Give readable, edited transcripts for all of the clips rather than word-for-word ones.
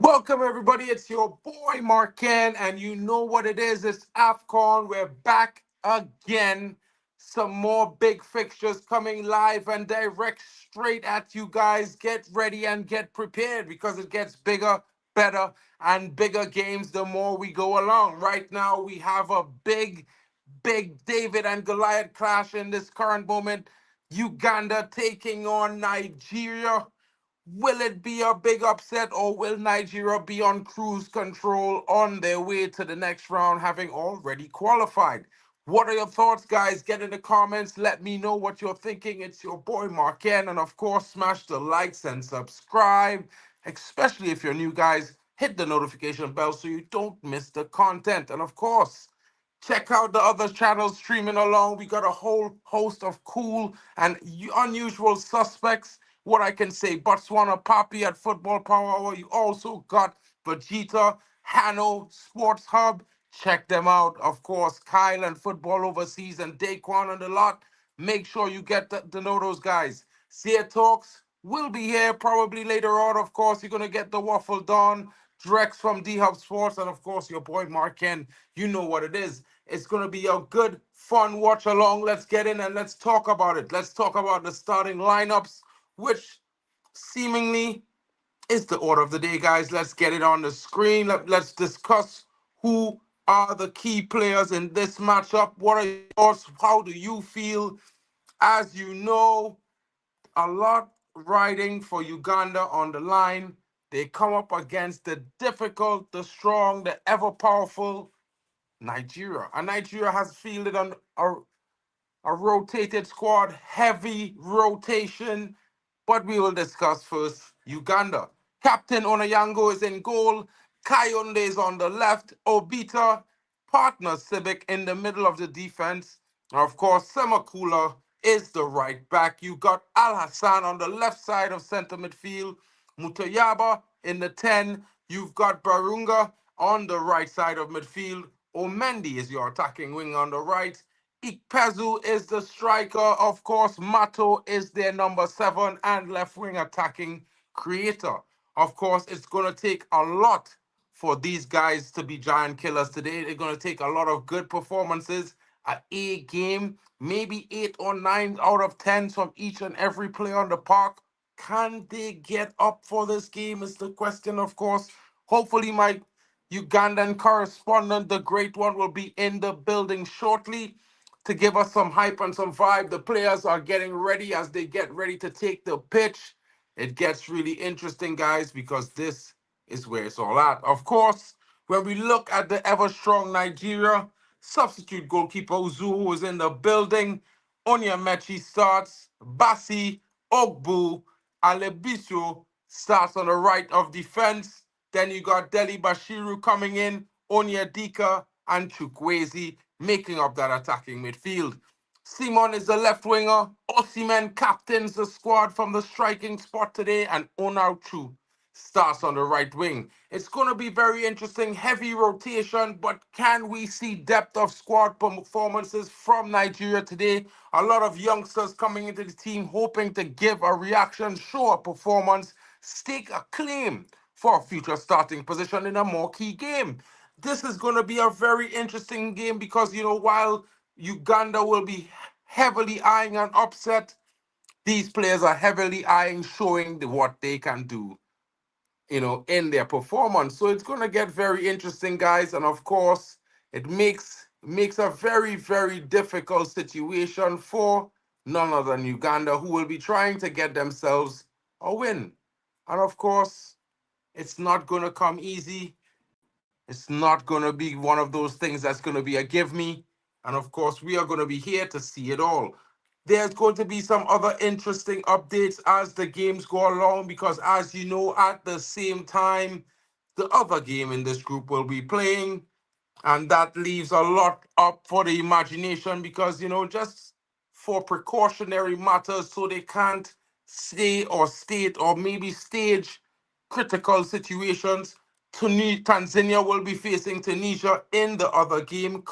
Welcome, everybody. It's your boy Marken, and you know what it is. It's AFCON. We're back again. Some more big fixtures coming live and direct straight at you guys. Get ready and get prepared because it gets bigger, better, and bigger games the more we go along. Right now, we have a big David and Goliath clash in this current moment. Uganda taking on Nigeria. Will it be a big upset or will Nigeria be on cruise control on their way to the next round, having already qualified? What are your thoughts, guys? Get in the comments. Let me know what you're thinking. It's your boy Marken. And of course, smash the likes and subscribe, especially if you're new, guys. Hit the notification bell so you don't miss the content. And of course, check out the other channels streaming along. We got a whole host of cool and unusual suspects. What I can say, Botswana Papi at Football Power Hour. You also got Vegeta, Hano, Sports Hub. Check them out. Of course, Kyle and Football Overseas and Daquan and the lot. Make sure you get to know those guys. Sia Talks will be here probably later on. Of course, you're going to get the Waffle Dawn, Drex from D Hub Sports, and of course, your boy Mark Ken. You know what it is. It's going to be a good, fun watch along. Let's get in and let's talk about it. Let's talk about the starting lineups, which seemingly is the order of the day, guys. Let's get it on the screen. Let's discuss who are the key players in this matchup. What are your thoughts? How do you feel? As you know, a lot riding for Uganda on the line. They come up against the difficult, the strong, the ever powerful Nigeria. And Nigeria has fielded a rotated squad, heavy rotation. But we will discuss first Uganda. Captain Onayango is in goal. Kayonde is on the left. Obita, partner Civic in the middle of the defense. Of course, Semakula is the right back. You got Al Hassan on the left side of center midfield. Mutayaba in the 10. You've got Barunga on the right side of midfield. Omendi is your attacking wing on the right. Ikpezu is the striker. Of course, Mato is their number 7 and left wing attacking creator. Of course, it's going to take a lot for these guys to be giant killers today. They're going to take a lot of good performances, a A game, maybe 8 or 9 out of 10 from each and every player on the park. Can they get up for this game is the question, of course. Hopefully, my Ugandan correspondent, the great one, will be in the building shortly to give us some hype and some vibe. The players are getting ready as they get ready to take the pitch. It gets really interesting, guys, because this is where it's all at. Of course, when we look at the ever strong Nigeria, substitute goalkeeper Uzuhu is in the building. Onyemechi starts. Basi, Ogbu, Alebiso starts on the right of defense. Then you got Deli Bashiru coming in, Onyedika and Chukwueze making up that attacking midfield. Simon is the left winger. Osimhen captains the squad from the striking spot today, and Onauchu starts on the right wing. It's going to be very interesting, heavy rotation, but can we see depth of squad performances from Nigeria today? A lot of youngsters coming into the team hoping to give a reaction, show a performance, stake a claim for a future starting position in a more key game. This is going to be a very interesting game because, while Uganda will be heavily eyeing an upset, these players are heavily eyeing showing what they can do, in their performance. So it's going to get very interesting, guys. And of course, it makes a very, very difficult situation for none other than Uganda, who will be trying to get themselves a win. And of course, it's not going to come easy. It's not going to be one of those things that's going to be a give me. And of course, we are going to be here to see it all. There's going to be some other interesting updates as the games go along because, as you know, at the same time, the other game in this group will be playing. And that leaves a lot up for the imagination because, just for precautionary matters so they can't say or state or maybe stage critical situations. Tanzania will be facing Tunisia in the other game,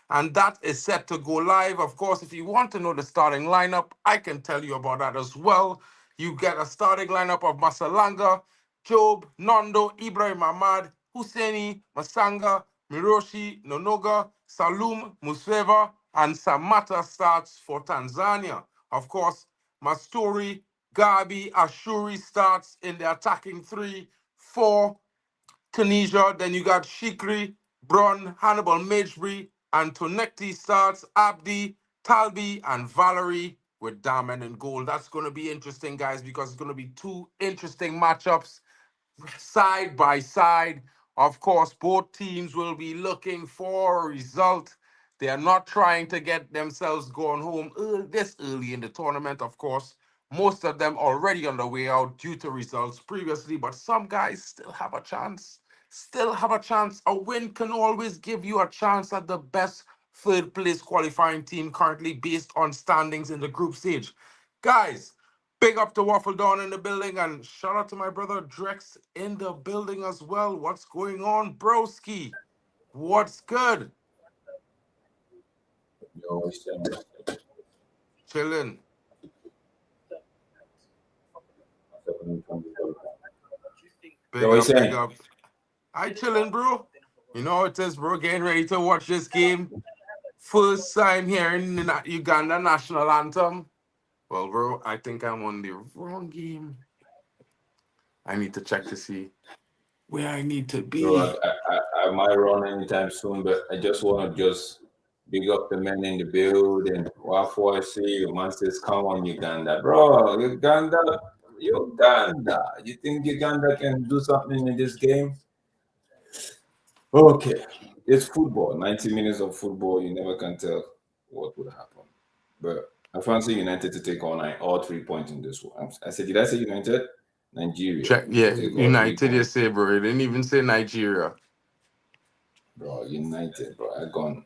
and that is set to go live. Of course, if you want to know the starting lineup, I can tell you about that as well. You get a starting lineup of Masalanga, Job, Nondo, Ibrahim Ahmad, Husseini, Masanga, Miroshi, Nonoga, Salum, Museva, and Samata starts for Tanzania. Of course, Mastori, Gabi, Ashuri starts in the attacking three for Tunisia. Then you got Shikri, Bron, Hannibal Majbri, and Tonekti starts, Abdi, Talbi, and Valerie with Diamond and Gold. That's going to be interesting, guys, because it's going to be two interesting matchups side by side. Of course, both teams will be looking for a result. They are not trying to get themselves going home this early in the tournament, of course. Most of them already on the way out due to results previously, but some guys still have a chance. Still have a chance. A win can always give you a chance at the best third place qualifying team currently based on standings in the group stage. Guys, big up to Waffle Dawn in the building, and shout out to my brother Drex in the building as well. What's going on, broski? What's good? Yo, it's Chilling. Yo, Big what you up, big saying? up. I chilling, bro. You know it is, bro. Getting ready to watch this game. First time hearing the Uganda national anthem. Well, bro, I think I'm on the wrong game. I need to check to see where I need to Bro, be. I might run anytime soon, but I just want to just big up the men in the building. Wafu, I see you. Man says, come on, Uganda. Bro, Uganda. You think Uganda can do something in this game? Okay. It's football. 90 minutes of football. You never can tell what would happen. But I fancy United to take all 3 points in this one. I said, did I say United? Nigeria Check, to yeah, take all three United, you points. say, bro. It didn't even say Nigeria. Bro, United, bro. I gone.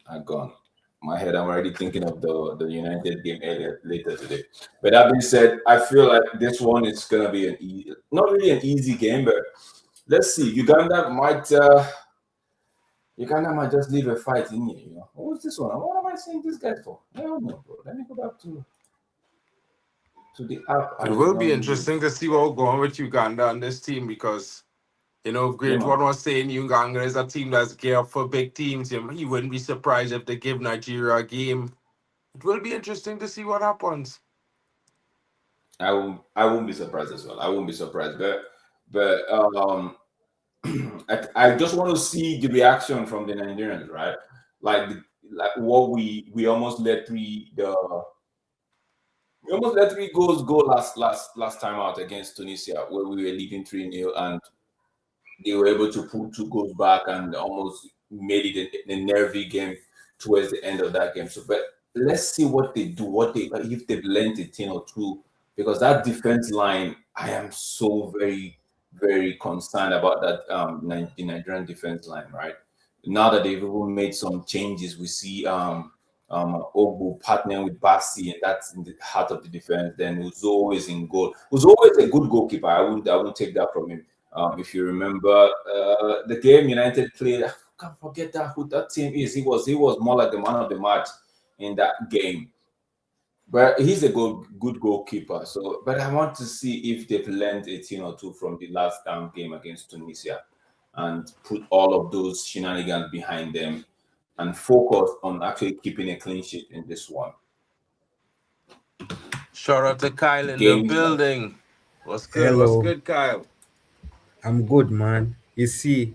My head, I'm already thinking of the United game later today. But that being said, I feel like this one is gonna be not really an easy game, but let's see. Uganda might just leave a fight in here. What's this one? What am I saying this guy for? I don't know, bro. Let me go back to the app It I will be normally use. interesting to see what we're going with Uganda on this team because, Yeah, Great man. One was saying Uganda is a team that's geared up for big teams. He wouldn't be surprised if they give Nigeria a game. It will be interesting to see what happens. I won't be surprised as well. I won't be surprised, but I just want to see the reaction from the Nigerians, right? Like like what we almost let three goals go last time out against Tunisia, where we were leading 3-0, and they were able to pull 2 goals back and almost made it a nervy game towards the end of that game. So, but let's see what they do, what they if they've learned a thing or two, because that defense line, I am so very very concerned about that the Nigerian defense line, right? Now that they've even made some changes, we see Ogbu partnering with Basi, and that's in the heart of the defense. Then who's always in goal, who's always a good goalkeeper. I wouldn't take that from him. If you remember the game United played, I can't forget who that team is. He was more like the man of the match in that game. But he's a good goalkeeper. So, but I want to see if they've learned a thing or two from the last game against Tunisia, and put all of those shenanigans behind them, and focus on actually keeping a clean sheet in this one. Shout out to Kyle in the Game building. What's good? What's Hello, good, Kyle? I'm good, man. You see,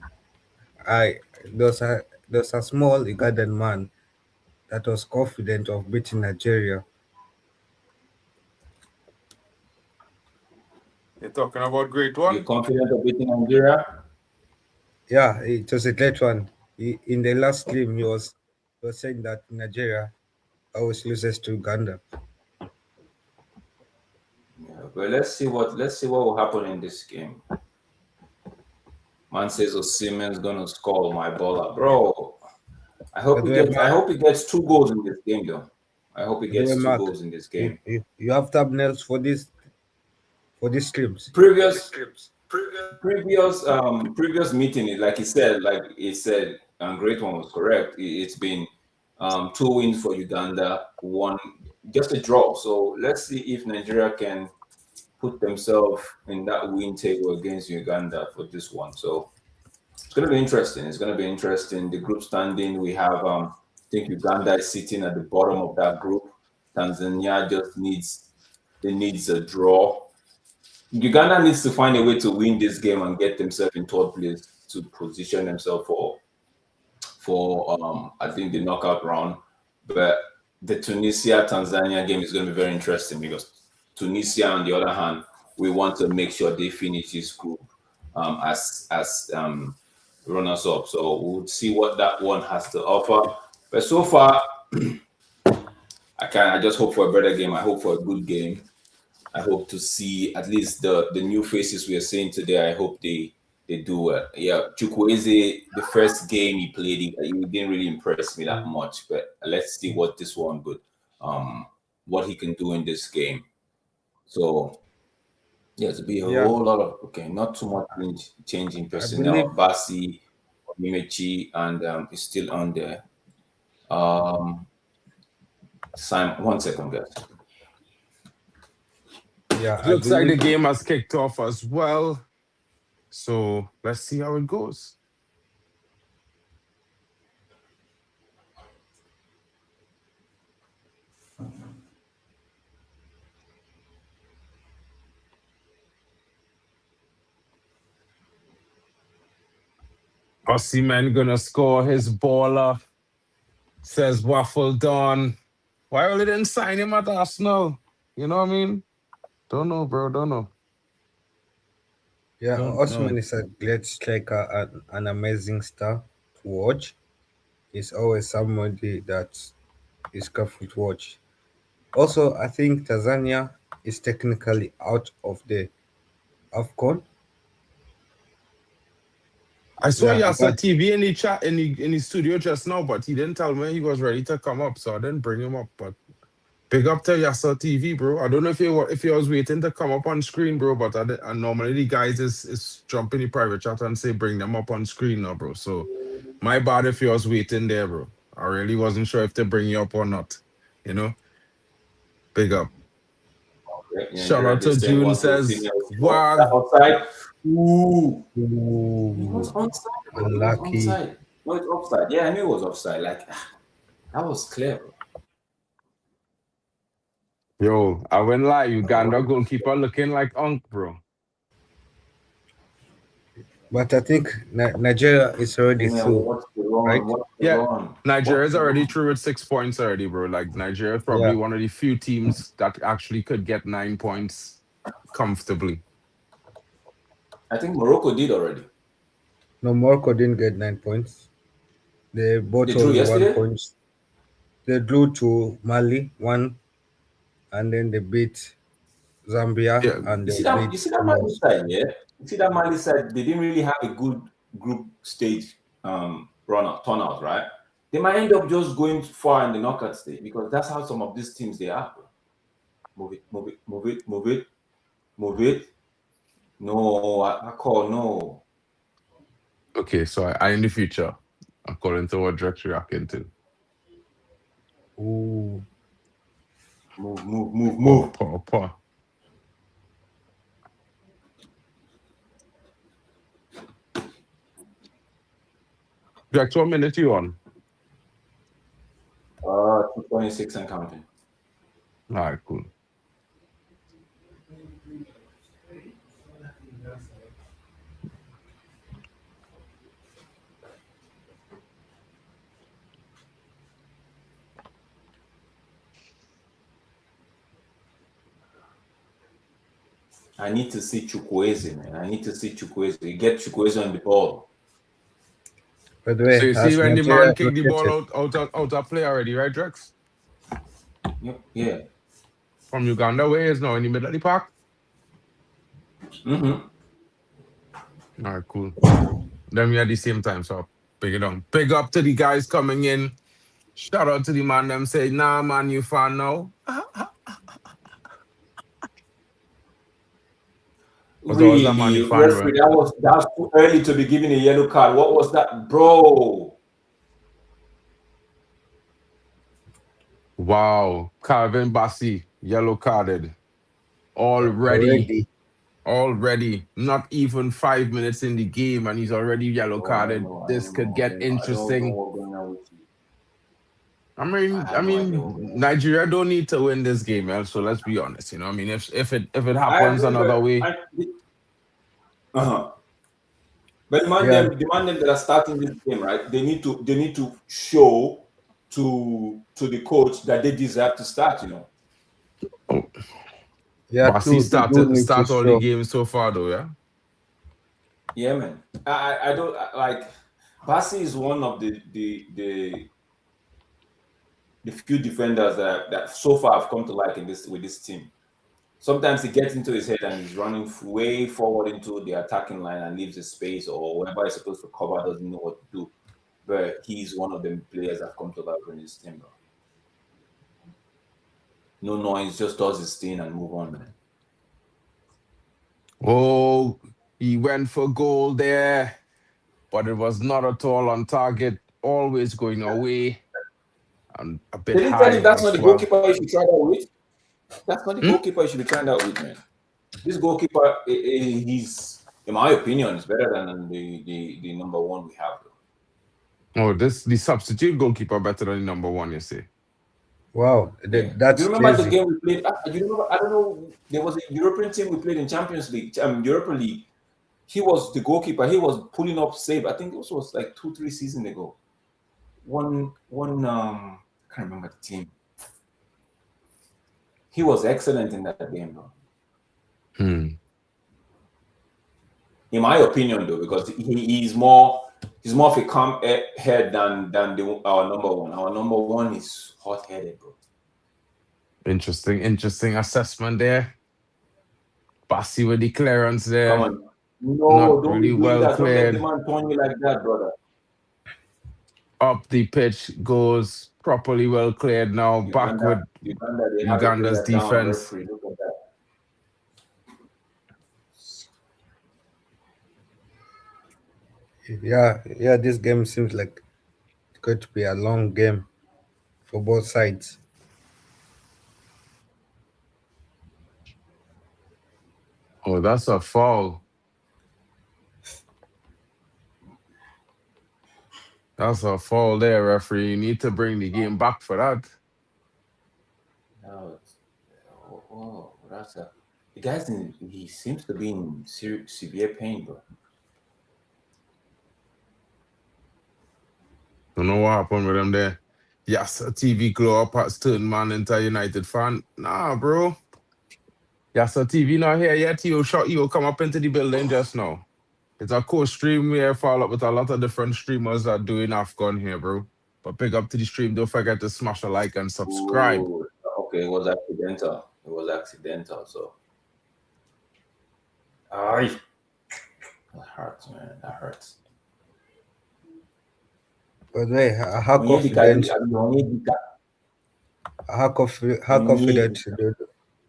I there's a small Ugandan man that was confident of beating Nigeria. You're talking about Great You're One? confident of beating Nigeria? Yeah, it was a great one. In the last game, he was saying that Nigeria always loses to Uganda. Yeah, but let's see what will happen in this game. Man says Osimhen's gonna score my baller, bro. I hope By he the way, gets. I Mark, hope he gets 2 goals in this game, though. I hope he by the way, gets two Mark, goals in this you, game. you, you have thumbnails for these streams. Previous, previous meeting, like he said, Great One was correct. It's been 2 wins for Uganda, one just a draw. So let's see if Nigeria can put themselves in that win table against Uganda for this one. So it's going to be interesting. It's going to be interesting. The group standing, we have, I think Uganda is sitting at the bottom of that group. Tanzania just needs a draw. Uganda needs to find a way to win this game and get themselves in third place to position themselves for I think the knockout round. But the Tunisia Tanzania game is going to be very interesting because Tunisia, on the other hand, we want to make sure they finish this group as runners up. So we'll see what that one has to offer. But so far, I just hope for a better game. I hope for a good game. I hope to see at least the new faces we are seeing today. I hope they do well. Yeah, Chukwueze, the first game he played, he didn't really impress me that much. But let's see what this one would, what he can do in this game. So yeah, to be a Yeah, whole lot of not too much changing I believe. personnel. Basi, Mimechi, and is still on there. Simon, 1 second, guys. Yeah, It I looks like the believe. game has kicked off as well. So let's see how it goes. Osimhen gonna score his baller. Says Waffle Dawn. Why only didn't sign him at Arsenal? You know what I mean? Don't know, bro. Don't know. Yeah, Don't Osman know. is a great striker and an amazing star to watch. He's always somebody that is careful to watch. Also, I think Tanzania is technically out of the AFCON. I saw Yeah, Yasa but TV in the chat in the studio just now, but he didn't tell me he was ready to come up, so I didn't bring him up. But big up to Yasa TV, bro. I don't know if he was waiting to come up on screen, bro, but and normally the guys is jump in the private chat and say bring them up on screen now, bro. So my bad if you was waiting there, bro. I really wasn't sure if to bring you up or not. You know, big up. Shout Nigeria out to this thing June wants to see says, me wow. outside. Ooh, it was ooh, onside. Bro. It was unlucky. onside. No, it's offside. Yeah, I knew it was offside. Like that was clear, bro. Yo, I wouldn't lie, Uganda Oh, goalkeeper looking like Unk, bro. But I think Nigeria is already man, through, what's the run? right? What's the Yeah, run? What's Nigeria's the already run? through with 6 points already, bro. Like Nigeria's probably Yeah. one of the few teams that actually could get 9 points comfortably. I think Morocco did already. No, Morocco didn't get 9 points. They They both drew only one yesterday. point. They drew to Mali one, and then they beat Zambia, Yeah, and You they see that? You beat see that Mali Comoros. side, yeah. You see that Mali side. They didn't really have a good group stage turnout, right? They might end up just going far in the knockout stage because that's how some of these teams they are. Bro. Move it, move it, move it, move it, move it. No, I call no. okay, so I in the future, according to what Drex reacting to. Ooh, Move, move, move, Oh, move. poor. Drex, what minute you on? 226 and counting. All right, cool. I need to see Chukwueze, man. I need to see Chukwueze. Get Chukwueze on the ball. by the So way, you see has when the Nigeria man kicked the ball located? out of play already, right, Drex? Yeah. From Uganda, where is now in the middle of the park? Mm-hmm. All right, cool. Then we at the same time, so big it on. Big up to the guys coming in. Shout out to the man. Them say, nah, man, you fan now. Was always a man, Really, you fan, referee, bro. that was too early to be giving a yellow card. What was that, bro? Wow, Calvin Bassi, yellow carded. already. already. Already, not even 5 minutes in the game, and he's already yellow Oh, I don't carded. know. I This don't could know. get I don't know interesting. what's going on with you. I I mean, I have no idea mean, what's going on. Nigeria don't need to win this game, man. So let's be honest. I mean, if it I happens agree, another but way, uh-huh. But Yeah, demand them that are starting this game, right? They need to show to the coach that they deserve to start. oh, yeah, Bossy true. They do need to start all the show. games so far, though. Yeah. Yeah, man. I don't like. Bassi is one of the few defenders that so far have come to like in this with this team. Sometimes he gets into his head and he's running way forward into the attacking line and leaves the space, or whenever he's supposed to cover doesn't know what to do. But he's one of the players that have come to like in this team, bro. No noise, just does his thing and move on, man. Oh, he went for goal there, but it was not at all on target. Always going away and a bit Did he tell high you that's not as the well. goalkeeper you should try that with? That's not the Hmm? goalkeeper you should be trying that with, man. This goalkeeper, he's, in my opinion, is better than the number one we have. Oh, this the substitute goalkeeper better than the number one. You see. Wow, Yeah. Do that's you remember the crazy. game we played? Do you remember? I don't know. There was a European team we played in Champions League, European League. He was the goalkeeper. He was pulling up save. I think it was like 2-3 seasons ago. One. I can't remember the team. He was excellent in that game, bro. Hmm. In my opinion, though, because he's more of a calm head than our number one. Our number one is hot headed, bro. Interesting assessment there. Bossy with the clearance Come there. on, no, Not don't be really doing well that. Don't let the cleared. man turn you like that, brother. Up the pitch goes properly well cleared now. Back with Uganda, they have a Uganda's player down defense. referee. Look at that. Yeah, this game seems like it's going to be a long game for both sides. Oh, that's a foul. That's a foul there, referee. You need to bring the game back for that. No, that's a. The guy's he seems to be in severe pain, bro. Don't know what happened with him there. Yes, a TV glow up at certain man into a United fan. Nah, bro. Yes, a TV not here yet. He'll come up into the building just now. It's a co-stream where I follow up with a lot of different streamers that are doing AFCON here, bro. But pick up to the stream. Don't forget to smash a like and subscribe. Ooh, okay, it was accidental. It was accidental, so. Aye. That hurts, man. That hurts. By the way, how Onyedika, confident, Onyedika, how confident Onyedika.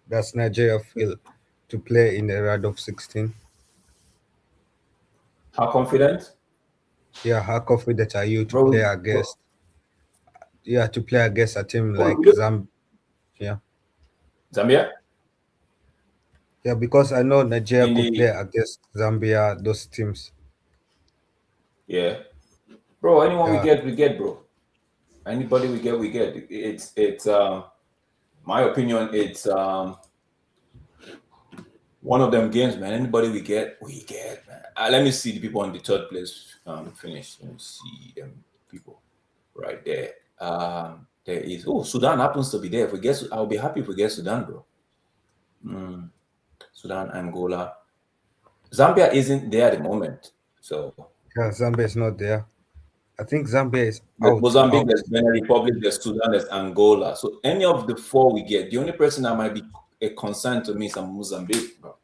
does Nigeria feel to play in the round of 16? How confident? Yeah, how confident are you to play Bro, against? Yeah, to play against a team oh, like we look- Zambia. Yeah, Zambia? yeah, because I know Nigeria In could play the, against Zambia, those teams. yeah. Bro, anyone Yeah, we get, bro. Anybody we get. It's my opinion, it's one of them games, man. Anybody we get, man. Let me see the people on the third place finish. Let me see them people right there. There is Sudan happens to be there. If we get, I'll be happy if we get Sudan, bro. Sudan, Angola, Zambia isn't there at the moment. So yeah, Zambia is not there. I think Zambia is there's Mozambique, out. there's Benin Republic, there's Sudan, there's Angola. So any of the four we get, the only person that might be a concern to me is Mozambique, bro.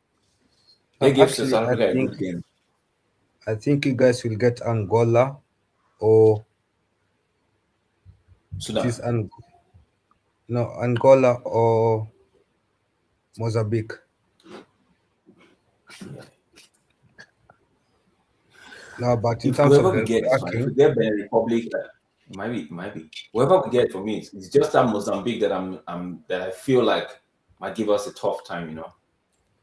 They give South Actually, Africa a good game. I think you guys will get Angola or it Sudan. is no Angola or Mozambique. No, but in If terms whoever of we the get is fine. If we ranking, get Benin Republic, it might be. Whoever we get for me, it's just that Mozambique that that I feel like might give us a tough time,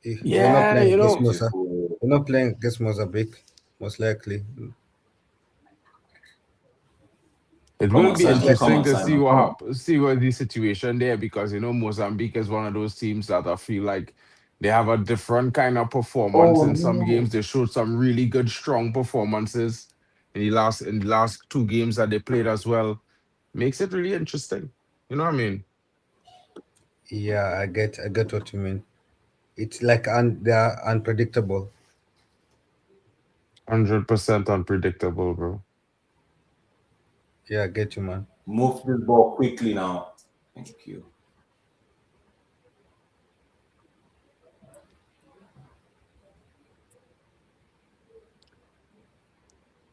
You're not Yeah, playing you against know, Beautiful. You're not playing against Mozambique, most likely. it Come will on, be Most Simon. Come likely. interesting on, to see Simon. what Come on. see what the situation there, because Mozambique is one of those teams that I feel like they have a different kind of performance. Oh In some no. games, they showed some really good, strong performances in the last two games that they played as well. Makes it really interesting. You know what I mean? Yeah, I get what you mean. It's like they are unpredictable. 100% unpredictable, bro. Yeah, I get you, man. Move this ball quickly now. Thank you.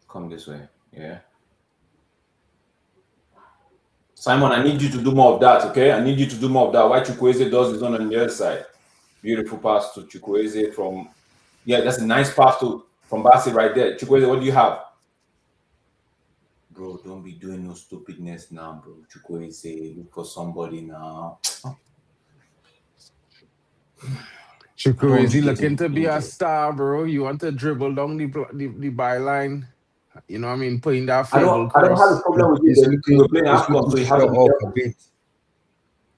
Come this way. Yeah. Simon, I need you to do more of that, okay? I need you to do more of that. Why Chukwueze does his own on the other side. Beautiful pass to Chukwueze from, yeah, that's a nice pass to from Basi right there. Chukwueze, what do you have? Bro, don't be doing no stupidness now, bro. Chukwueze, look for somebody now. Shukuru, Don't is be he looking getting to be a injured. star, bro? You want to dribble down the byline? You know what I mean? Putting that I fatal don't I don't have a cross. problem with it, but we're playing He's AFCON, looking so to you have show to be off a careful. bit,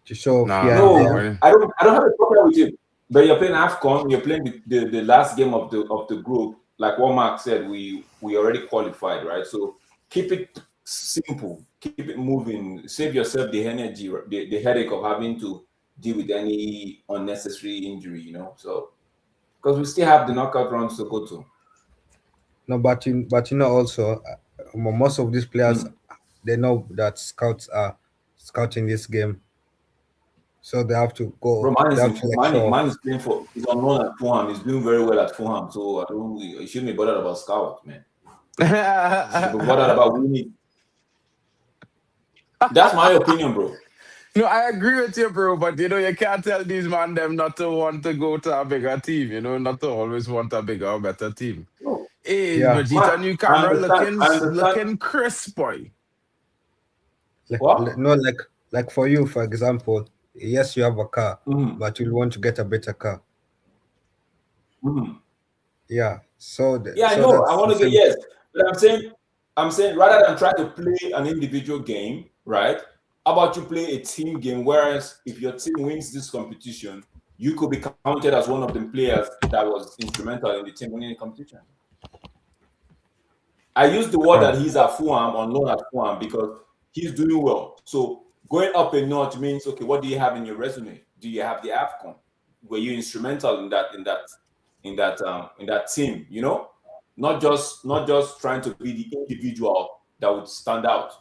to show off Nah, here and nah. No, there. When I don't have a problem with it. But you're playing AFCON, you're playing the last game of the group. Like what Mark said, we already qualified, right? So keep it simple, keep it moving, save yourself the energy, the headache of having to deal with any unnecessary injury. So because we still have the knockout rounds to go to. No, but also, most of these players, Mm. they know that scouts are scouting this game, so they have to Bro, go. man They is have in to like show man off. is playing for he's on loan at Fulham. He's doing very well at Fulham. So I don't you shouldn't be bothered about scout, man. You should be bothered about winning. That's my opinion, bro. no, I agree with you, bro. But you can't tell these man them not to want to go to a bigger team. Not to always want a bigger or better team. No, Hey, Yeah, Vegeta, man, new I camera understand. looking I understand. looking crisp, boy. What? no, like for you, for example, yes, you have a car, Mm-hmm. but you want to get a better car. Mm-hmm. Yeah, Yeah, I so know. I that's want the to get same. yes, but I'm saying rather than try to play an individual game, right? How about you play a team game? Whereas if your team wins this competition, you could be counted as one of the players that was instrumental in the team winning the competition. I use the word Oh, that he's at Fulham on loan at Fulham because he's doing well. So going up a notch means okay. What do you have in your resume? Do you have the AFCON? Were you instrumental in that team? Not just trying to be the individual that would stand out.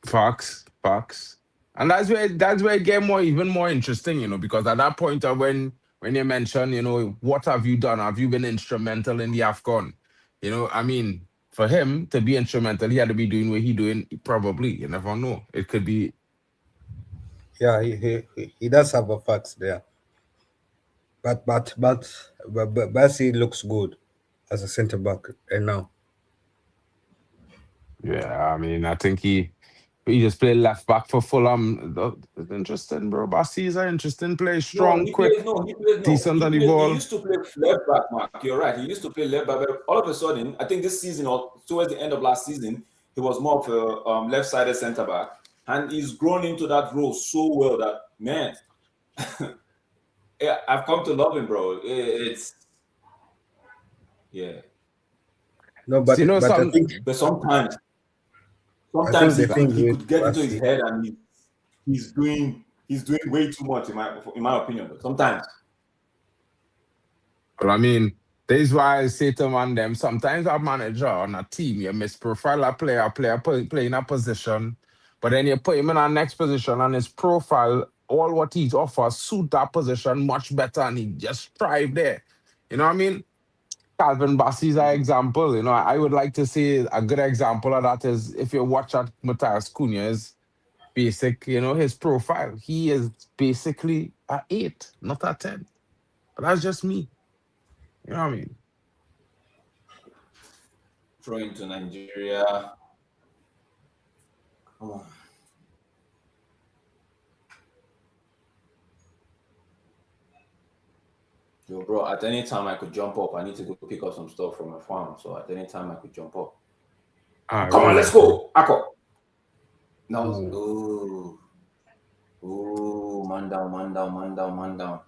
facts, facts. And that's where it get even more interesting, because at that point of when you mention, what have you done? Have you been instrumental in the AFCON? I mean, for him to be instrumental, he had to be doing what he doing. Probably, you never know. It could be. Yeah, he does have a facts there, but Bassi looks good as a center back right now. Yeah, I mean, I think he just played left back for Fulham. It's interesting, bro. Bassi is an interesting play, No, strong, he plays. quick, No, he plays. No, decent on the he ball. used to play left back, Mark. You're right. He used to play left back, but all of a sudden, I think this season or towards the end of last season, he was more of a left-sided centre back, and he's grown into that role so well that man, yeah, I've come to love him, bro. It's yeah, No, So, but but sometimes, I sometimes think he the could thing he with could get into his Bassi, head and he's doing way too much in my opinion. But sometimes, But I mean, this is why I say to man them, sometimes a manager on a team, you misprofile a player playing a position, but then you put him in our next position and his profile, all what he's offers suit that position much better and he just thrive there. You know what I mean? Calvin Bassey is an example. I would like to say a good example of that is if you watch at Matthias Cunha's basic, his profile. He is basically a 8, not a 10. But that's just me. You know what I mean? throw into Nigeria. Come on. Yo, bro, at any time I could jump up. I need to go pick up some stuff from my farm. So at any time I could jump up. Come on, let's go. Akko. That was ooh, man down.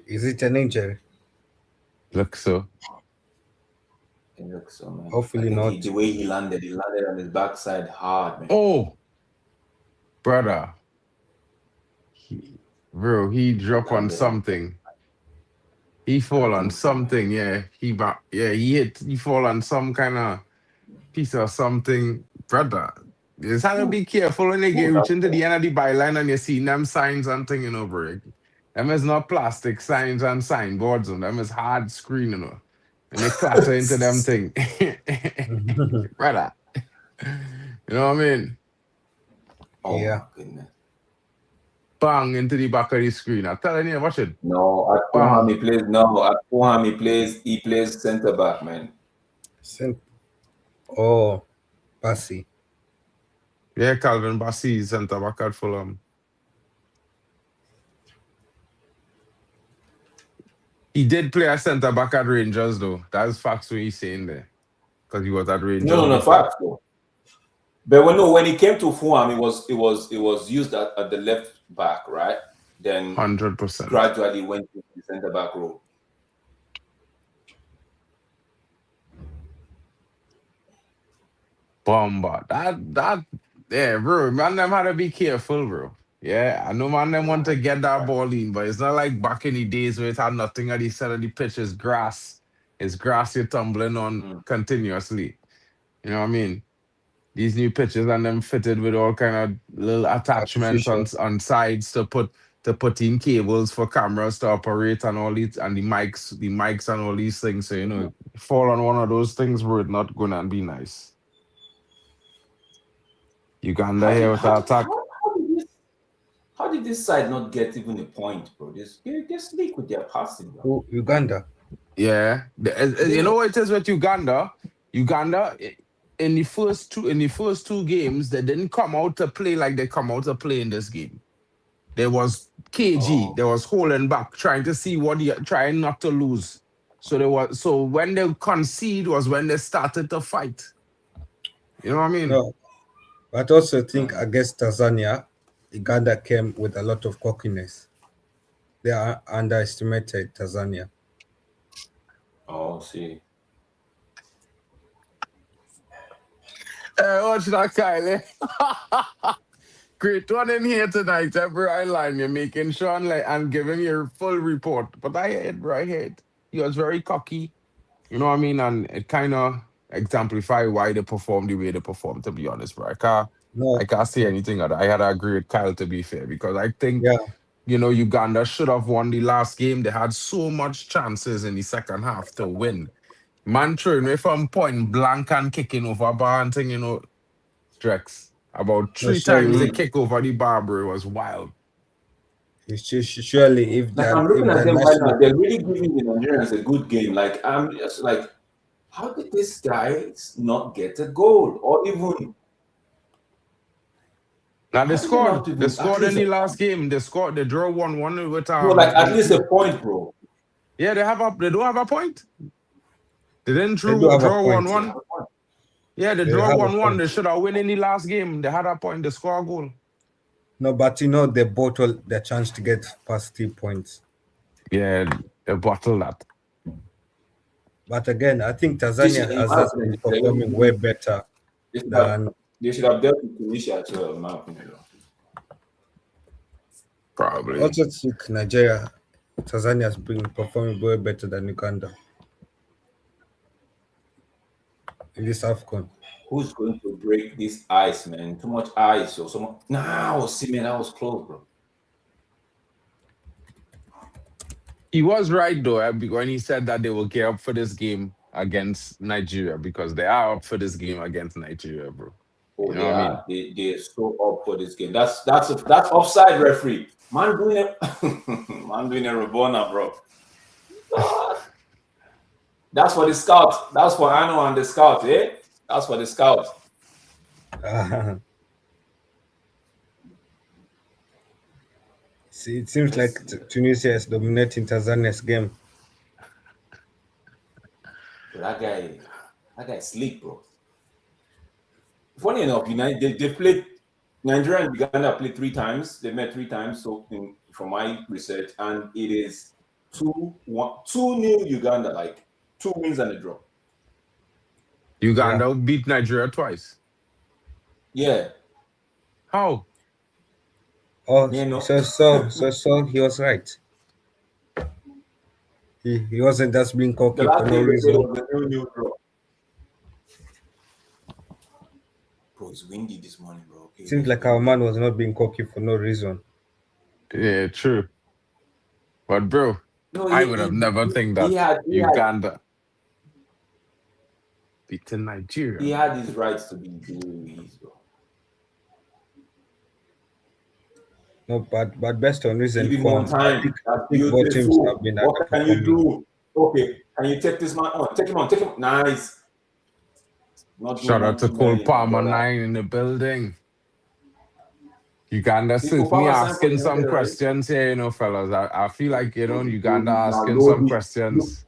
Is it an injury? Looks so. It looks so, man. Hopefully I think not. the way he landed on his backside hard, man. Oh, brother. He drop on something. He fall on something, yeah. He fall on some kind of piece of something, brother. You just have to be careful when they get reach into the end of the byline and you see them signs and thing, bro. Them is not plastic signs and signboards, and them is hard screen, and they clatter into them thing, brother. You know what I mean? Oh Yeah. my goodness. Bang into the back of the screen. I'm telling you, watch it. No, at Fulham he plays centre back, man. Oh, Bassi. Yeah, Calvin Bassey is centre back at Fulham. He did play a centre back at Rangers, though. That's facts what he's saying there. Because he was at Rangers. No, facts though. But when he came to Fulham, it was used at the left back, right? Then 100%. gradually went to the centre back role. Bomba. Yeah, bro. Man, them had to be careful, bro. Yeah, I know man them want to get that ball in, but it's not like back in the days where it had nothing at the center of the pitch. It's grass. It's grass you're tumbling on continuously. You know what I mean? These new pitches and them fitted with all kind of little attachments on sides to put in cables for cameras to operate and all these and the mics and all these things. So fall on one of those things where it's not gonna be nice. Uganda here with the attack. How did this side not get even a point, bro? They sleek with their passing, bro. Who, Uganda? Yeah. You know what it is with Uganda? Uganda in the first two games, they didn't come out to play like they come out to play in this game. There was KG, there was holding back, trying to see trying not to lose. So when they concede was when they started to fight. You know what I mean? No. But also think against Tanzania, Uganda came with a lot of cockiness. They underestimated Tanzania. Oh, see. Watch that, Kylie. Great one in here tonight, every line. You're making sure and giving your full report. But I heard he was very cocky. You know what I mean? And it kind of exemplified why they performed the way they performed, to be honest, bro. I can't say anything other. I had to agree with Kyle, to be fair, because I think, Uganda should have won the last game. They had so much chances in the second half to win. Man throwing away from point blank and kicking over bar and thing, Drex. About 3 times they kick over the bar, bro. It was wild. Surely, if I'm looking at them right now, they're really giving the Nigerians a good game. Like, I'm just like, how did this guy not get a goal or even? Now they scored in the last game. They draw 1-1 with at least a point, bro. Yeah, they don't have a point. They didn't draw 1-1. Yeah, they draw 1-1. They should have won in the last game. They had a point. They score a goal. No, but they bottled their chance to get past 3 points. Yeah, they bottled that. But again, I think Tanzania has been performing way better than. They should have dealt with Tunisia as well, in my opinion. Probably. Also, took Nigeria. Tanzania has been performing way better than Uganda in this AFCON. Who's going to break this ice, man? Too much ice or so much. Nah, see, man, that was close, bro. He was right, though, when he said that they will get up for this game against Nigeria, because they are up for this game against Nigeria, bro. Oh, you know what I mean? They're so up for this game. That's offside, referee. Man doing a Rabona, bro. That's for the scout. That's for Ano and the scout, eh? That's for the scout. See, it seems like Tunisia is dominating Tanzania's game. But that guy sleep, bro. Funny enough, United they played Nigeria and Uganda played 3 times. They met 3 times. So from my research, and it is 2-1, 2-0 Uganda, like 2 wins and a draw. Yeah. Uganda beat Nigeria twice. Yeah. How? Oh, Yeah, no. so he was right. He wasn't just being The cocky for last no game they played reason. was a 0-0 draw. Bro, it's windy this morning, bro. It Seems is like our windy. man was not being cocky for no reason. Yeah, true. But bro, No, I would have never think he that had Uganda beating Nigeria. he had his rights to be the way he is, bro. No, but based on Give recent him more form, time. I That's think both teams have beautiful. been What can you underperforming. do? Okay, can you take this man on? Take him on. Take him. Nice. Not doing Shout out to nothing, Cole my Palmer brother. 9 in the building. Uganda See, suits me Obama signed for asking some United, right? questions here, fellas. I feel like, Uganda Now asking load some it. questions.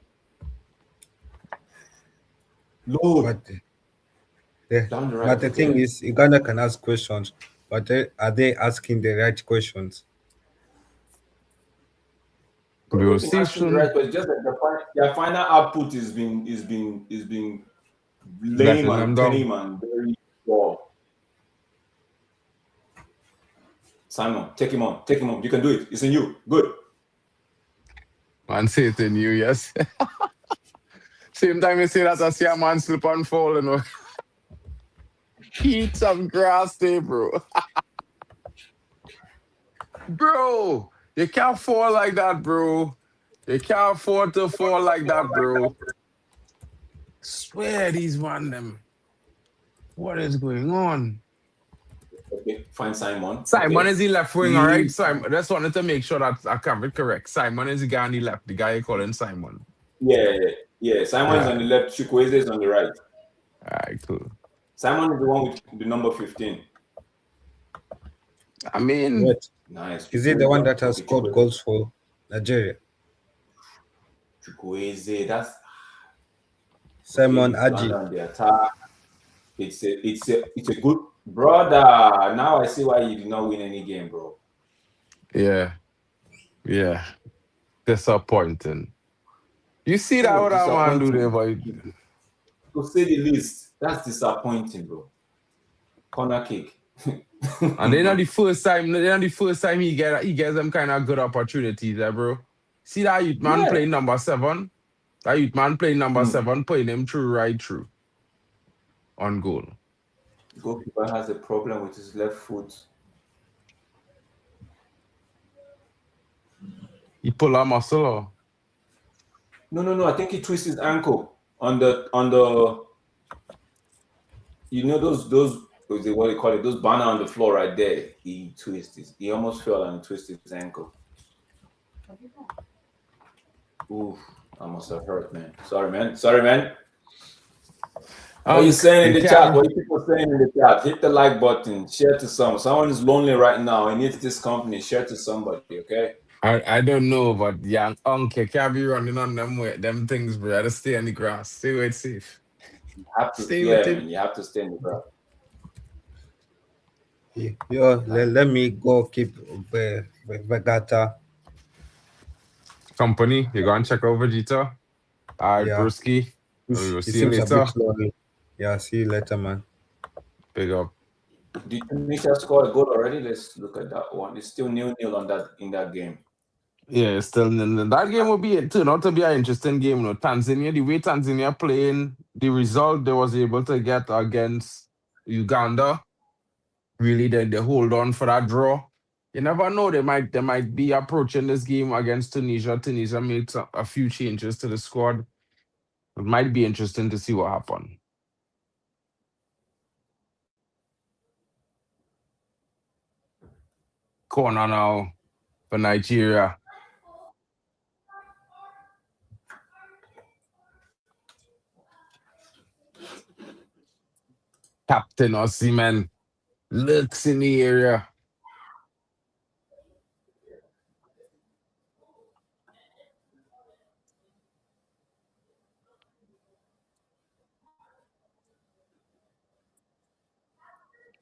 Load. But the Down the but right, the okay. thing is, Uganda can ask questions, but are they asking the right questions? But We'll they've been see asking the soon. right questions. Just that their final output is being lame Letting them and down. tame and very poor. Simon, take him on. Take him on. You can do it. It's in you. Good. Man, say it in you, yes. Same time you say that, I see a man slip and fall. Eat some grass there, bro. Bro, you can't fall like that, bro. You can't afford to fall like that, bro. Swear these them. What is going on? Okay, find Simon. Simon Okay. is the left wing, all right? He, Simon. I just wanted to make sure that I covered it correct. Simon is the guy on the left, the guy you calling Simon. yeah. Simon is All on the right, left. Chukwueze is on the right. all right, cool. Simon is the one with the number 15. I mean, Wait, Nice. is he the one Chukwueze. that has Okay, scored Chukwueze. goals for Nigeria? Chukwueze. That's okay. Simon Uganda Aji. on the attack. It's a good brother. Now I see why you did not win any game, bro. yeah, yeah. Disappointing. You see that Oh, what that man do there, disappointing. boy? To say the least, that's disappointing, bro. Corner kick. And then not the first time, he gets them kind of good opportunities, bro. See that youth man Yeah. playing number 7? That youth man playing number Hmm. 7, playing him right through on goal. Goalkeeper has a problem with his left foot. He pull a muscle or? No. I think he twisted his ankle on the those what do you call it? Those banner on the floor right there. He twisted. He almost fell and twisted his ankle. Ooh, I must have hurt, man. Sorry, man. What are you saying in You the chat? can. What are people saying in the chat? Hit the like button. Share to someone. Someone is lonely right now. He needs this company. Share to somebody, okay? I don't know, but young uncle can't be running on them things, bro. I just stay on the grass. Stay where it's safe. You have to, Stay with yeah, him. man. You have to stay in the ground. Yo, let me go keep Vegata. Company, you go and check out Vegeta. All right, Yeah, broski. We'll he see you seems a bit later. slowly. Yeah, see you later, man. Big up. Did Tunisia score a goal already? Let's look at that one. It's still 0-0 on that in that game. Yeah, still that game will turn out to be an interesting game. Tanzania, the way Tanzania playing, the result they was able to get against Uganda, really they hold on for that draw. You never know, they might be approaching this game against Tunisia. Tunisia makes a few changes to the squad. It might be interesting to see what happens. Corner now for Nigeria. Captain Osimhen lurks in the area.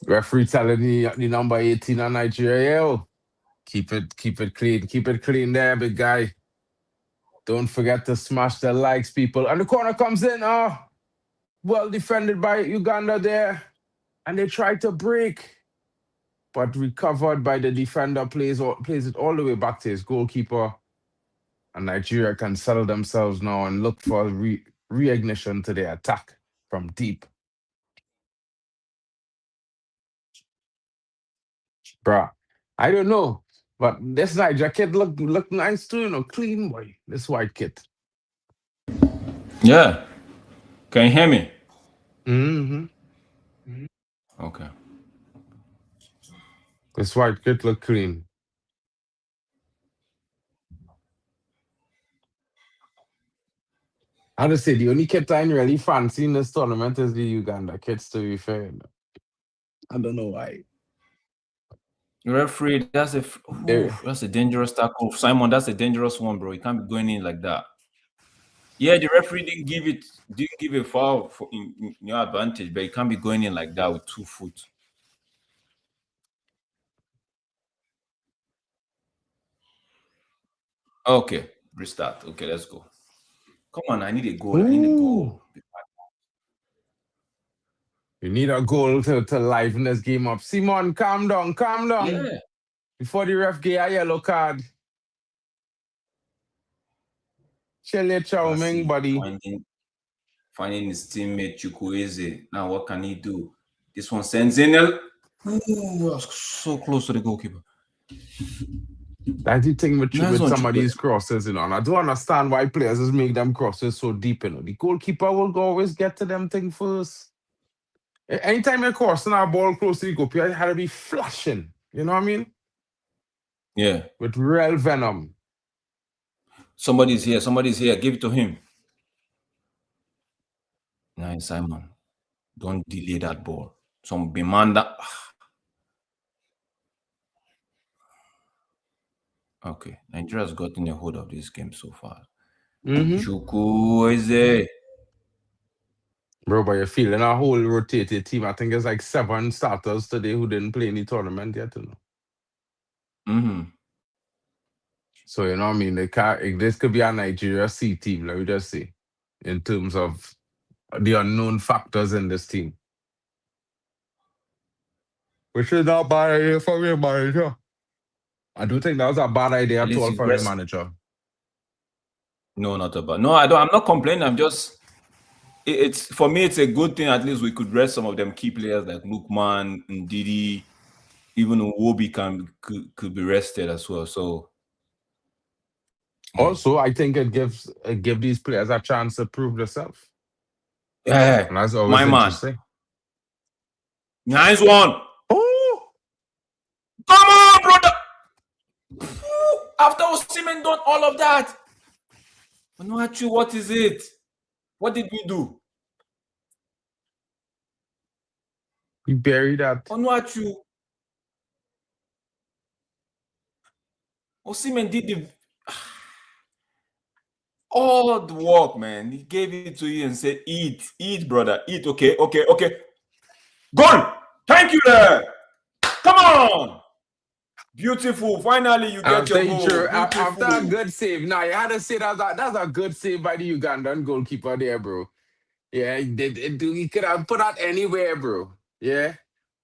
Referee telling the number 18 of Nigeria, yo, keep it clean there, big guy. Don't forget to smash the likes, people. And the corner comes in, well defended by Uganda there. And they tried to break, but recovered by the defender, plays it all the way back to his goalkeeper. And Nigeria can settle themselves now and look for reignition to their attack from deep. Bruh, I don't know, but this Niger kid look nice too, clean boy. This white kid. Yeah. Can you hear me? Mm-hmm. Okay. This white kid look clean. I just say the only kid I really fancy in this tournament is the Uganda kids, to be fair. I don't know why. Referee, that's a dangerous tackle. Simon, that's a dangerous one, bro. You can't be going in like that. Yeah, the referee didn't give a foul in your advantage, but you can't be going in like that with 2 foot. Okay, restart. Okay, let's go. Come on, I need a goal. Ooh. I need a goal. You need a goal to liven this game up. Simon, calm down. Yeah. Before the ref get a yellow card. Chill your chow ming, buddy. Finding his teammate Chukwueze. Now what can he do? This one sends in. Ooh, was so close to the goalkeeper. That's the thing with some of these crosses, and I don't understand why players just make them crosses so deep, The goalkeeper will always get to them thing first. Anytime you're crossing a ball close to the goalkeeper, it had to be flashing. You know what I mean? Yeah. With real venom. Somebody's here. Give it to him. Nice, Simon. Don't delay that ball. Some Bimanda. Okay, Nigeria's gotten a hold of this game so far. Chukwueze. Bro, but you're feeling a whole rotated team. I think it's like 7 starters today who didn't play any tournament yet. So, you know what I mean? This could be a Nigeria C team, let me just say, in terms of the unknown factors in this team. Which is not a bad idea for your manager. I do think that was a bad idea at all for your manager. No, not about. No, I'm not complaining. I'm just. It's for me. It's a good thing. At least we could rest some of them key players like Lukman, Ndidi, even Nwobi could be rested as well. So. Also, I think it give these players a chance to prove themselves. Yeah, and that's always interesting. Nice one. Oh, come on, brother. After Osimhen done all of that, Onuachu, what is it? What did we do? We buried that. Onuachu. Osimhen did all the work, man. He gave it to you and said, eat, brother, eat. Okay. Gone. Thank you there. Come on. Beautiful. Finally, you get your goal. After a good save. Now, you had to say that's a good save by the Ugandan goalkeeper there, bro. Yeah, he could have put that anywhere, bro. Yeah.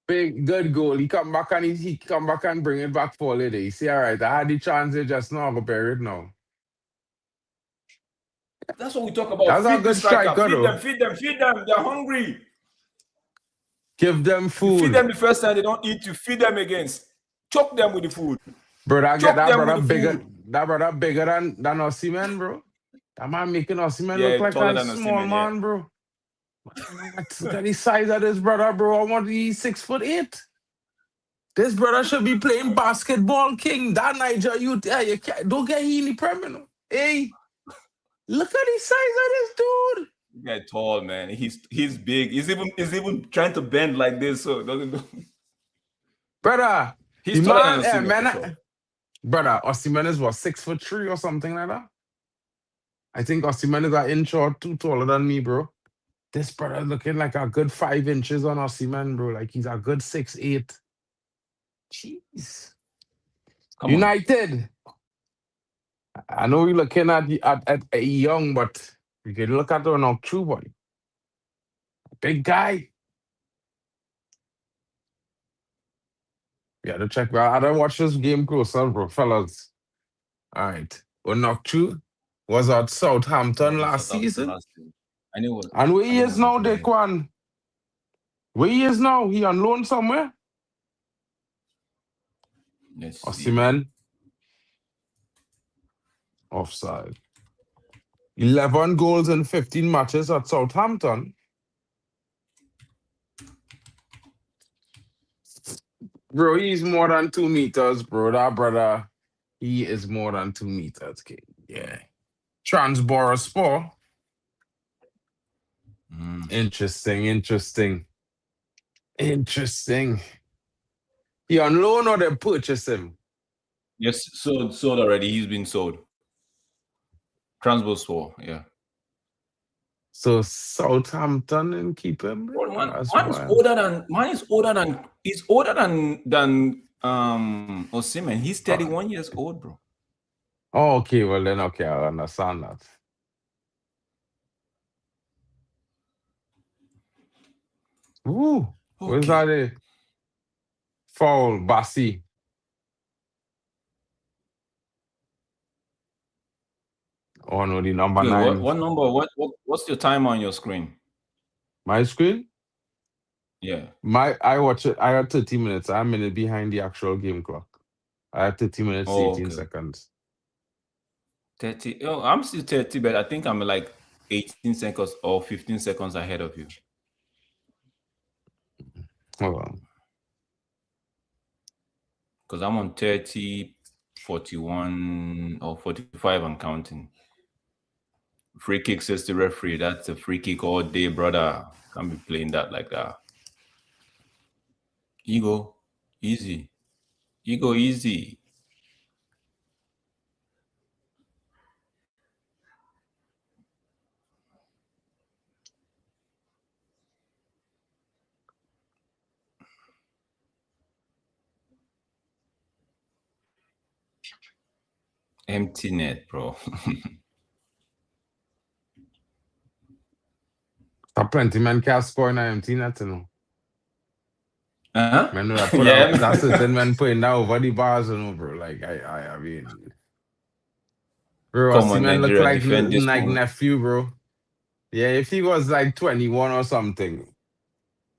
Big, good goal. He come back and bring it back for later. You see, all right, I had the chance just now, but bury it now. That's what we talk about. That's a good striker. Feed them. They're hungry. Give them food. You feed them the first time they don't eat, you feed them again. Choke them with the food. Bro, that brother bigger than Osimhen, bro. That man making Osimhen look like a small man, bro. Look at the size of this brother, bro. I want to be 6'8". This brother should be playing basketball king. That Niger youth, you don't get in the Premier. Hey, look at the size of this dude. Yeah, tall, man. He's big. He's even trying to bend like this, so it doesn't do. Brother, he's taller than Osimhen. Brother, Osimhen is what, 6'3" or something like that? I think Osimhen is an inch or two taller than me, bro. This brother looking like a good 5 inches on Osimhen, bro. Like he's a good 6'8". Jeez. Come on. United. I know we're looking at a young, but you can look at an true boy. Big guy. Yeah, to check. Well, I don't watch this game closer, bro, fellas. All right. Onokchu was at Southampton Oh, last Southampton season. last year. I knew what And where I he knew is was now, happening here. Dequan? Where he is now? He on loan somewhere? Let's see. Osimhen. Offside. 11 goals in 15 matches at Southampton. Bro, he's more than 2 meters, bro. That brother, he is more than 2 meters, kid. Yeah. Transborospor. Interesting, interesting. Interesting. He on loan or they purchase him? Yes, sold already. He's been sold. Transborospor, yeah. So Southampton and keep him? Bro, That's man is wild. older than he's older than Osimhen. He's 31 years old, bro. Oh, okay, well then okay, I understand that. Ooh, where's Okay. that? Foul, Bassi. Oh no, the number Wait, 9. what number? What's your time on your screen? My screen? Yeah. I watch it. I had 30 minutes. I'm a minute behind the actual game clock. I had 30 minutes, Oh, 18 okay. seconds. 30. Oh, I'm still 30, but I think I'm like 18 seconds or 15 seconds ahead of you. Hold on. Because I'm on 30, 41, or 45 and counting. Free kick says the referee. That's a free kick all day, brother. Can't be playing that like that. Ego, easy. Ego, easy. Empty net, bro. Plenty man can't score in an empty net, you know. Huh? Man, I put Yeah. out that's certain man putting that over the bars, you know, bro. Like I mean, bro, Come on, Osimhen look Nigeria, like defend this like one. nephew, bro. Yeah, if he was like 21 or something,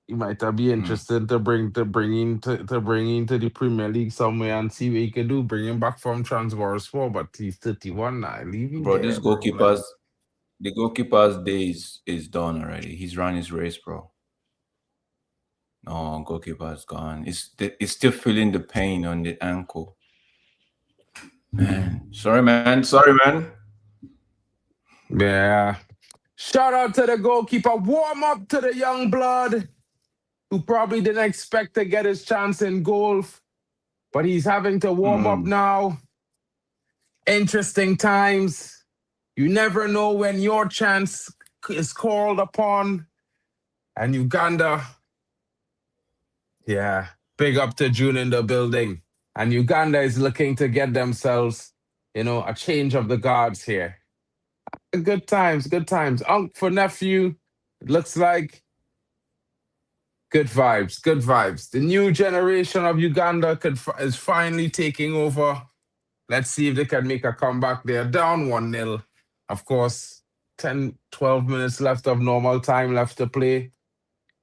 he might be interested to bring into the Premier League somewhere and see what he could do. Bring him back from Transborospor, but he's 31 now. Leave him Bro, there, bro. Like, the goalkeeper's day is done already. He's run his race, bro. No, goalkeeper's gone. It's still feeling the pain on the ankle. Man, sorry, man. yeah. Shout out to the goalkeeper. Warm up to the young blood who probably didn't expect to get his chance in goal, but he's having to warm up now. Interesting times. You never know when your chance is called upon. And Uganda, yeah, big up to June in the building. And Uganda is looking to get themselves, a change of the guards here. Good times, good times. Unc for nephew, it looks like good vibes, good vibes. The new generation of Uganda is finally taking over. Let's see if they can make a comeback. They're down 1-0. Of course, 10, 12 minutes left of normal time left to play.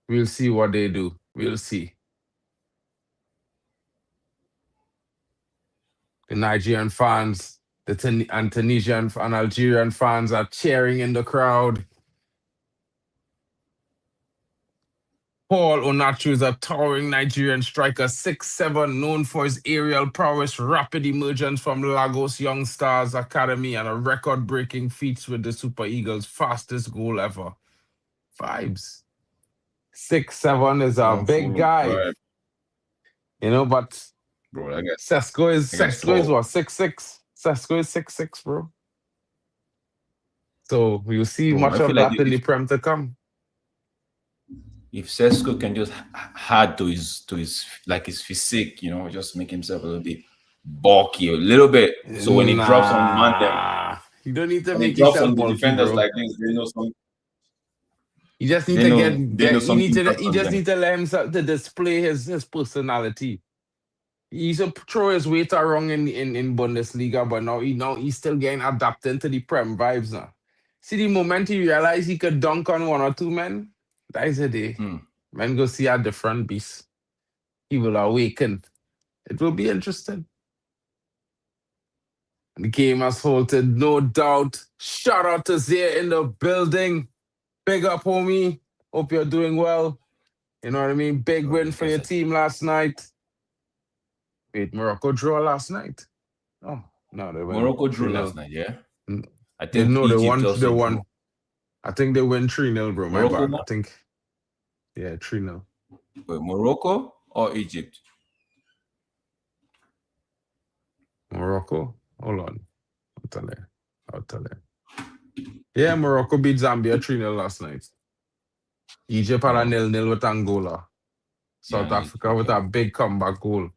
We'll see what they do. We'll see. The Nigerian fans, and Tunisian and Algerian fans are cheering in the crowd. Paul Onachu is a towering Nigerian striker, 6'7", known for his aerial prowess, rapid emergence from Lagos Young Stars Academy, and a record-breaking feats with the Super Eagles' fastest goal ever. Vibes. 6'7" is a One big full guy, drive. But Bro, Sesko I guess is tall. what, 6'6"? Sesko is 6'6", bro. So we'll see Bro, much I feel of like that in the Prem to come. if Sesko can just add to his physique, just make himself a little bit bulky, a little bit. So when he drops on man them, Nah, you don't need to when he make drops yourself on the bulky, defenders bro. like this, they know some. You just need They to know get. You need something to. comes He from just them. need to let himself to display his personality. He used to throw his weight around in Bundesliga, but now he's still getting adapted to the Prem vibes now. See, the moment he realized he could dunk on one or two men, that is a day. Man go see a different beast. He will awaken. It will be interesting. The game has halted, no doubt. Shout out to Zia in the building. Big up, homie. Hope you're doing well. You know what I mean? Big win for your team last night. Wait, Morocco draw last night? Oh, no, they win Morocco drew 3-0. last night, yeah. I They think know they Egypt won. They also drew. won. I think they win 3-0, bro. My Morocco bad. won? I think, yeah, 3-0. Wait, Morocco or Egypt? Morocco. Hold on. I'll tell you. Yeah, Morocco beat Zambia 3-0 last night. Egypt had a 0-0 with Angola. South Yeah, Africa with a big comeback goal.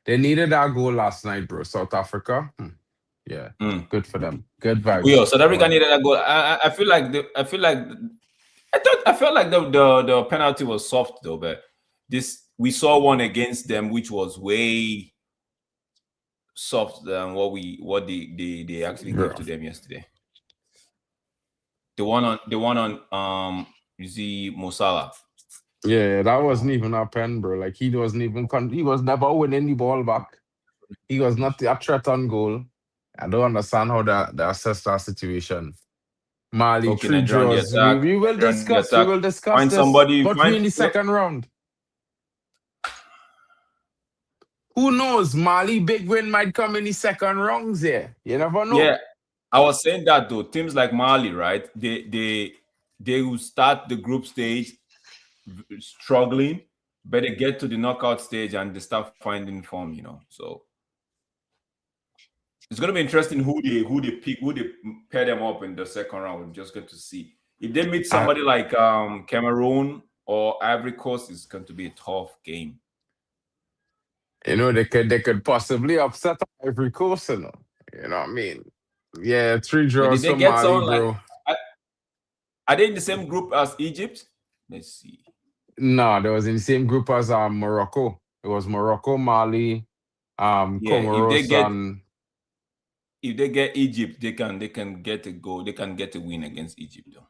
They needed that goal last night, bro. South Africa. Yeah, good for them. Good Oh, vibes. yeah, South Africa needed a goal. I feel like I felt like the penalty was soft though, but we saw one against them which was way soft than what they actually Bro. gave to them yesterday. The one on you see Mosala. Yeah, that wasn't even a pen, bro. Like he wasn't even he was never winning the ball back. He was not a threat on goal. I don't understand how they assess that situation. Mali, Okay, 3 Nigeria on the draws. attack. We will Nigeria on the discuss. We attack. will discuss Find this. somebody. But we in the second round. Who knows? Mali big win might come in the second rounds here. You never know. Yeah, I was saying that though. Teams like Mali, right? They will start the group stage struggling, but they get to the knockout stage and they start finding form. So it's going to be interesting who they pick, who they pair them up in the second round. We're just going to see if they meet somebody like Cameroon or Ivory Coast. It's going to be a tough game. They could possibly upset Ivory Coast. You know what I mean? Yeah, 3 draws Did they for get Mali, someone bro. Are they in the same group as Egypt? Let's see. No, they was in the same group as Morocco. It was Morocco, Mali, Comoros, and if they get Egypt, they can get a goal. They can get a win against Egypt, though.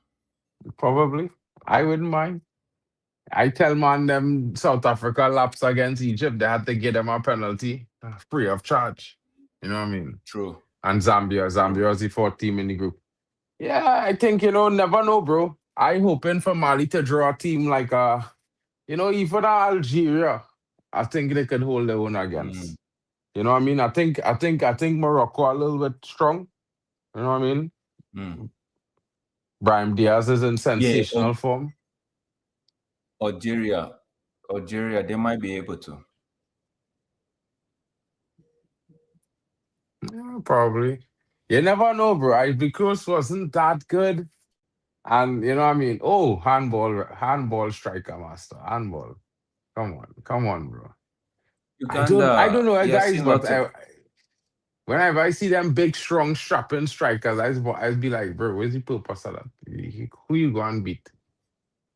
probably. I wouldn't mind. I tell man them South Africa laps against Egypt, they had to give them a penalty free of charge. You know what I mean? True. And Zambia was the fourth team in the group. Yeah, I think, never know, bro. I hoping for Mali to draw a team like even Algeria. I think they could hold their own against. You know what I mean? I think Morocco a little bit strong. You know what I mean? Brahim Diaz is in sensational form. Algeria, they might be able to. Yeah, probably. You never know, bro. Ivory Coast wasn't that good. And you know what I mean? Oh, handball striker master. Handball. Come on, bro. Uganda, I don't know, yeah, guys, seen but lots of. whenever I see them big, strong, strapping strikers, I'd be like, bro, where's the purpose of that? Who you going to beat?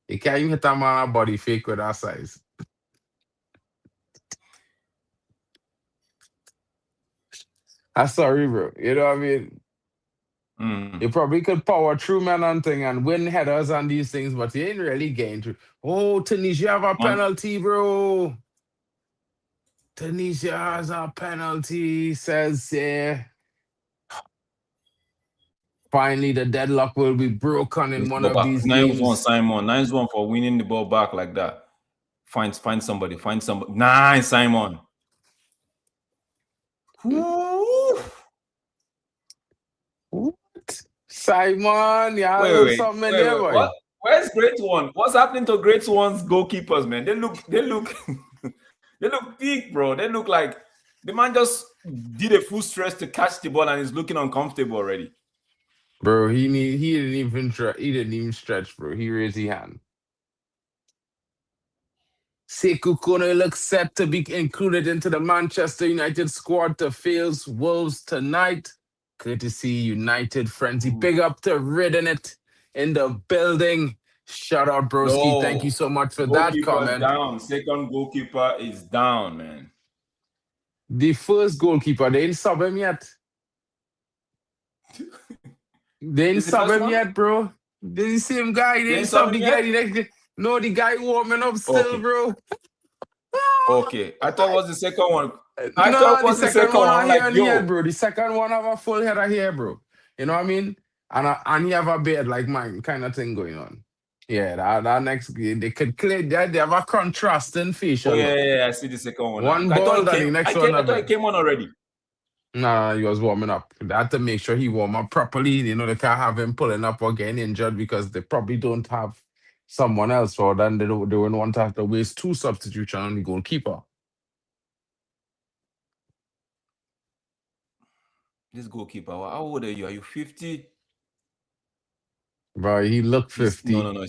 You can't even hit a man a body fake with that size. I'm sorry, bro. You know what I mean? You probably could power through man and thing and win headers and these things, but you ain't really getting through. Oh, Tunisia have a penalty, bro. Tunisia has a penalty, says yeah. Finally, the deadlock will be broken in one of these games. 9-1 Simon. 9-1 for winning the ball back like that. Find somebody. 9 Simon. What? Simon, yeah, Wait. boy. Where's Great One? What's happening to Great One's goalkeepers, man? They look they look big, bro. They look like the man just did a full stretch to catch the ball and is looking uncomfortable already. Bro, he didn't even stretch, bro. He raised his hand. Sekou Kone looks set to be included into the Manchester United squad to face Wolves tonight. Courtesy United Frenzy. Big up to Ridden It in the building. Shout out, broski. Thank you No, so much for that goalkeeper comment. down. Second goalkeeper is down, man. The first goalkeeper, they ain't sub him yet. They ain't Is the sub first him one? yet, bro. The same guy. They They ain't ain't sub sub the him guy. yet? The next, no, the guy warming up still, Okay. bro. Okay. I thought it was the second one. I No, thought it the was the second second one one. I I'm hear like, in the head, yo. bro. The second one have a full head of hair, bro. You know what I mean? And he have a beard like mine, kind of thing going on. Yeah, that next they could clear that they have a contrasting facial Oh, look. yeah. I see the second one now. One I thought bald it and came. the next one I have thought it. it came on already. Nah, he was warming up. They had to make sure he warm up properly. You know, they can't have him pulling up or getting injured because they probably don't have someone else for then they wouldn't want to have to waste two substitutions on the goalkeeper. This goalkeeper, how old are you? Are you 50? Bro, he looked No, 50. no.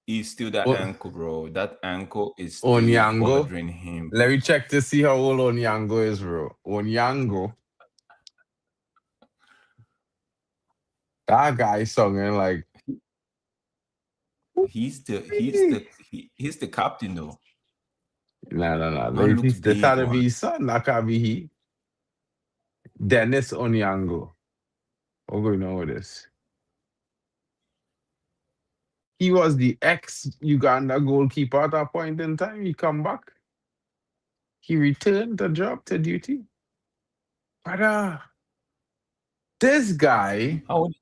He's still that ankle, bro. That ankle is still Onyango. bothering him. Let me check to see how old Onyango is, bro. Onyango. That guy singing like He's the captain though. nah. Man looks They big, thought to man. be his son, that can't be he. Dennis Onyango. What's going on with this? He was the ex-Uganda goalkeeper at that point in time. He come back. He returned the job to duty. But this guy, How old?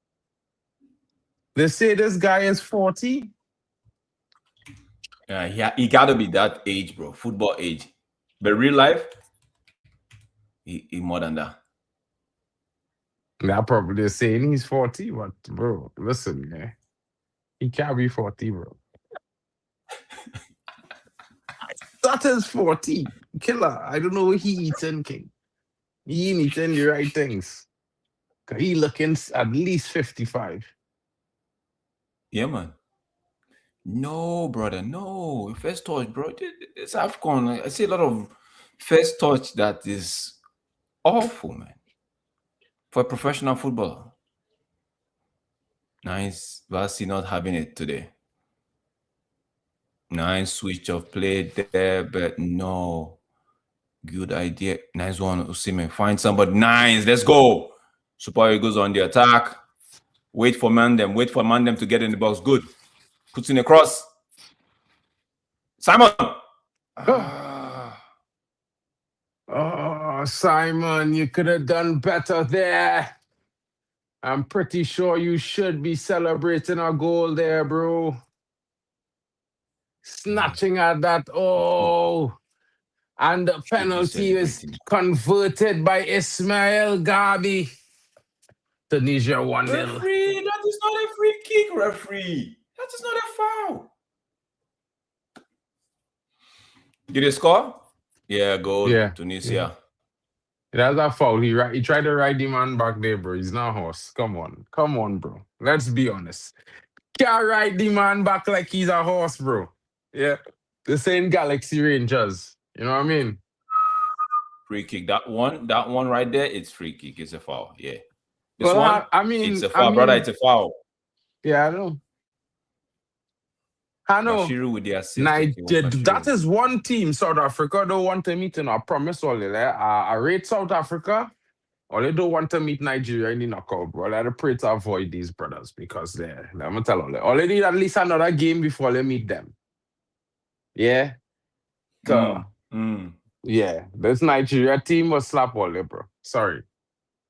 they say this guy is 40. He gotta be that age, bro. Football age. But real life, he more than that. Now probably they're saying he's 40, but bro, listen, man. He can't be 40, bro. That is 40. Killer. I don't know what he eating, King. He ain't eating the right things. 'Cause he looking at least 55. Yeah, man. No, brother, no. First touch, bro. This AFCON, I see a lot of first touch that is awful, man. For a professional footballer. Nice. Vasi not having it today. Nice switch of play there, but no. Good idea. Nice one, Osimhen. Find somebody. Nice. Let's go. Super Eagles on the attack. Wait for Mandem. Wait for Mandem to get in the box. Good. Puts in a cross. Simon. Oh, Simon, you could have done better there. I'm pretty sure you should be celebrating a goal there, bro. Snatching at that. Oh. And the penalty is converted by Ismail Gabi. Tunisia 1-0. Referee, that is not a free kick, referee. That is not a foul. Did they score? Yeah, goal. Yeah. Tunisia. That's a foul. He tried to ride the man back there, bro. He's not a horse. Come on, bro. Let's be honest. Can't ride the man back like he's a horse, bro. Yeah. The same Galaxy Rangers. You know what I mean? Free kick. That one right there, it's free kick. It's a foul. Yeah. This one, I mean, it's a foul, brother. It's a foul. Yeah, I know. Bashiru with the assist. That is one team South Africa don't want to meet in a promise all I rate South Africa, or they don't want to meet Nigeria in the knockout, bro. I pray to avoid these brothers because let me tell you, all they need at least another game before they meet them. Yeah. Yeah, this Nigeria team was slap all there, bro. Sorry.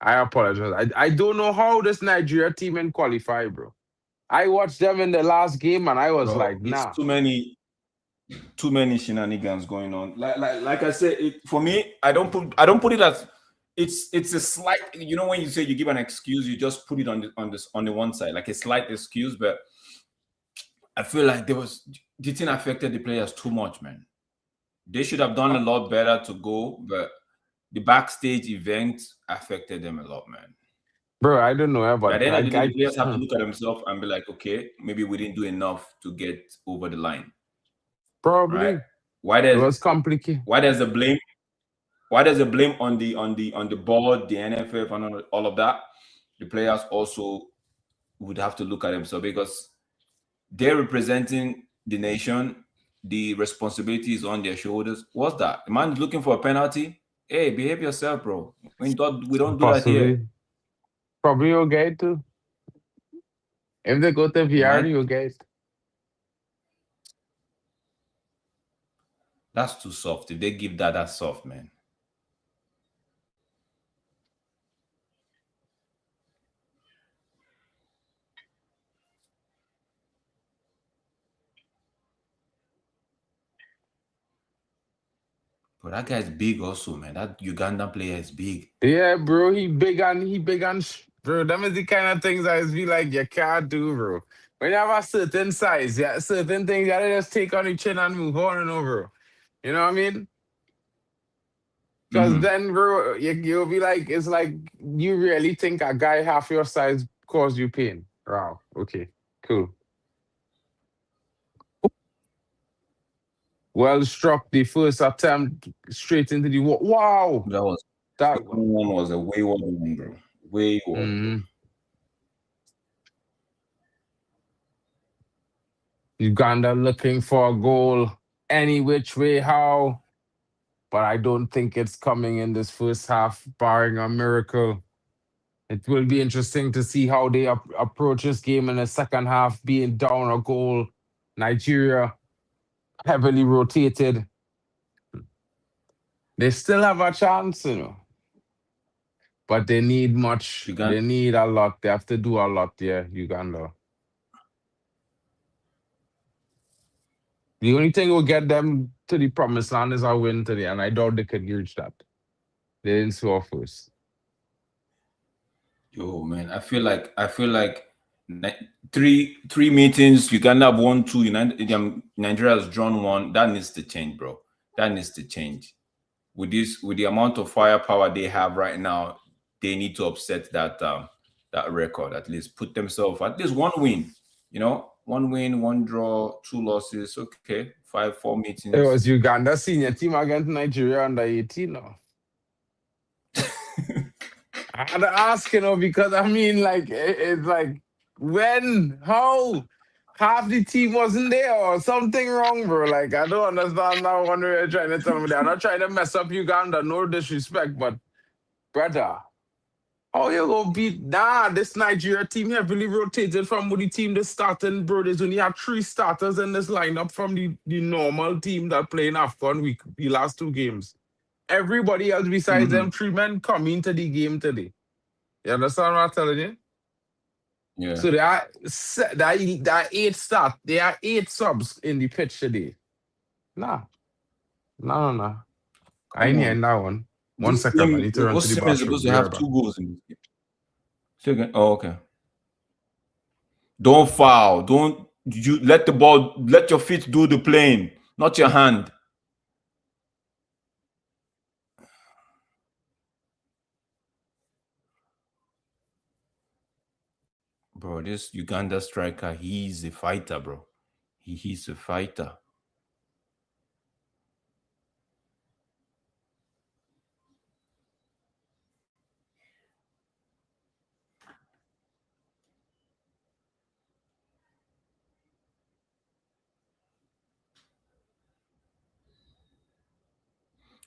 I apologize. I don't know how this Nigeria team can qualify, bro. I watched them in the last game and I was like, nah. It's too many shenanigans going on. Like I said, for me, I don't put it as it's a slight. You know, when you say you give an excuse, you just put it on the one side, like a slight excuse. But I feel like the thing affected the players too much, man. They should have done a lot better to go, but the backstage event affected them a lot, man. Bro, I don't know, but at the end of the day, the players have to look at themselves and be like, okay, maybe we didn't do enough to get over the line. Probably. right? Why It does was complicated. why does the blame why does the blame on the board, the NFF, and all of that? The players also would have to look at themselves because they're representing the nation. The responsibility is on their shoulders. What's that? The man is looking for a penalty. Hey, behave yourself, bro. We don't do that here. Possibly. Probably you'll get it too. If they go to The VR, man, you'll get it. that's too soft. If they give that soft, man. But that guy's big also, man. That Ugandan player is big. Yeah, bro, bro. Them is the kind of things I just be like, you can't do, bro. When you have a certain size, yeah, certain things you gotta just take on your chin and move on and over. You know what I mean? Because Mm-hmm. then, bro, you'll be like, it's like you really think a guy half your size cause you pain. Wow. Okay. Cool. Well struck the first attempt straight into the wall. Wow. That was That. second one was a wayward one, bro. Wayward, bro. Mhm. Uganda looking for a goal any which way, how. But I don't think it's coming in this first half, barring a miracle. It will be interesting to see how they approach this game in the second half, being down a goal. Nigeria heavily rotated. They still have a chance, but they need much. Uganda, They need a lot. They have to do a lot there, Uganda. The only thing will get them to the promised land is a win today, and I doubt they can reach that. They didn't score first. yo, man. I feel like three meetings. Uganda have won two. Nigeria has drawn one. That needs to change, bro. That needs to change. With the amount of firepower they have right now, they need to upset that record. At least put themselves at least one win. One win, one draw, two losses. Okay, 4 It meetings. was Uganda senior team against Nigeria under 18 now. I had to ask, because I mean, like, it's like, when, how, half the team wasn't there or something wrong, bro. Like, I don't understand that one way you're trying to tell me that. I'm not trying to mess up Uganda, no disrespect, but brother, how you gonna beat, this Nigeria team heavily rotated from the team that started, bro. There's only have 3 starters in this lineup from the normal team that play in AFCON week, the last 2 games. Everybody else besides Mm-hmm. them 3 men come into the game today. You understand what I'm telling you? Yeah. So there are 8 start. There are 8 subs in the pitch today. Nah. No. I Come ain't on. hearing that one. One This second, I game, need to run to the Osimhen is bathroom. supposed to Be right have back. 2 goals in this game. Second. Oh, okay. Don't foul. Don't you let the ball, let your feet do the playing, not your hand. Bro, this Uganda striker, he's a fighter, bro. He's a fighter.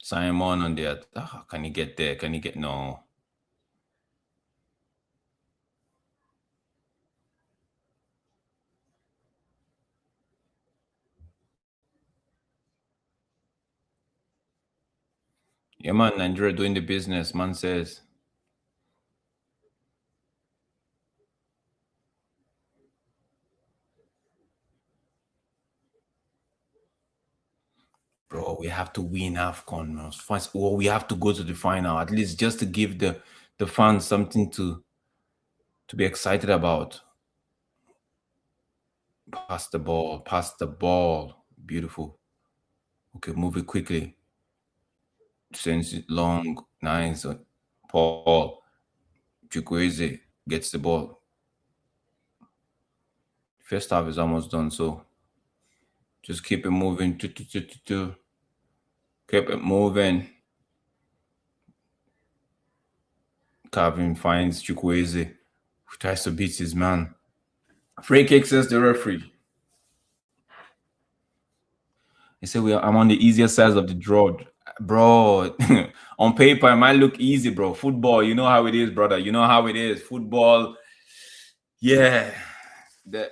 Simon on there. Can he get there? Can he get no? Yeah, man, Nigeria doing the business, man says. Bro, we have to win AFCON, man. Or we have to go to the final, at least just to give the fans something to be excited about. Pass the ball, pass the ball. Beautiful. Okay, move it quickly. Sends it long, nice. Paul Chukwueze gets the ball. First half is almost done, so Just keep it moving. Keep it moving. Calvin finds Chukwueze, who tries to beat his man. Free kick, says the referee. He said, I'm on the easier side of the draw. Bro, on paper, it might look easy, bro. Football, you know how it is, brother. You know how it is. Football, yeah.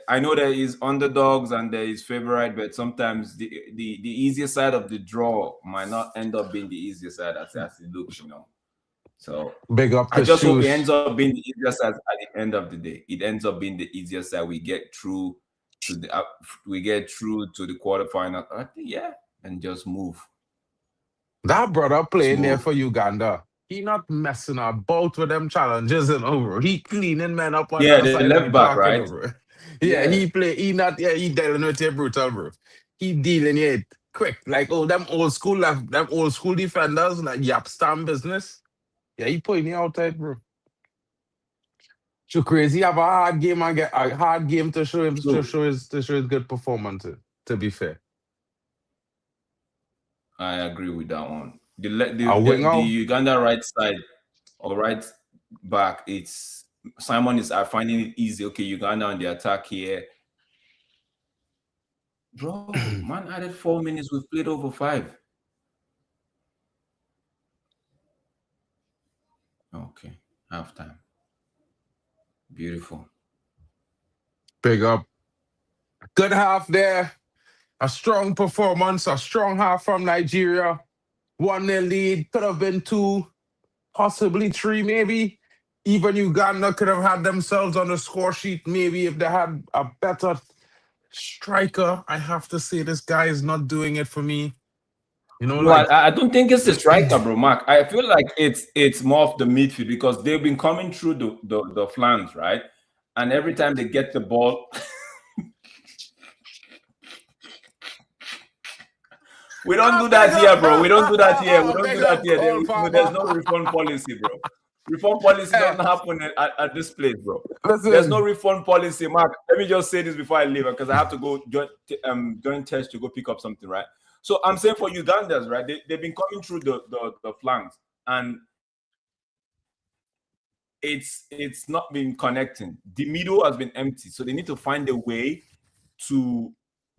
I know there is underdogs and there is favorite, but sometimes the easier side of the draw might not end up being the easier side as it looks, you know. So Big up I to just hope it Shush. ends up being the easier side at the end of the day. It ends up being the easier side. We get through to the quarterfinal. I think, yeah, and just move. That brother Just playing there move. for Uganda. He not messing about with them challenges and over. He cleaning men up on the Yeah, other the side of the left back, park and right? over. Yeah, Yeah. he dealing with it brutal, bro. He dealing it quick. Like, oh, them old school defenders, like yap stam business. Yeah, he putting it out there, bro. So crazy have a hard game and get a hard game to show him So to show his good performance, to be fair. I agree with that one. A The winger. Uganda right side or right back, it's Simon is finding it easy. Okay, Uganda on the attack here. Bro, man added 4 minutes. We've played over 5. Okay, halftime. Beautiful. Big up. Good half there. A strong performance, a strong half from Nigeria. 1-0 lead, could have been 2, possibly 3, maybe. Even Uganda could have had themselves on the score sheet, maybe if they had a better striker. I have to say, this guy is not doing it for me. You know, No, like, I don't think it's the striker, bro, Mark. I feel like it's more of the midfield because they've been coming through the flanks, right? And every time they get the ball, we don't do big that here, bro. We don't do that here. We up, don't do big that up, here. Cole There's Farmer. no refund policy, bro. Reform policy Eh, doesn't happen at this place, bro. There's no listen, refund policy, Mark. Let me just say this before I leave because I have to go join test to go pick up something, right? So I'm saying for Ugandans, right? They've been coming through the flanks and it's not been connecting. The middle has been empty, so they need to find a way to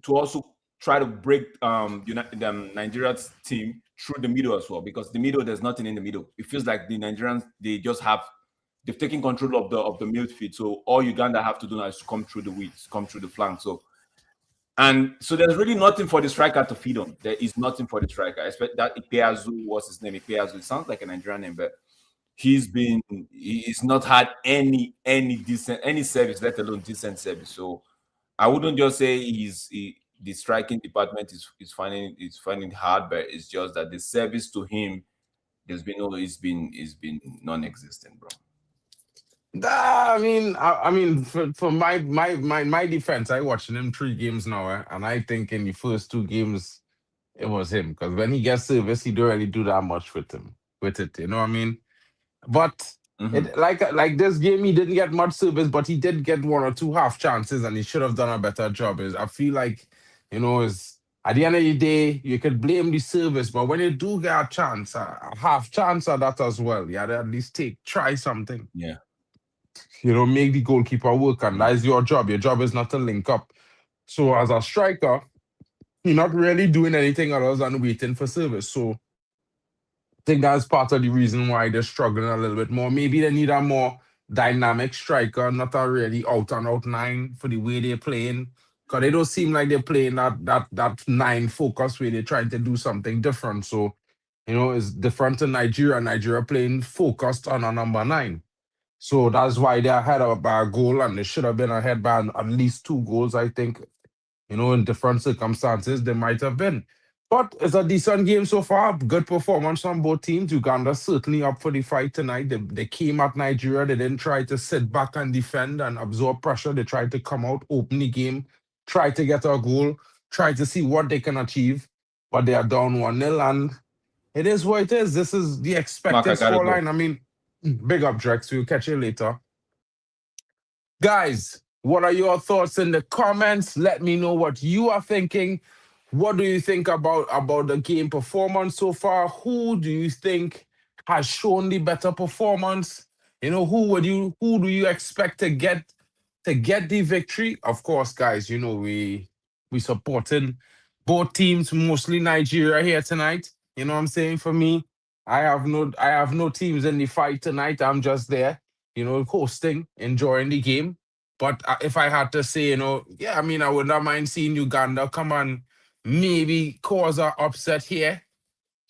also try to break Nigeria's team through the middle as well, because the middle, there's nothing in the middle. It feels like the Nigerians, they've taken control of the midfield. So all Uganda have to do now is come through the width, come through the flank. So there's really nothing for the striker to feed on. There is nothing for the striker. I expect that Ipeazu, what's his name? Ipeazu. It sounds like a Nigerian name, but he's not had any decent service, let alone decent service. So I wouldn't just say the striking department is finding it hard, but it's just that the service to him it's been non-existent, bro. I mean, for my defense, I watching him 3 games now, and I think in the first 2 games it was him because when he gets service, he don't really do that much with it. You know what I mean? But Mm-hmm. it like this game, he didn't get much service, but he did get 1 or 2 half chances, and he should have done a better job. I feel like, is at the end of the day, you could blame the service, but when you do get a chance, a half chance of that as well, you had to at least try something. Yeah. Make the goalkeeper work, and that is your job. Your job is not to link up. So as a striker, you're not really doing anything other than waiting for service. So I think that's part of the reason why they're struggling a little bit more. Maybe they need a more dynamic striker, not a really out and out 9 for the way they're playing. Because they don't seem like they're playing that 9 focus where they're trying to do something different. So, it's different to Nigeria. Nigeria playing focused on a number 9. So that's why they're ahead by a goal, and they should have been ahead by at least 2 goals, I think. In different circumstances, they might have been. But it's a decent game so far. Good performance from both teams. Uganda certainly up for the fight tonight. They came at Nigeria. They didn't try to sit back and defend and absorb pressure. They tried to come out, open the game, try to get a goal, try to see what they can achieve. But they are down 1-0, and it is what it is. This is the Mark, expected I gotta go. scoreline. I mean, big up, Drex. We'll catch you later. Guys, what are your thoughts in the comments? Let me know what you are thinking. What do you think about the game performance so far? Who do you think has shown the better performance? Who do you expect to get the victory? Of course, guys, we supported both teams, mostly Nigeria here tonight. You know what I'm saying? For me, I have no teams in the fight tonight. I'm just there, hosting, enjoying the game. But if I had to say, yeah, I mean, I would not mind seeing Uganda come and maybe cause an upset here.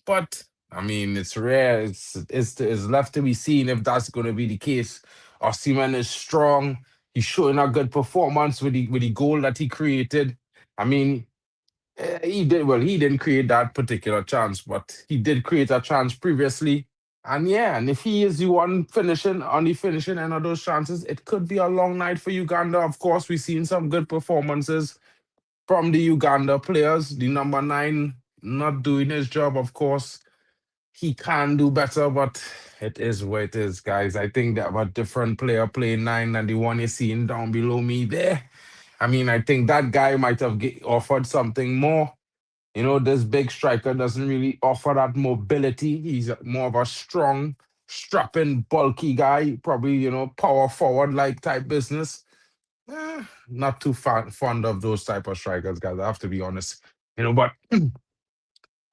But I mean, it's rare. It's left to be seen if that's going to be the case. Osimhen is strong. He's showing a good performance with the goal that he created. I mean, he did well. He didn't create that particular chance, but he did create a chance previously. And yeah, and if he is the one finishing on the finishing end of those chances, it could be a long night for Uganda. Of course, we've seen some good performances from the Uganda players. The number nine not doing his job, of course. He can do better, but it is what it is, guys. I think that a different player playing nine than the one you're seeing down below me there. I mean, I think that guy might have offered something more. This big striker doesn't really offer that mobility. He's more of a strong, strapping, bulky guy, probably, power forward like type business. Not too fond of those type of strikers, guys. I have to be honest. But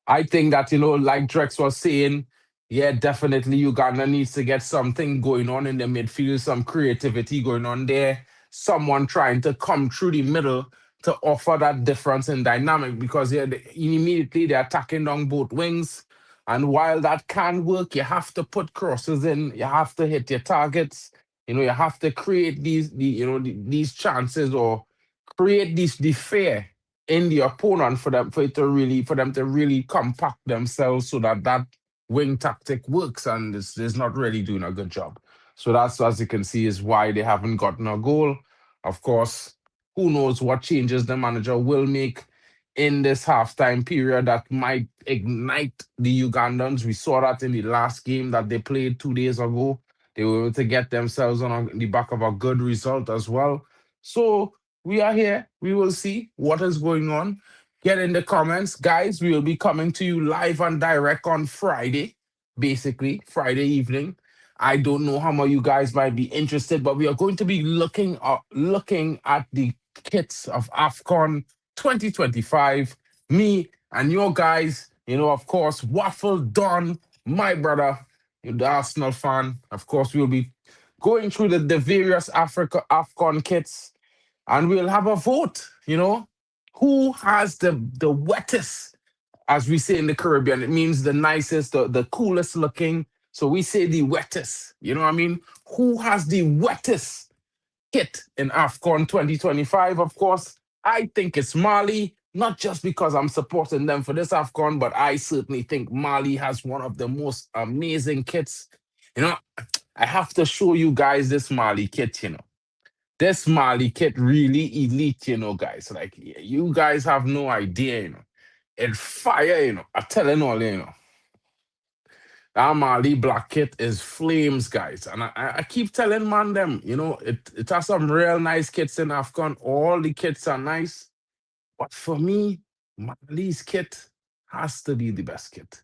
I think that, like Drex was saying, yeah, definitely Uganda needs to get something going on in the midfield, some creativity going on there. Someone trying to come through the middle to offer that difference in dynamic because yeah, immediately they're attacking down both wings. And while that can work, you have to put crosses in, you have to hit your targets, you have to create these chances or create the fear in the opponent for them to really compact themselves so that that wing tactic works and is not really doing a good job. So that's, as you can see, is why they haven't gotten a goal. Of course, who knows what changes the manager will make in this halftime period that might ignite the Ugandans. We saw that in the last game that they played 2 days ago. They were able to get themselves on the back of a good result as well. So we are here. We will see what is going on. Get in the comments, guys. We will be coming to you live and direct on Friday, basically Friday evening. I don't know how much you guys might be interested, but we are going to be looking at the kits of AFCON 2025. Me and your guys, of course, Waffle Don, my brother, the Arsenal fan. Of course, we'll be going through the various Africa AFCON kits and we'll have a vote, who has the wettest, as we say in the Caribbean. It means the nicest, the coolest looking. So we say the wettest, you know what I mean? Who has the wettest kit in AFCON 2025? Of course, I think it's Mali, not just because I'm supporting them for this AFCON, but I certainly think Mali has one of the most amazing kits. I have to show you guys this Mali kit. This Mali kit really elite, guys. Like you guys have no idea, It fire, I'm telling all you. That Mali black kit is flames, guys. And I keep telling man them, it has some real nice kits in AFCON. All the kits are nice. But for me, Mali's kit has to be the best kit.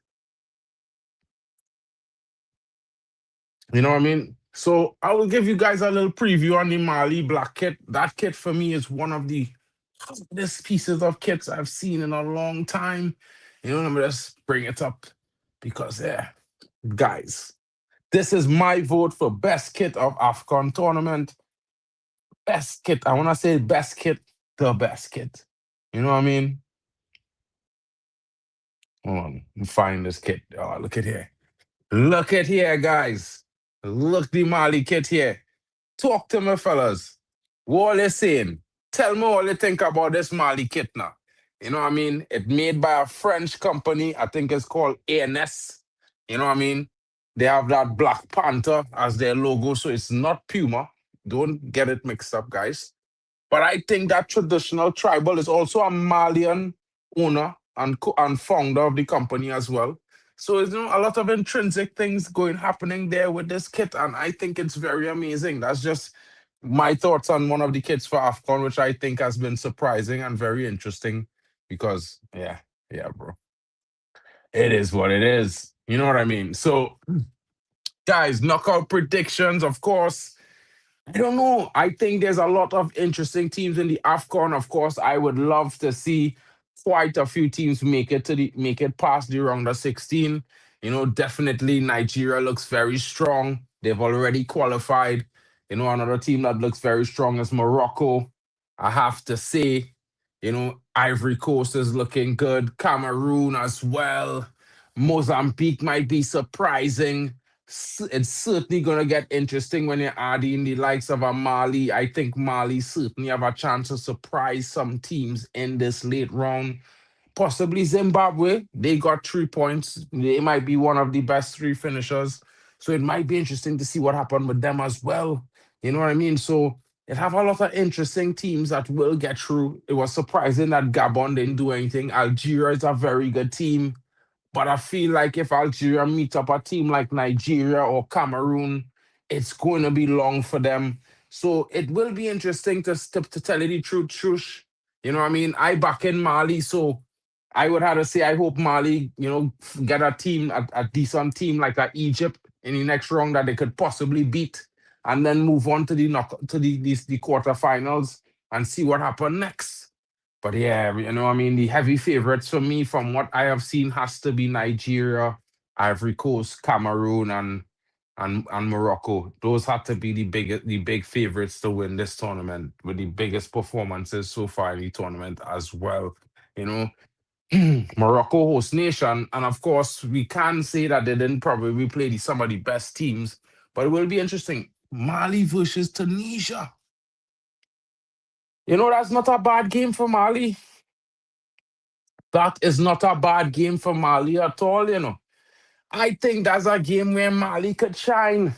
You know what I mean? So I will give you guys a little preview on the Mali black kit. That kit for me is one of the best pieces of kits I've seen in a long time. Let me just bring it up because, yeah, guys, this is my vote for best kit of AFCON tournament. Best kit. I want to say best kit, the best kit. You know what I mean? Hold on, let me find this kit. Oh, look at here. Look at here, guys. Look the Mali kit here. Talk to me, fellas. What they saying? Tell me what you think about this Mali kit now. You know what I mean? It's made by a French company. I think it's called ANS. You know what I mean? They have that Black Panther as their logo, so it's not Puma. Don't get it mixed up, guys. But I think that traditional tribal is also a Malian owner and founder of the company as well. So there's a lot of intrinsic things happening there with this kit, and I think it's very amazing. That's just my thoughts on one of the kits for AFCON, which I think has been surprising and very interesting. because yeah, bro, it is what it is. You know what I mean? So, guys, knockout predictions, of course. I don't know. I think there's a lot of interesting teams in the AFCON. Of course, I would love to see quite a few teams make it past the round of 16. Definitely Nigeria looks very strong. They've already qualified. Another team that looks very strong is Morocco. I have to say, Ivory Coast is looking good. Cameroon as well. Mozambique might be surprising. It's certainly going to get interesting when you add in the likes of a Mali. I think Mali certainly have a chance to surprise some teams in this late round. Possibly Zimbabwe. They got 3 points. They might be one of the best three finishers. So it might be interesting to see what happened with them as well. You know what I mean? So it have a lot of interesting teams that will get through. It was surprising that Gabon didn't do anything. Algeria is a very good team. But I feel like if Algeria meet up a team like Nigeria or Cameroon, it's going to be long for them. So it will be interesting to tell you the truth, Shush. You know what I mean? I back in Mali, so I would have to say I hope Mali, get a team, a decent team like a Egypt in the next round that they could possibly beat, and then move on to the the quarterfinals and see what happens next. But yeah, I mean, the heavy favorites for me, from what I have seen, has to be Nigeria, Ivory Coast, Cameroon, and Morocco. Those had to be the big favorites to win this tournament, with the biggest performances so far in the tournament as well. You know, Morocco host nation, and of course, we can say that they didn't probably play some of the best teams, but it will be interesting. Mali versus Tunisia. That's not a bad game for Mali. That is not a bad game for Mali at all. I think that's a game where Mali could shine.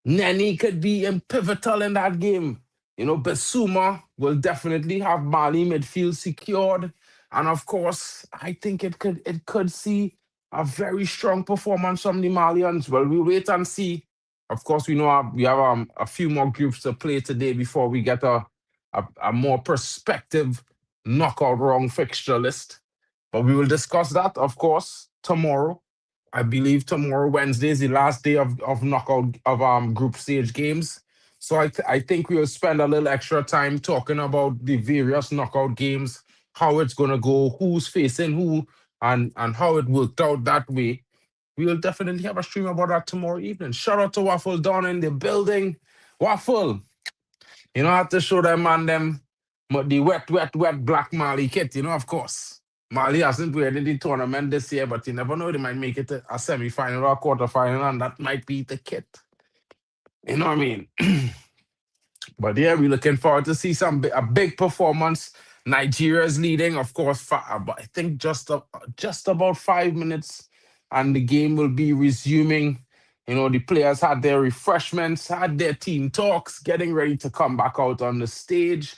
Nenny could be pivotal in that game. Basuma will definitely have Mali midfield secured. And of course, I think it could see a very strong performance from the Malians. Well, we'll wait and see. Of course, we know we have a few more groups to play today before we get a more perspective knockout round fixture list. But we will discuss that, of course, tomorrow. I believe tomorrow, Wednesday, is the last day of knockout of group stage games. So I think we'll spend a little extra time talking about the various knockout games, how it's gonna go, who's facing who, and how it worked out that way. We will definitely have a stream about that tomorrow evening. Shout out to Waffle down in the building. Waffle, I have to show them man them the wet black Mali kit, of course. Mali hasn't played in the tournament this year, but you never know, they might make it a semi-final or a quarter-final, and that might be the kit. You know what I mean? But yeah, we're looking forward to see a big performance. Nigeria is leading, of course, I think just about 5 minutes, and the game will be resuming. The players had their refreshments, had their team talks, getting ready to come back out on the stage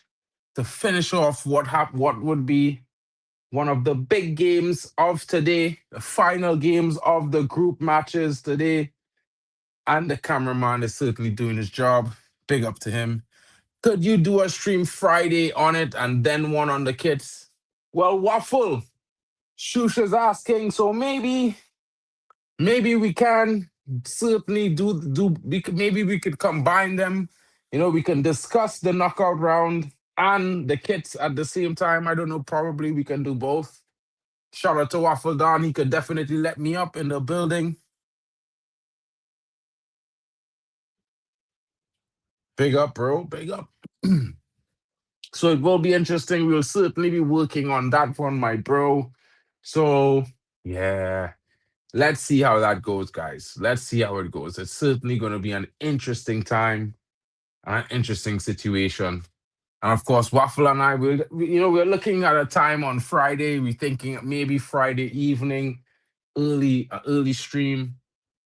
to finish off what would be one of the big games of today, the final games of the group matches today. And the cameraman is certainly doing his job. Big up to him. Could you do a stream Friday on it and then one on the kits? Well, Waffle, Shush is asking, so maybe we can certainly maybe we could combine them. We can discuss the knockout round and the kits at the same time. I don't know, probably we can do both. Shout out to Waffle Don. He could definitely let me up in the building. Big up, bro. Big up. So it will be interesting. We'll certainly be working on that one, my bro. So yeah, let's see how that goes, guys. Let's see how it goes. It's certainly going to be an interesting time, an interesting situation. And of course, Waffle and I we're looking at a time on Friday. We're thinking maybe Friday evening, early stream,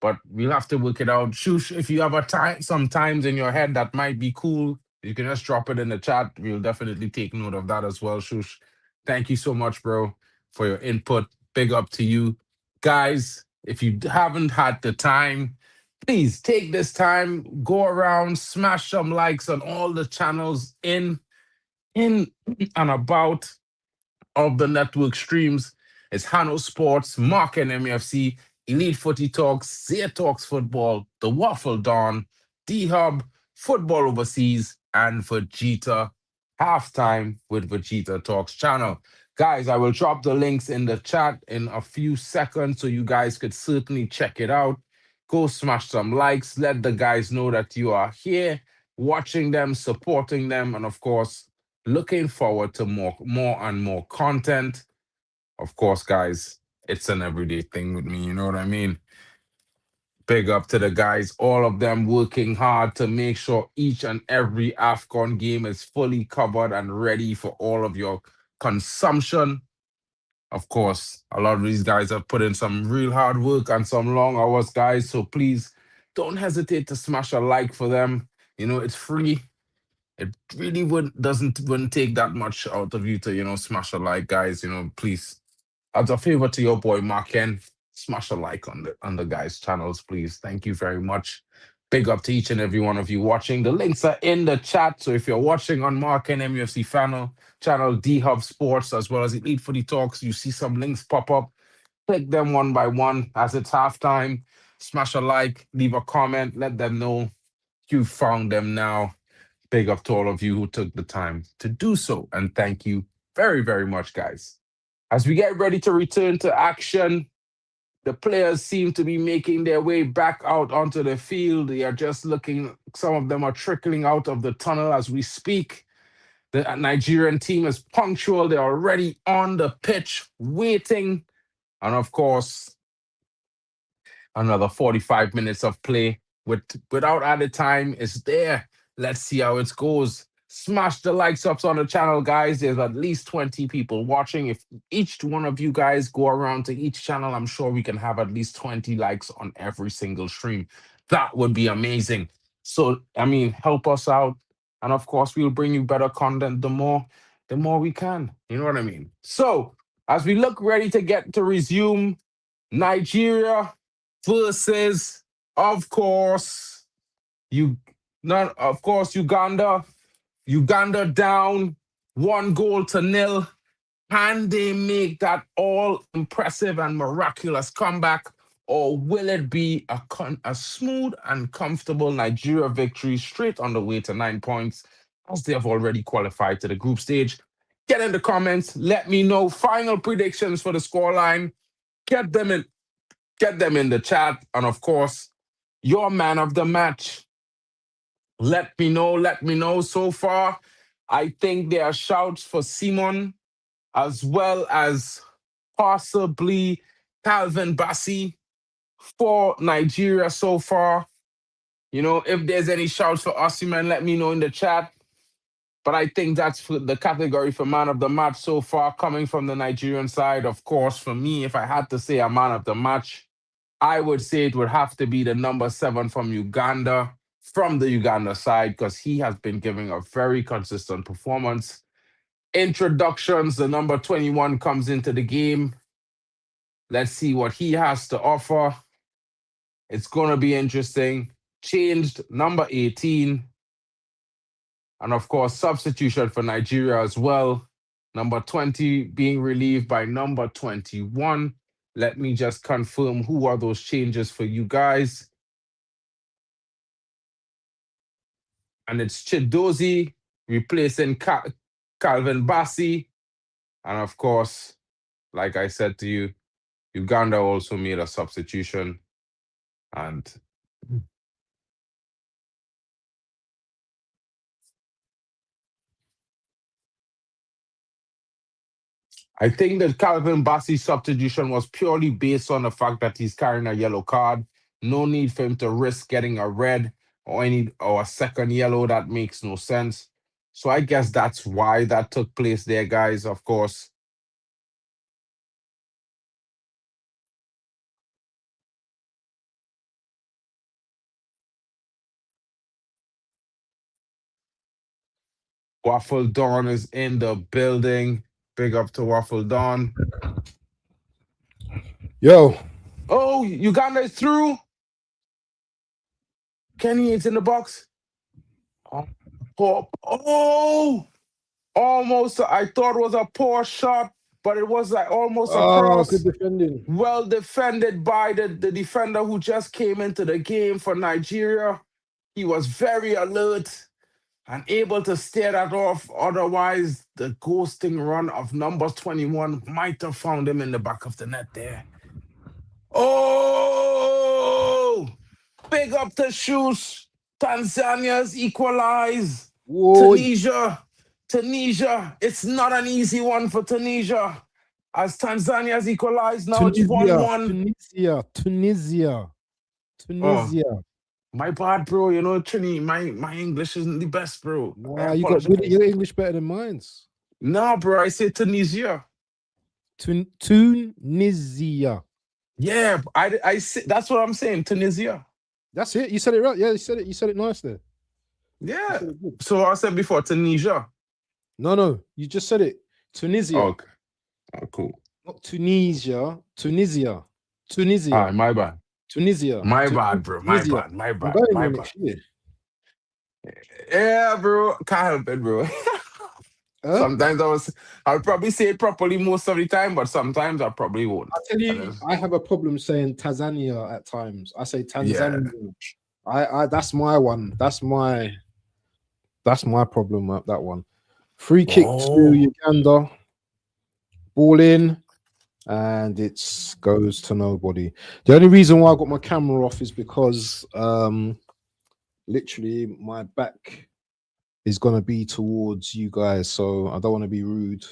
but we'll have to work it out. Shush, if you have some times in your head that might be cool, you can just drop it in the chat. We'll definitely take note of that as well. Shush, thank you so much, bro, for your input. Big up to you, guys. If you haven't had the time, please take this time, go around, smash some likes on all the channels in and about of the network streams. It's Hano Sports, Mark and MFC, Elite Footy Talks, Zia Talks Football, The Waffle Dawn, D Hub, Football Overseas, and Vegeta Halftime with Vegeta Talks channel. Guys, I will drop the links in the chat in a few seconds so you guys could certainly check it out. Go smash some likes. Let the guys know that you are here, watching them, supporting them, and of course, looking forward to more and more content. Of course, guys, it's an everyday thing with me, you know what I mean? Big up to the guys, all of them working hard to make sure each and every AFCON game is fully covered and ready for all of your consumption. Of course, a lot of these guys have put in some real hard work and some long hours, guys. So please don't hesitate to smash a like for them. You know, it's free. It really wouldn't take that much out of you to, smash a like, guys. Please, as a favor to your boy Mark Ken, smash a like on the guys' channels, please. Thank you very much. Big up to each and every one of you watching. The links are in the chat. So if you're watching on Mark and MUFC channel D Hub Sports, as well as Elite Footy Talks, you see some links pop up. Click them one by one as it's halftime. Smash a like, leave a comment, let them know you found them now. Big up to all of you who took the time to do so. And thank you very, very much, guys. As we get ready to return to action, the players seem to be making their way back out onto the field. They are just looking, some of them are trickling out of the tunnel as we speak. The Nigerian team is punctual. They're already on the pitch waiting. And of course, another 45 minutes of play without added time is there. Let's see how it goes. Smash the likes ups on the channel, guys. There's at least 20 people watching. If each one of you guys go around to each channel, I'm sure we can have at least 20 likes on every single stream. That would be amazing. So, I mean, help us out. And of course, we'll bring you better content the more we can. You know what I mean? So, as we look ready to get to resume, Nigeria versus, of course, you not of course Uganda. Uganda down 1-0. Can they make that all impressive and miraculous comeback, or will it be a smooth and comfortable Nigeria victory straight on the way to 9 points, as they have already qualified to the group stage? Get in the comments. Let me know final predictions for the scoreline. Get them in the chat. And of course, your man of the match. Let me know. Let me know. So far, I think there are shouts for Simon as well as possibly Calvin Bassi for Nigeria so far. If there's any shouts for Osimhen, let me know in the chat. But I think that's for the category for man of the match so far, coming from the Nigerian side. Of course, for me, if I had to say a man of the match, I would say it would have to be the number 7 from Uganda, from the Uganda side, because he has been giving a very consistent performance. Introductions, the number 21 comes into the game. Let's see what he has to offer. It's going to be interesting. Changed number 18. And of course, substitution for Nigeria as well. Number 20 being relieved by number 21. Let me just confirm who are those changes for you guys. And it's Chidozie replacing Calvin Bassi. And of course, like I said to you, Uganda also made a substitution. And I think that Calvin Bassi's substitution was purely based on the fact that he's carrying a yellow card. No need for him to risk getting a red or a second yellow. That makes no sense. So I guess that's why that took place there, guys. Of course, Waffle Dawn is in the building. Big up to Waffle Dawn. Yo, Oh, Uganda is through. Kenny is in the box. Oh, almost. I thought it was a poor shot. but it was like almost a Oh, good cross. defending. Well defended by the defender who just came into the game for Nigeria. He was very alert and able to stare that off. Otherwise, the ghosting run of number 21 might have found him in the back of the net there. Oh, big up the shoes. Tanzania's equalize. Whoa. Tunisia. It's not an easy one for Tunisia. As Tanzania's equalized now, it's Tunisia. 1-1. Tunisia. Oh, Tunisia. my bad, bro. You know, Trini, my English isn't the best, bro. I Nah, you got good. apologize. Your English better than mine. No, bro, I said Tunisia. Tunisia. Yeah, I say, that's what I'm saying, Tunisia. That's it. You said it right. Yeah, you said it. You said it nice there. You Yeah. said it good. So I said before, Tunisia. No. You just said it. Tunisia. Okay. Oh, cool. Not Tunisia. Tunisia. All right, my bad. Tunisia. My bad, bro. My Tunisia. bad. My I'm bad. going My there bad. next year. Yeah, bro. Can't help it, bro. Huh? Sometimes I'll probably say it properly most of the time, but sometimes I probably won't. I tell you, And it's- I have a problem saying Tanzania at times. I say Yeah. Tanzania. I that's my one. That's my problem at that one. Free kick Oh. to Uganda. Ball in, and it goes to nobody. The only reason why I got my camera off is because literally my back is gonna be towards you guys, so I don't want to be rude.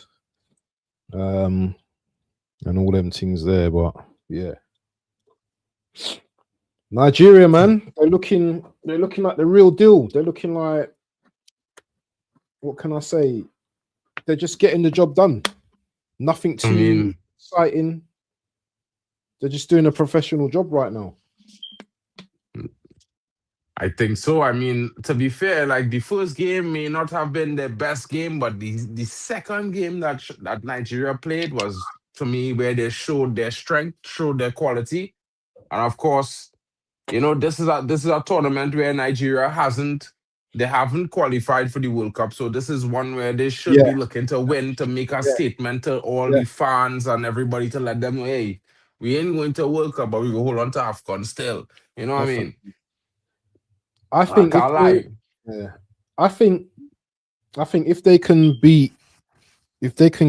And all them things there, but yeah. Nigeria, man, they're looking like the real deal. They're looking like, what can I say? They're just getting the job done. Nothing too I mean, exciting. They're just doing a professional job right now. I think so. I mean, to be fair, like the first game may not have been the best game, but the second game that Nigeria played was, to me, where they showed their strength, showed their quality, and of course, you know, this is a tournament where Nigeria haven't qualified for the World Cup, so this is one where they should be looking to win, to make a statement to all the fans and everybody, to let them know, hey, we ain't going to World Cup, but we will hold on to AFCON still. You know what I mean? I think can't lie. I think if they can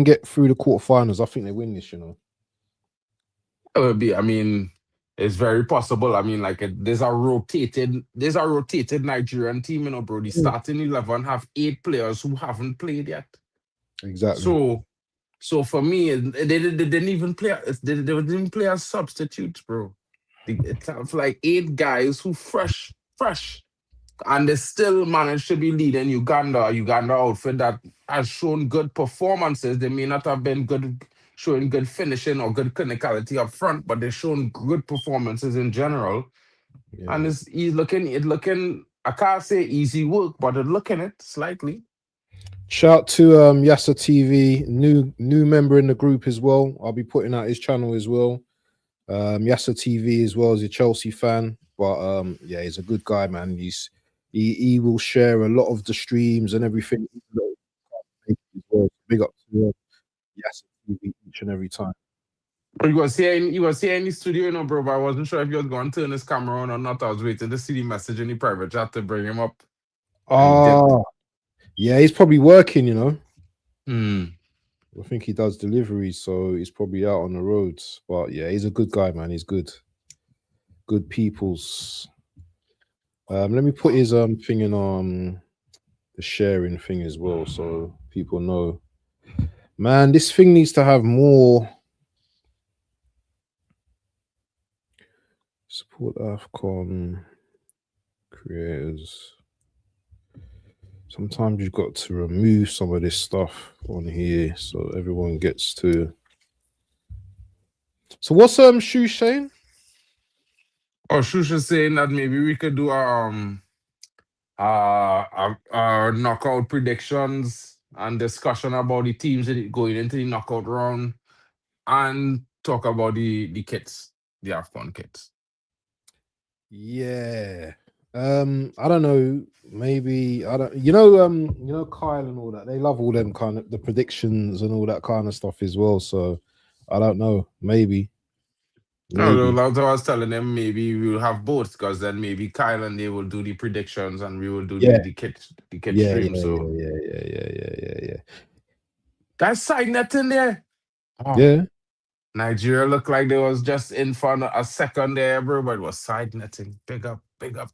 get through the quarterfinals, I think they win this, you know. It would be, I mean, it's very possible. I mean, like there's a rotated Nigerian team, you know, bro. The starting 11 have 8 players who haven't played yet. Exactly. So for me, they didn't even play. They didn't even play as substitutes, bro. It's like 8 guys who fresh, and they still managed to be leading Uganda outfit that has shown good performances. They may not have been showing good finishing or good clinicality up front, but they've shown good performances in general. Yeah. And it's looking. I can't say easy work, but it's looking it slightly. Shout to Yasa TV, new member in the group as well. I'll be putting out his channel as well. Yasa TV as well, as a Chelsea fan, but yeah, he's a good guy, man. He will share a lot of the streams and everything. Big up to Yasa TV each and every time. He was here in the studio, you know, bro, but I wasn't sure if he was going to turn his camera on or not. I was waiting to see the message in the private chat to bring him up. Yeah, he's probably working, you know. I think he does deliveries, so he's probably out on the roads. But yeah, he's a good guy, man. He's good peoples. Let me put his thing in the sharing thing as well, so people know. Man, this thing needs to have more support. AFCON creators. Sometimes you've got to remove some of this stuff on here so everyone gets to. So what's Shush saying? Oh, Shush is saying that maybe we could do knockout predictions and discussion about the teams going into the knockout round, and talk about the kits, the AFCON kits. Yeah. I don't know. Maybe I don't. Kyle and all that. They love all them kind of the predictions and all that kind of stuff as well. So I don't know. Maybe. No, that's what I was telling them. Maybe we'll have both, because then maybe Kyle and they will do the predictions and we will do Yeah. the kid Yeah. stream. Yeah. So Yeah. that side net in there. Oh, Yeah. Nigeria looked like they was just in for a second there, bro, but it was side netting. Big up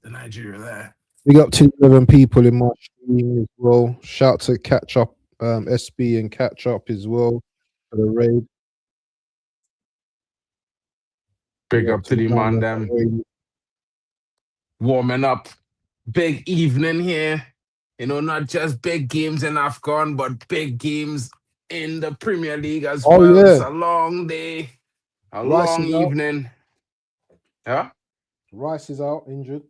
the Nigeria there. We got 11 people in my stream as well. Shout to Catch Up, SB and Catch Up as well for the raid. Big up to the man Uganda them. raid. Warming up. Big evening here. You know, not just big games in AFCON, but big games in the Premier League as Oh well. It's yeah, a long day, a Rice long is out. evening. Yeah. Rice is out, injured.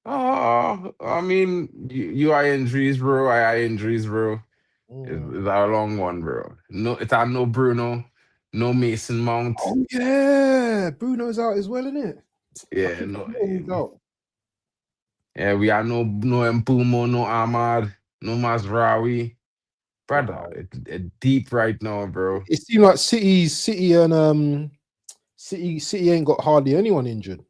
Oh, I mean, you are injuries, bro. I injuries, bro. Mm. It's a long one, bro. No, it's no Bruno, no Mason Mount. Oh yeah, Bruno's out as well, isn't it? I Yeah, think no. he's out. Yeah, we are no Mpumo, no Ahmad, no Mazraoui. Brother, Wow. it's deep right now, bro. It seemed like City ain't got hardly anyone injured.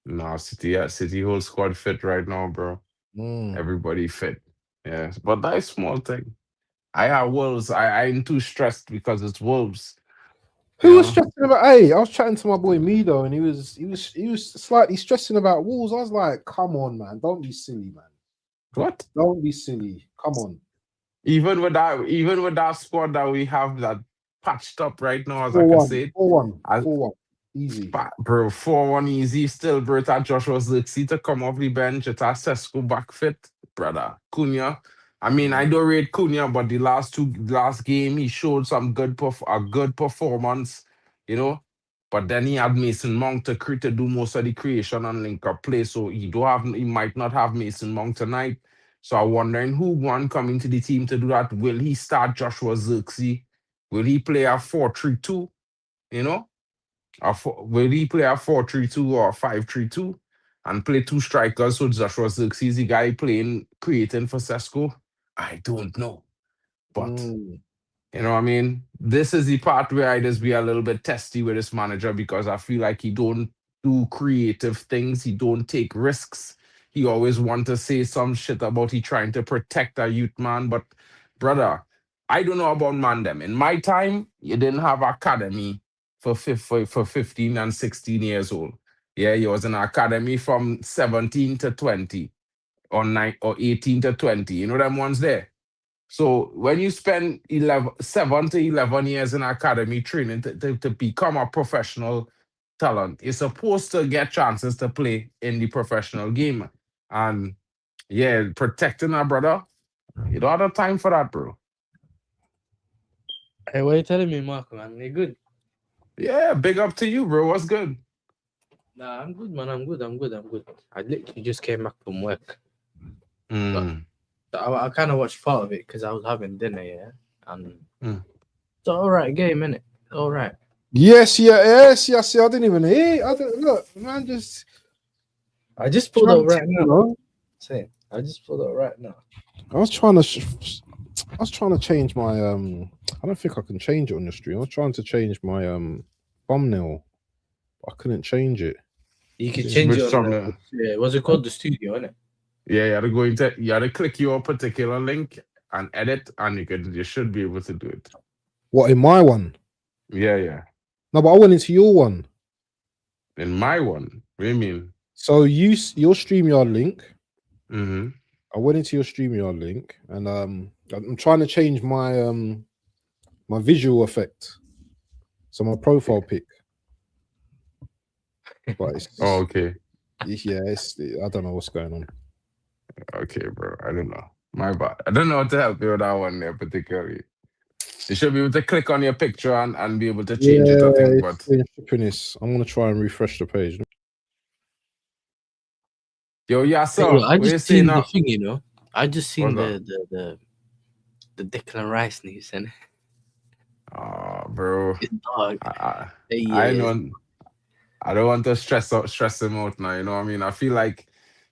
No, City whole squad fit right now, bro. Mm. Everybody fit. Yes, but that's small thing. I have Wolves. I ain't too stressed because it's Wolves. You Who was know stressing about? Hey, I was chatting to my boy Mido, and he was slightly stressing about Wolves. I was like, "Come on, man, don't be silly, man. what? Don't be silly. Come on." Even with that squad that we have that patched up right now, as I can 4-1, say it, 4-1, I, 4-1. Easy. bro, 4-1 easy still, bro. That Joshua Zirkzee to come off the bench. It's a Sesko back fit, brother. Cunha. I mean, I don't rate Cunha, but the last game he showed some a good performance, you know. But then he had Mason Mount to do most of the creation and link up play. So he might not have Mason Mount tonight. So I'm wondering who one coming to the team to do that. Will he start Joshua Zirkzee? Will he play a 4-3-2? You know? Will he play a 4-3-2 or 5-3-2 and play two strikers? So Joshua Zirkzee is the guy creating for Sesko? I don't know. But Mm. you know what I mean? This is the part where I just be a little bit testy with this manager, because I feel like he don't do creative things. He don't take risks. He always want to say some shit about he trying to protect a youth man. But brother, I don't know about man them. In my time, you didn't have academy for 15 and 16 years old. Yeah, you was in academy from 17 to 20 or 18 to 20. You know them ones there? So when you spend 7 to 11 years in academy training to become a professional talent, you're supposed to get chances to play in the professional game. And yeah, protecting our brother, you don't have time for that, bro. Hey, what are you telling me, Marco, man? You good? Yeah, big up to you, bro. What's good? Nah, I'm good, man. I'm good. I literally just came back from work. Mm. I kind of watched part of it because I was having dinner, yeah. And Mm. it's all right game, innit? All right. Yes. I didn't even hear. Look, man. I just pulled up right you now. know, Say, I just pulled up right now. I was trying to change my I don't think I can change it on the stream. I was trying to change my thumbnail. I couldn't change it. You can change it Which on thumbnail? what's it called? The studio, innit? Yeah, you had to click your particular link and edit, and you should be able to do it. What, in my one? Yeah. No, but I went into your one. In my one. What do you mean? So your StreamYard link. Mm-hmm. I went into your StreamYard link, and I'm trying to change my my visual effect. So my profile pic. But Oh, okay. yeah, I don't know what's going on. Okay, bro. I don't know. My bad. I don't know how to help you with that one there particularly. You should be able to click on your picture and be able to change it, I think. But I'm gonna try and refresh the page. yo, yeah, Hey, so look, I what you just saying seen the now? thing, you know. I just seen What's the Declan Rice news, and Oh, bro. it's dog. I know. I don't want to stress him out now. You know what I mean? I feel like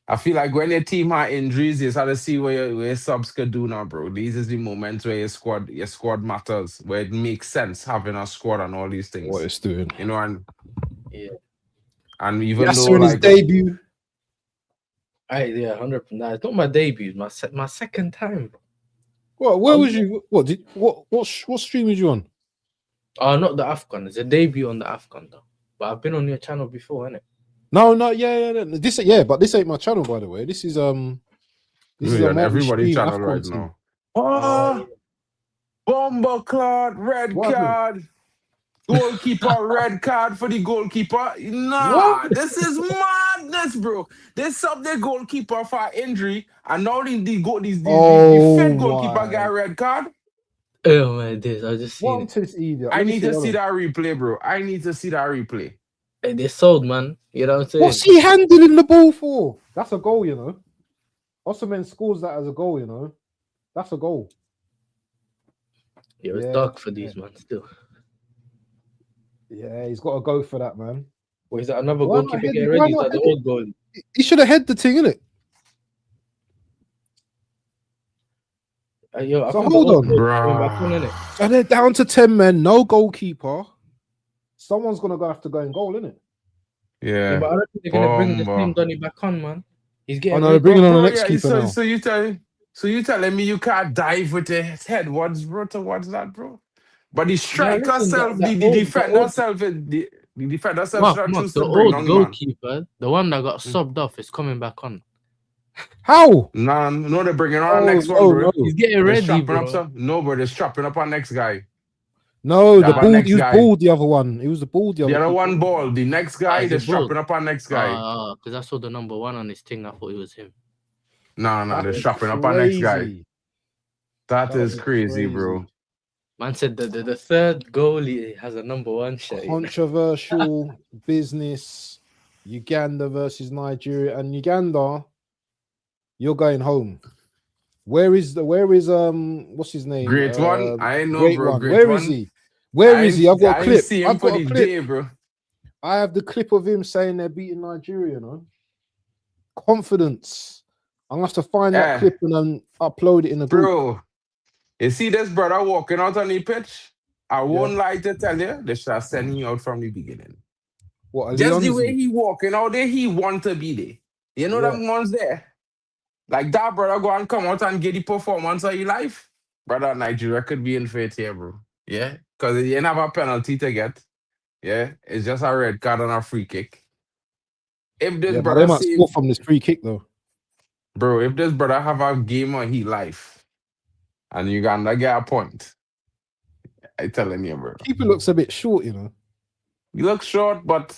I feel like when your team had injuries, you start to see where your subs could do now, bro. These is the moments where your squad matters, where it makes sense having a squad and all these What things. it's doing. You know, and Yeah. even though in his like debut. Yeah, 100%. Nah, it's not my debut. My second time, bro. What? Where was you? What stream was you on? Oh, not the AFCON. It's a debut on the AFCON though. But I've been on your channel before, innit? No, yeah. But this ain't my channel, by the way. This is a we're on everybody's multi-stream channel AFCON right team. now. Bomber card, red What happened? card. Goalkeeper, red card for the goalkeeper. Nah, What? this is madness, bro. They sub their goalkeeper for injury, and now the fifth goalkeeper got a red card. Oh my days, I just seen What it. to this idiot? I need to see that replay, bro. I need to see that replay. Hey, they sold, man. You know what I'm saying? What's he handling the ball for? That's a goal, you know. Osman scores that as a goal, you know. That's a goal. Yeah, it's dark for these, man, still. Yeah, he's got to go for that, man. Or is that another Why goalkeeper not getting head- why ready? Is not that the head old goal? He should have had the thing, innit? Yo, I So think hold the old on. goal is coming back on, innit? So they're down to 10 men, no goalkeeper. Someone's gonna have to go in goal, innit? Yeah, Yeah. but I don't think they're gonna bring the Bomber. same Donny back on, man. He's Oh getting no, they're ready. bringing on Bro, an ex yeah, keeper now. so you telling me you can't dive with the head? What's bro towards that, bro? But the striker listen, self, that the old- defender old- self, the defender self Mark, should have choose the to bring old on the man. goalkeeper, the one that got subbed off, is coming back on. How? No, they're bringing on Oh, the next one, bro. no. He's getting They're ready, strapping bro. up some. No, bro, they're strapping up our next guy. No, the That bald. next He was guy. bald. The other one. He was the bald. The other one ball. The next guy, is they're it bald? strapping up our next guy. Because I saw the number 1 on his thing. I thought it was him. No, they're That's strapping up our next guy. crazy. That That is is crazy, crazy. bro. Man said that the third goalie has a number 1 shirt. Controversial business. Uganda versus Nigeria, and Uganda, you're going home. Where is what's his name? Great one. I know, Great bro. one. Great Where one. is he? Where is he? I've got a clip. See him I've for got a the clip. day, bro. I have the clip of him saying they're beating Nigeria, you know. Confidence. I'm gonna have to find that clip and then upload it in the group. Bro, you see this brother walking out on the pitch? I won't lie to tell you, they should have sent me out from the beginning. What, Just the Leonzi? way he walking out there, he want to be there. You know them ones there? Like that brother go and come out and get the performance of your life. Brother, Nigeria could be in fate here, bro. Yeah? Because you didn't have a penalty to get. Yeah? It's just a red card and a free kick. If this But brother they might save, score from this free kick though. bro, if this brother have a game of his life and Uganda get a point, I telling you, bro. Keeper looks a bit short, you know. He looks short, but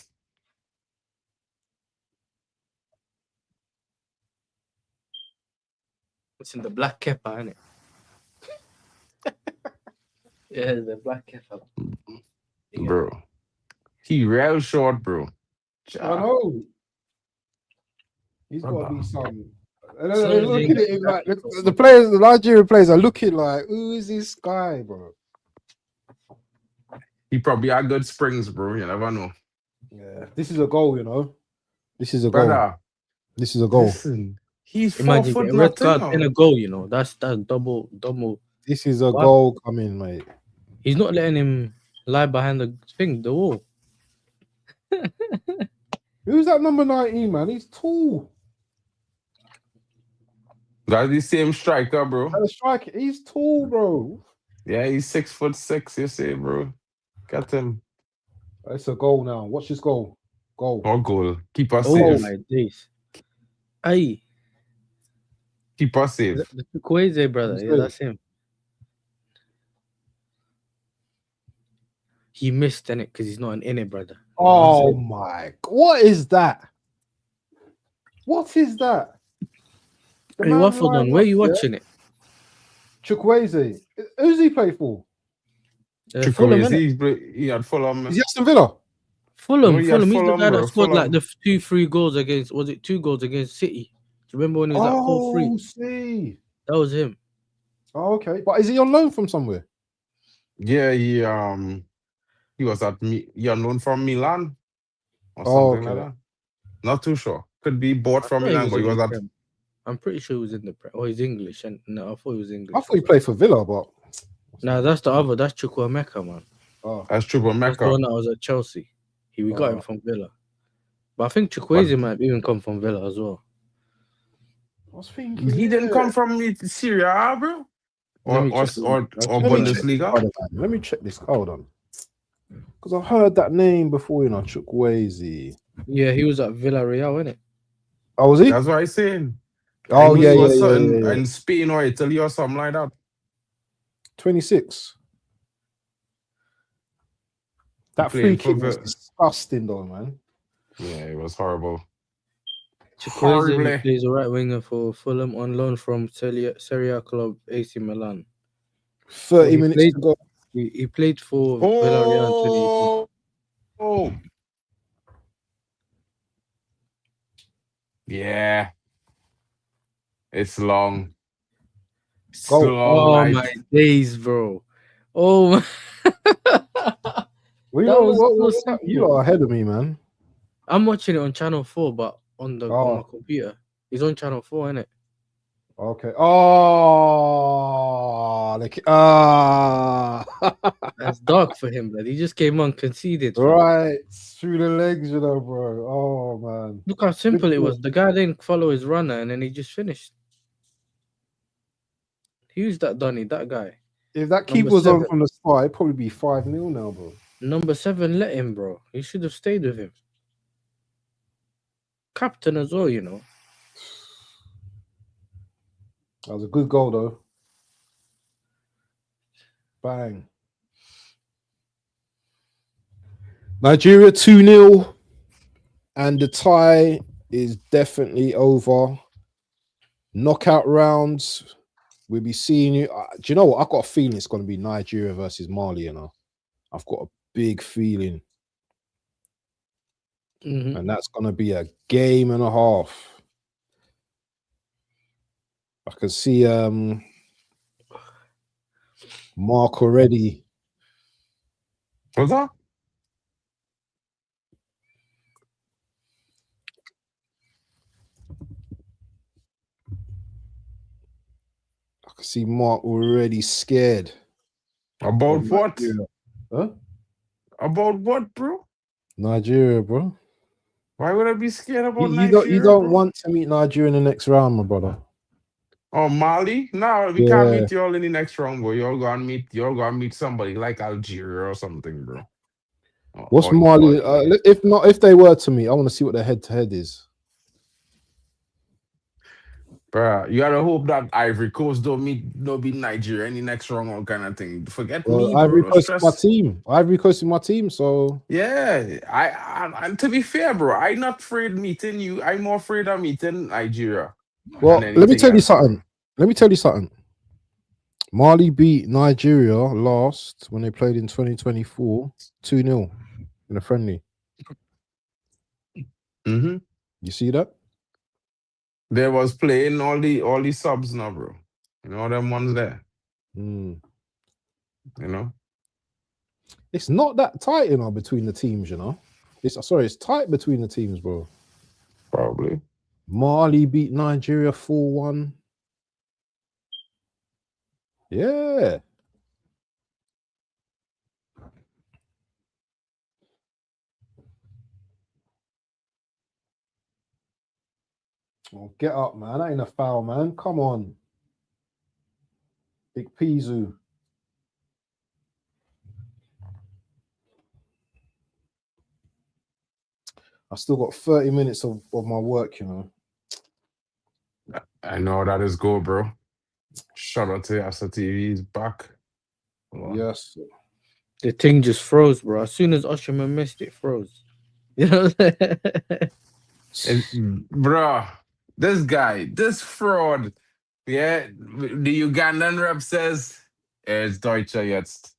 It's in the black kepa, isn't it? Yeah, the black kepa. bro, he real short, bro. I know. He's got to be some. So Look at it like the players, the Nigerian players are looking like, who is this guy, bro? He probably had good springs, bro. You never know. Yeah, this is a goal, you know. This is a goal. Brother, this is a goal. listen, he's 4 Imagine foot getting red nothing. card and a goal, you know. That's double. This is a goal coming, mate. He's not letting him lie behind the wall. Who's that number 19, man? He's tall. That's the same striker, bro. That striker, he's tall, bro. Yeah, he's 6'6", you say, bro. Got him. It's a goal now. Watch this goal. Goal. Or goal. Keep us Oh safe. my days. Aye. Keep us safe. The Kweze brother. Let's Yeah, go. that's him. He missed in it because he's not an inner brother. Oh my! What is that? What is that? The Hey, man Waffle lying Don, where up you there, watching it? Chukwueze. Who's he play for? Fulham, He had Fulham. Is he Aston Villa? Fulham. No, he had He's the Fulham, guy bro. that scored like Fulham. the 2-3 goals against. Was it 2 goals against City? Do you remember when he was at 4-3? Oh, see. That was him. Oh, okay, but is he on loan from somewhere? Yeah, he was at he on loan from Milan or Oh, something like okay. that. Not too sure. could be bought I from thought he Milan, was but he in was the at. Prem. I'm pretty sure he was in the Prem. Oh, he's English. And no, I thought he was English. I thought he played for Villa, but No, that's the other. That's Chukwuemeka, man. oh, That's Triple That's the Mecca. one that was at Chelsea. We got him Oh. from Villa. But I think Chukwueze might even come from Villa as well. I was thinking He didn't come from Syria, bro. Let Or me or check. or, or Let me check this, Bundesliga. brother, man. Let me check this. Hold on, because I've heard that name before. You know, Chukwueze. Yeah, he was at Villarreal, innit? Oh, was he? That's what I'm saying. Oh, I knew yeah, he yeah, was yeah, something yeah, yeah. in Spain or Italy or something like that. 26. That free Playing for kick was disgusting, though, man. Yeah, it was horrible. Chukwueze, he Horribly. plays a right winger for Fulham on loan from Serie A club AC Milan. 30 he minutes played- to go. He played for Villarreal in 2018. Oh, yeah. It's long. It's Go. long Oh night. my days, bro! Oh my. Well, That was so you simple. are ahead of me, man. I'm watching it on Channel 4, but on Oh. my computer. He's on Channel 4, innit? Okay. Oh, That's dark for him, blood. He just came on, conceded. fam. right through the legs, you know, bro. Oh man. Look how simple Good it was. The guy didn't follow his runner, and then he just finished. Who's that Donny? That guy. If that Number keeper was on 7. from the start, it'd probably be 5-0 now, bro. Number 7, let him, bro. He should have stayed with him. Captain as well, you know. That was a good goal, though. Bang. Nigeria 2-0, and the tie is definitely over. Knockout rounds. We'll be seeing you. Do you know what? I've got a feeling it's going to be Nigeria versus Mali, you know. I've got a big feeling. Mm-hmm. And that's going to be a game and a half. I can see Mark already. What's that? I can see Mark already scared. About of what? Nigeria. Huh? About what, bro? Nigeria, bro. Why would I be scared about You Nigeria? don't bro? want to meet Nigeria in the next round, my brother. Oh, Mali? No, we Yeah. can't meet you all in the next round, bro. You're gonna meet somebody like Algeria or something, bro. What's Or- Mali? If they were to meet, I want to see what their head-to-head is. Bruh, you gotta hope that Ivory Coast don't beat Nigeria in the next round or kind of thing. Forget me, Well, bro. Ivory Don't Coast is my stress. team. Ivory Coast is my team, so Yeah, and to be fair, bro, I'm not afraid meeting you. I'm more afraid of meeting Nigeria. well, than let me anything tell you else, bro. something. Let me tell you something. Mali beat Nigeria last when they played in 2024, 2-0 in a friendly. Mm-hmm. You see that? They was playing all the subs now, bro. You know them ones there. Mm. You know. It's not that tight, you know, between the teams, you know. It's tight between the teams, bro. Probably. Mali beat Nigeria 4-1. Yeah. Oh, get up, man. That ain't a foul, man. Come on. Big Pizu. I still got 30 minutes of my work, you know. I know that is good, bro. Shout out to Asa TV. He's back. Yes. The thing just froze, bro. As soon as Osherman missed it, froze. You know what I'm saying? Bro, this guy, this fraud. Yeah, the Ugandan rep says it's Deutsche jetzt.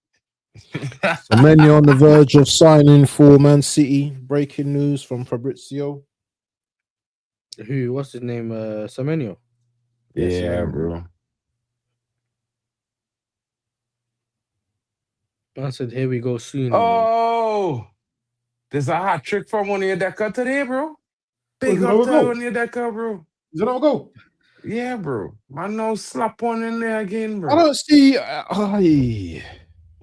So many on the verge of signing for Man City. Breaking news from Fabrizio. Who? What's his name? Semenyo. Yes, Yeah, man. bro. I said, here we go soon. You know? Oh, there's a hat trick from one of your Decker today, bro. Big it up another to goal? on your decker, bro. Is it another goal? Yeah, bro. Man, now slap one in there again, I bro. don't see.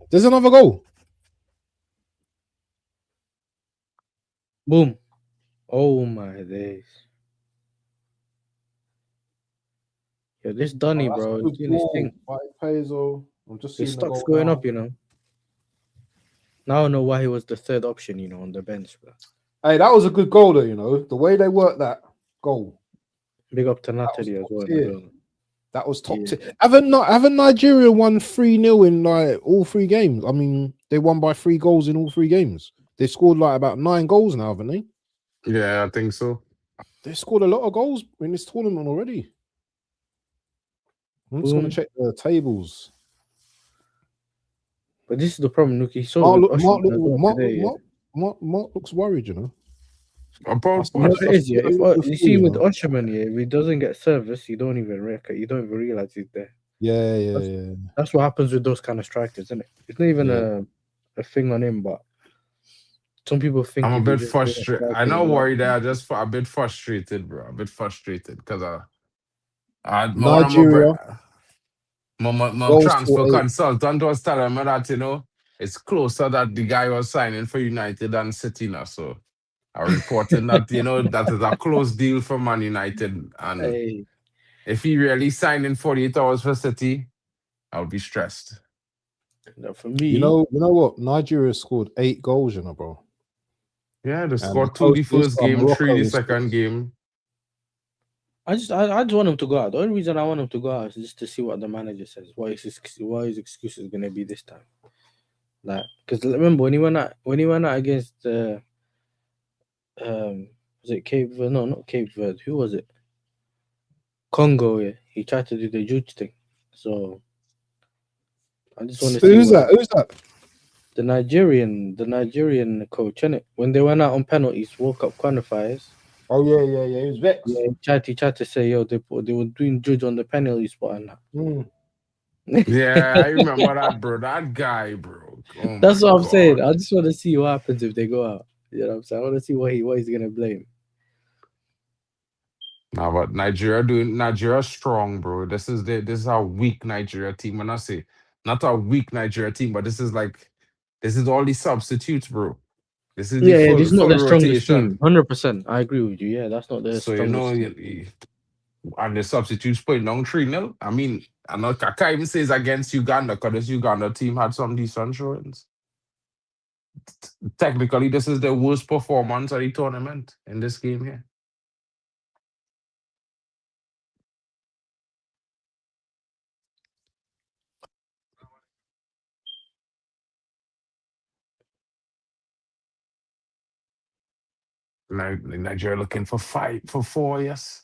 There's another goal. Boom. Oh my days. Yo, this Donny, That's bro, a is good doing his goal. thing. By Peso. I'm just His seeing the stock's goal going now. up, you know. Now I know why he was the third option, you know, on the bench, bro. Hey, that was a good goal, though. You know the way they worked that goal. Big up to That was Natalie as top well. tier. That was top Yeah. tier. Haven't Nigeria won 3-0 in like all 3 games? I mean, they won by 3 goals in all 3 games. They scored like about 9 goals now, haven't they? Yeah, I think so. They scored a lot of goals in this tournament already. I'm just going to check the tables. But this is the problem, Nuki. So with Oshman as well today. Mark looks worried, you know. About You know what? what it is, yeah. If you see with know? Oshman, yeah, if he doesn't get service, you don't even realize he's there. Yeah. That's what happens with those kind of strikers, isn't it? It's not even a thing on him, but some people think I'm a if you bit just frustrated. I'm not worried. I'm just a bit frustrated, bro. A bit frustrated because one of Nigeria my goals transfer for 8. consultant was telling me that, you know, it's closer that the guy was signing for United than City now. So I reporting that, you know, that is a close deal for Man United. And hey, if he really signed in 48 hours for City, I'll be stressed. for me, You know what? Nigeria scored 8 goals, you know, bro. Yeah, they And scored 2 the first game, 3 the second game. I just want him to go out. The only reason I want him to go out is just to see what the manager says. What his excuse is gonna be this time. Like, because remember when he went out against was it Cape Verde? No, not Cape Verde. Who was it? Congo. Yeah, he tried to do the juke thing. So I just want to see Who's that? The Nigerian coach, innit? When they went out on penalties, World Cup qualifiers. Oh yeah. He was vexed. Yeah, he tried to say, yo, they were doing judge on the penalty spot and that. Yeah, I remember that, bro. That guy, bro. Oh That's my what I'm saying. God. I just want to see what happens if they go out. You know what I'm saying? I want to see what he's gonna blame. Nah, but Nigeria strong, bro. This is a weak Nigeria team. When I say not a weak Nigeria team, but this is all the substitutes, bro. This is the Yeah, this full is not full the strongest rotation. team. 100%. I agree with you. Yeah, that's not the So you know, strongest team. and the substitutes playing down 3-0. I mean, I can't even say it's against Uganda because this Uganda team had some decent showings. Technically, this is the worst performance of the tournament in this game here. Nigeria looking for 4, yes.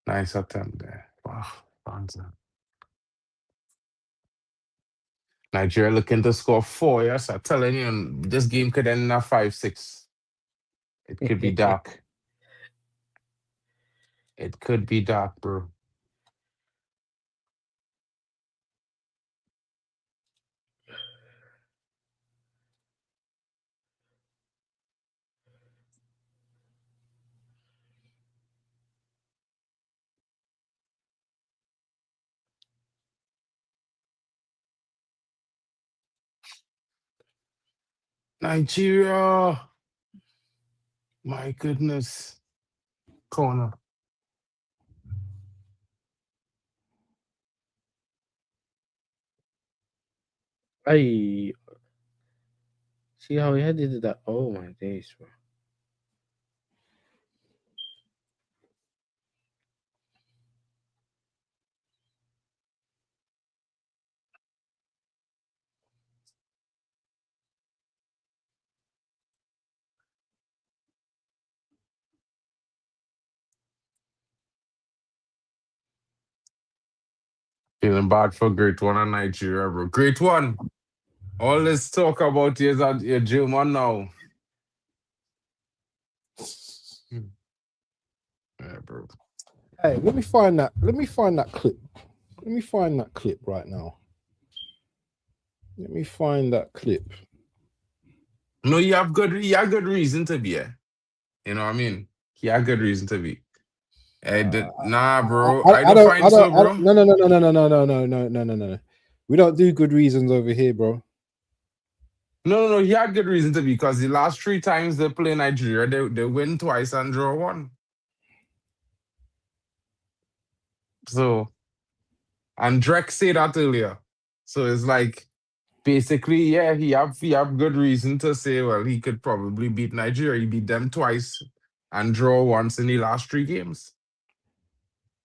Nice attempt there. Wow, banter. Nigeria looking to score 4, yes. I'm telling you, this game could end in a 5-6. It could be dark. It could be dark, bro. Nigeria. My goodness. Corner. I see how he headed that. Oh my days, bro. Feeling bad for Great One and Nigeria, bro. Great One. All this talk about you is at your gym one now. Yeah, bro. Hey, let me find that clip. Let me find that clip right now. Let me find that clip. No, he had good reason to be. You know what I mean? He had good reason to be. Nah, bro. I don't find so, bro. No. We don't do good reasons over here, bro. No. He had good reason to be because the last 3 times they play Nigeria, they win twice and draw 1. So, and Drek said that earlier. So it's like, basically, yeah, he have good reason to say, well, he could probably beat Nigeria. He beat them twice and draw once in the last 3 games.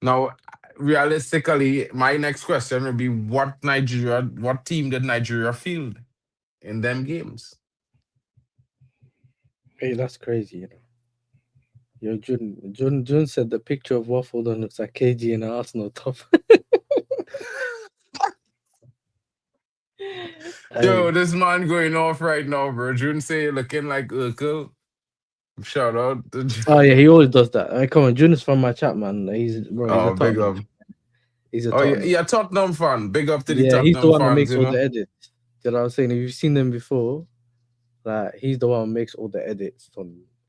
Now, realistically, my next question would be what team did Nigeria field in them games? Hey, that's crazy, you know. Yo, June said the picture of Waffledon looks like KG in an Arsenal top. Yo, this man going off right now, bro. June say looking like Urkel. Shout out to June. Oh yeah, he always does that. I mean, come on, June is from my chat, man. He's a big up. Tottenham. He's a Oh Tottenham. yeah, Tottenham fan. Big up to the Yeah, Tottenham he's the one that fans, makes you all know? the edits. You know what I'm saying? If you've seen them before, like he's the one who makes all the edits.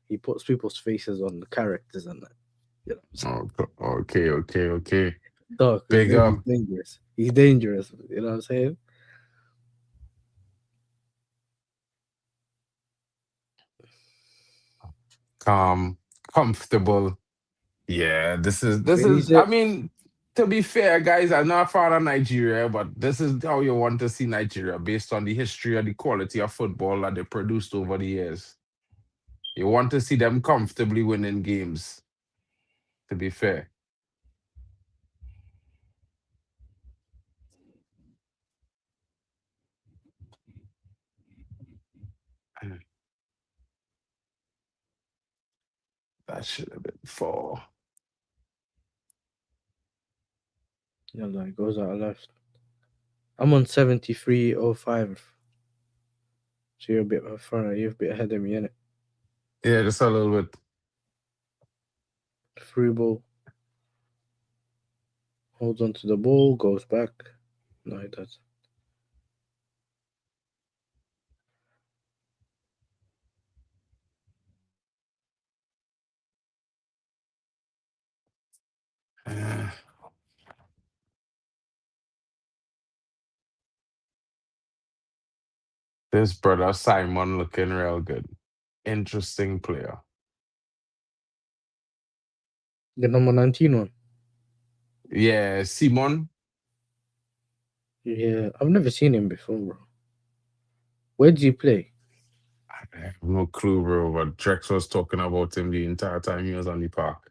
He puts people's faces on the characters and that. You know Okay. Dog, Big he's up. dangerous. He's dangerous. You know what I'm saying? Calm, comfortable. Yeah, this is. He's I mean, to be fair, guys, I'm not a fan of Nigeria, but this is how you want to see Nigeria based on the history and the quality of football that they produced over the years. You want to see them comfortably winning games. To be fair. That should have been 4. Yeah, like goes out left. I'm on 73.05. So you're a bit in front. You're a bit ahead of me, innit? Yeah, just a little bit. Free ball. Holds on to the ball, goes back. No, he doesn't. This brother Simon looking real good. Interesting player. The number 19 one. Yeah, Simon. Yeah, I've never seen him before, bro. Where did he play? I have no clue, bro, but Drex was talking about him the entire time he was on the park.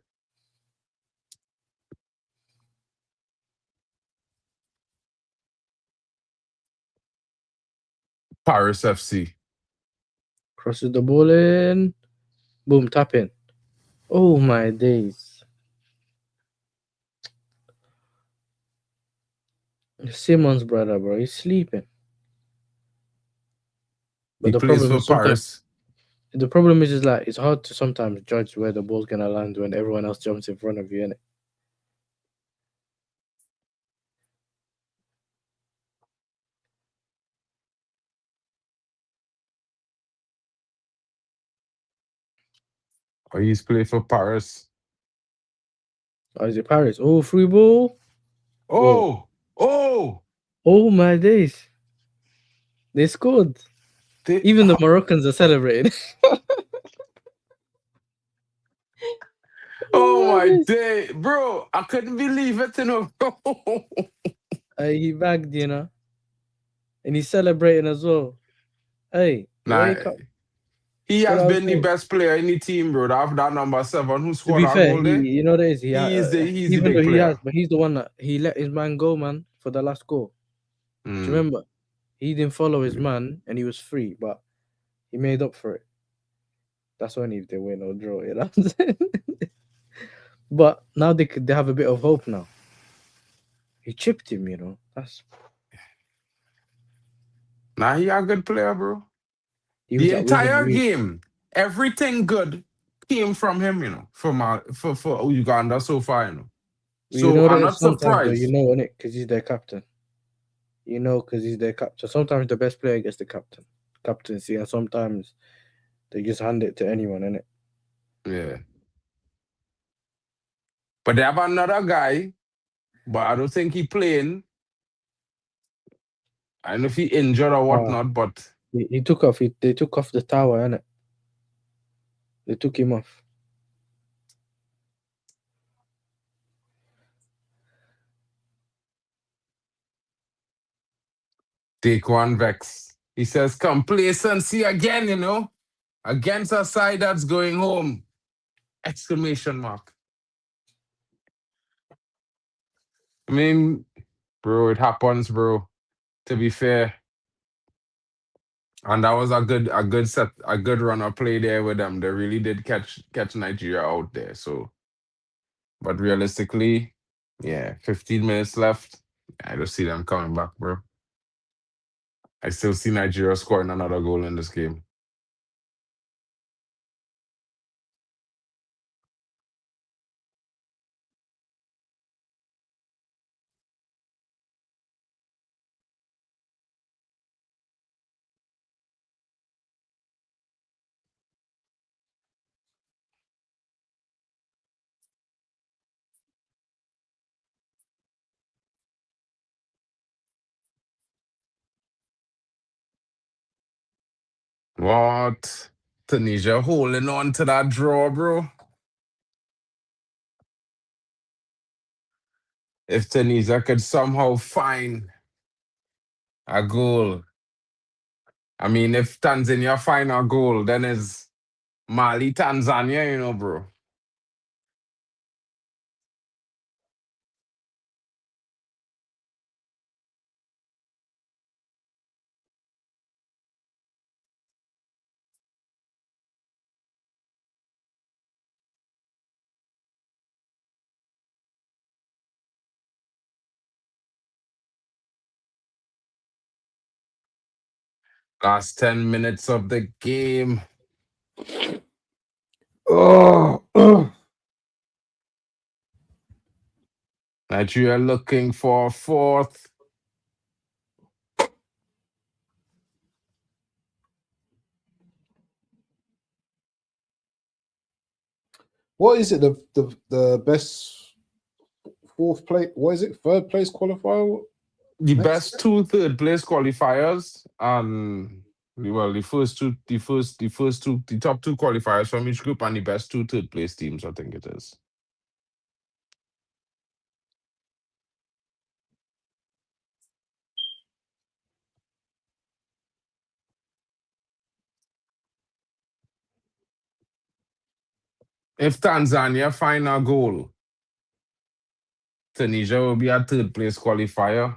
Paris FC. Crosses the ball in. Boom, tap in. Oh my days. Simon's brother, bro. He's sleeping. But He the plays problem for is sometimes Paris. the problem is like it's hard to sometimes judge where the ball's gonna land when everyone else jumps in front of you, innit? Oh, he's played for Paris. Oh, is it Paris? Oh, free ball. Oh! Oh my days. They scored. Even the Moroccans are celebrating. Oh my day, bro! I couldn't believe it, you know, bro. He bagged, you know, and he's celebrating as well. Hey, wake up! He You know has what I'm been the saying? best player in the team, bro. That number 7 who To scored be that fair, goal there. you know this. He's the Even though big he player. has, but he's the one that he let his man go, man, for the last goal. Do you remember? He didn't follow his man, and he was free, but he made up for it. That's only if they win or draw, you know what I'm saying? But now they have a bit of hope now. He chipped him, you know. That's Nah, he a good player, bro. he The was entire game, everything good came from him, you know, for Uganda so far, you know. You So know I'm that not sometimes, though, you surprised. know, innit? Because he's their captain. you know, because he's their captain. Sometimes the best player gets the captaincy, and sometimes they just hand it to anyone, innit? Yeah. But they have another guy, but I don't think he playing. I don't know if he injured or whatnot, but He took off. They took off the tower, innit? They took him off. Daquan Vex. He says complacency again, you know, against a side that's going home. Exclamation mark. I mean, bro, it happens, bro. To be fair. And that was a good runner play there with them. They really did catch Nigeria out there. So, but realistically, yeah, 15 minutes left. I don't see them coming back, bro. I still see Nigeria scoring another goal in this game. What? Tunisia holding on to that draw, bro. If Tunisia could somehow find a goal. I mean, if Tanzania find a goal, then it's Mali, Tanzania, you know, bro. Last 10 minutes of the game. Oh, Nigeria looking for fourth. what is it? The best fourth place? What is it? Third place qualifier? The Next best two third place qualifiers, and well, the top two qualifiers from each group, and the best two third place teams, I think it is. If Tanzania find a goal, Tunisia will be a third place qualifier.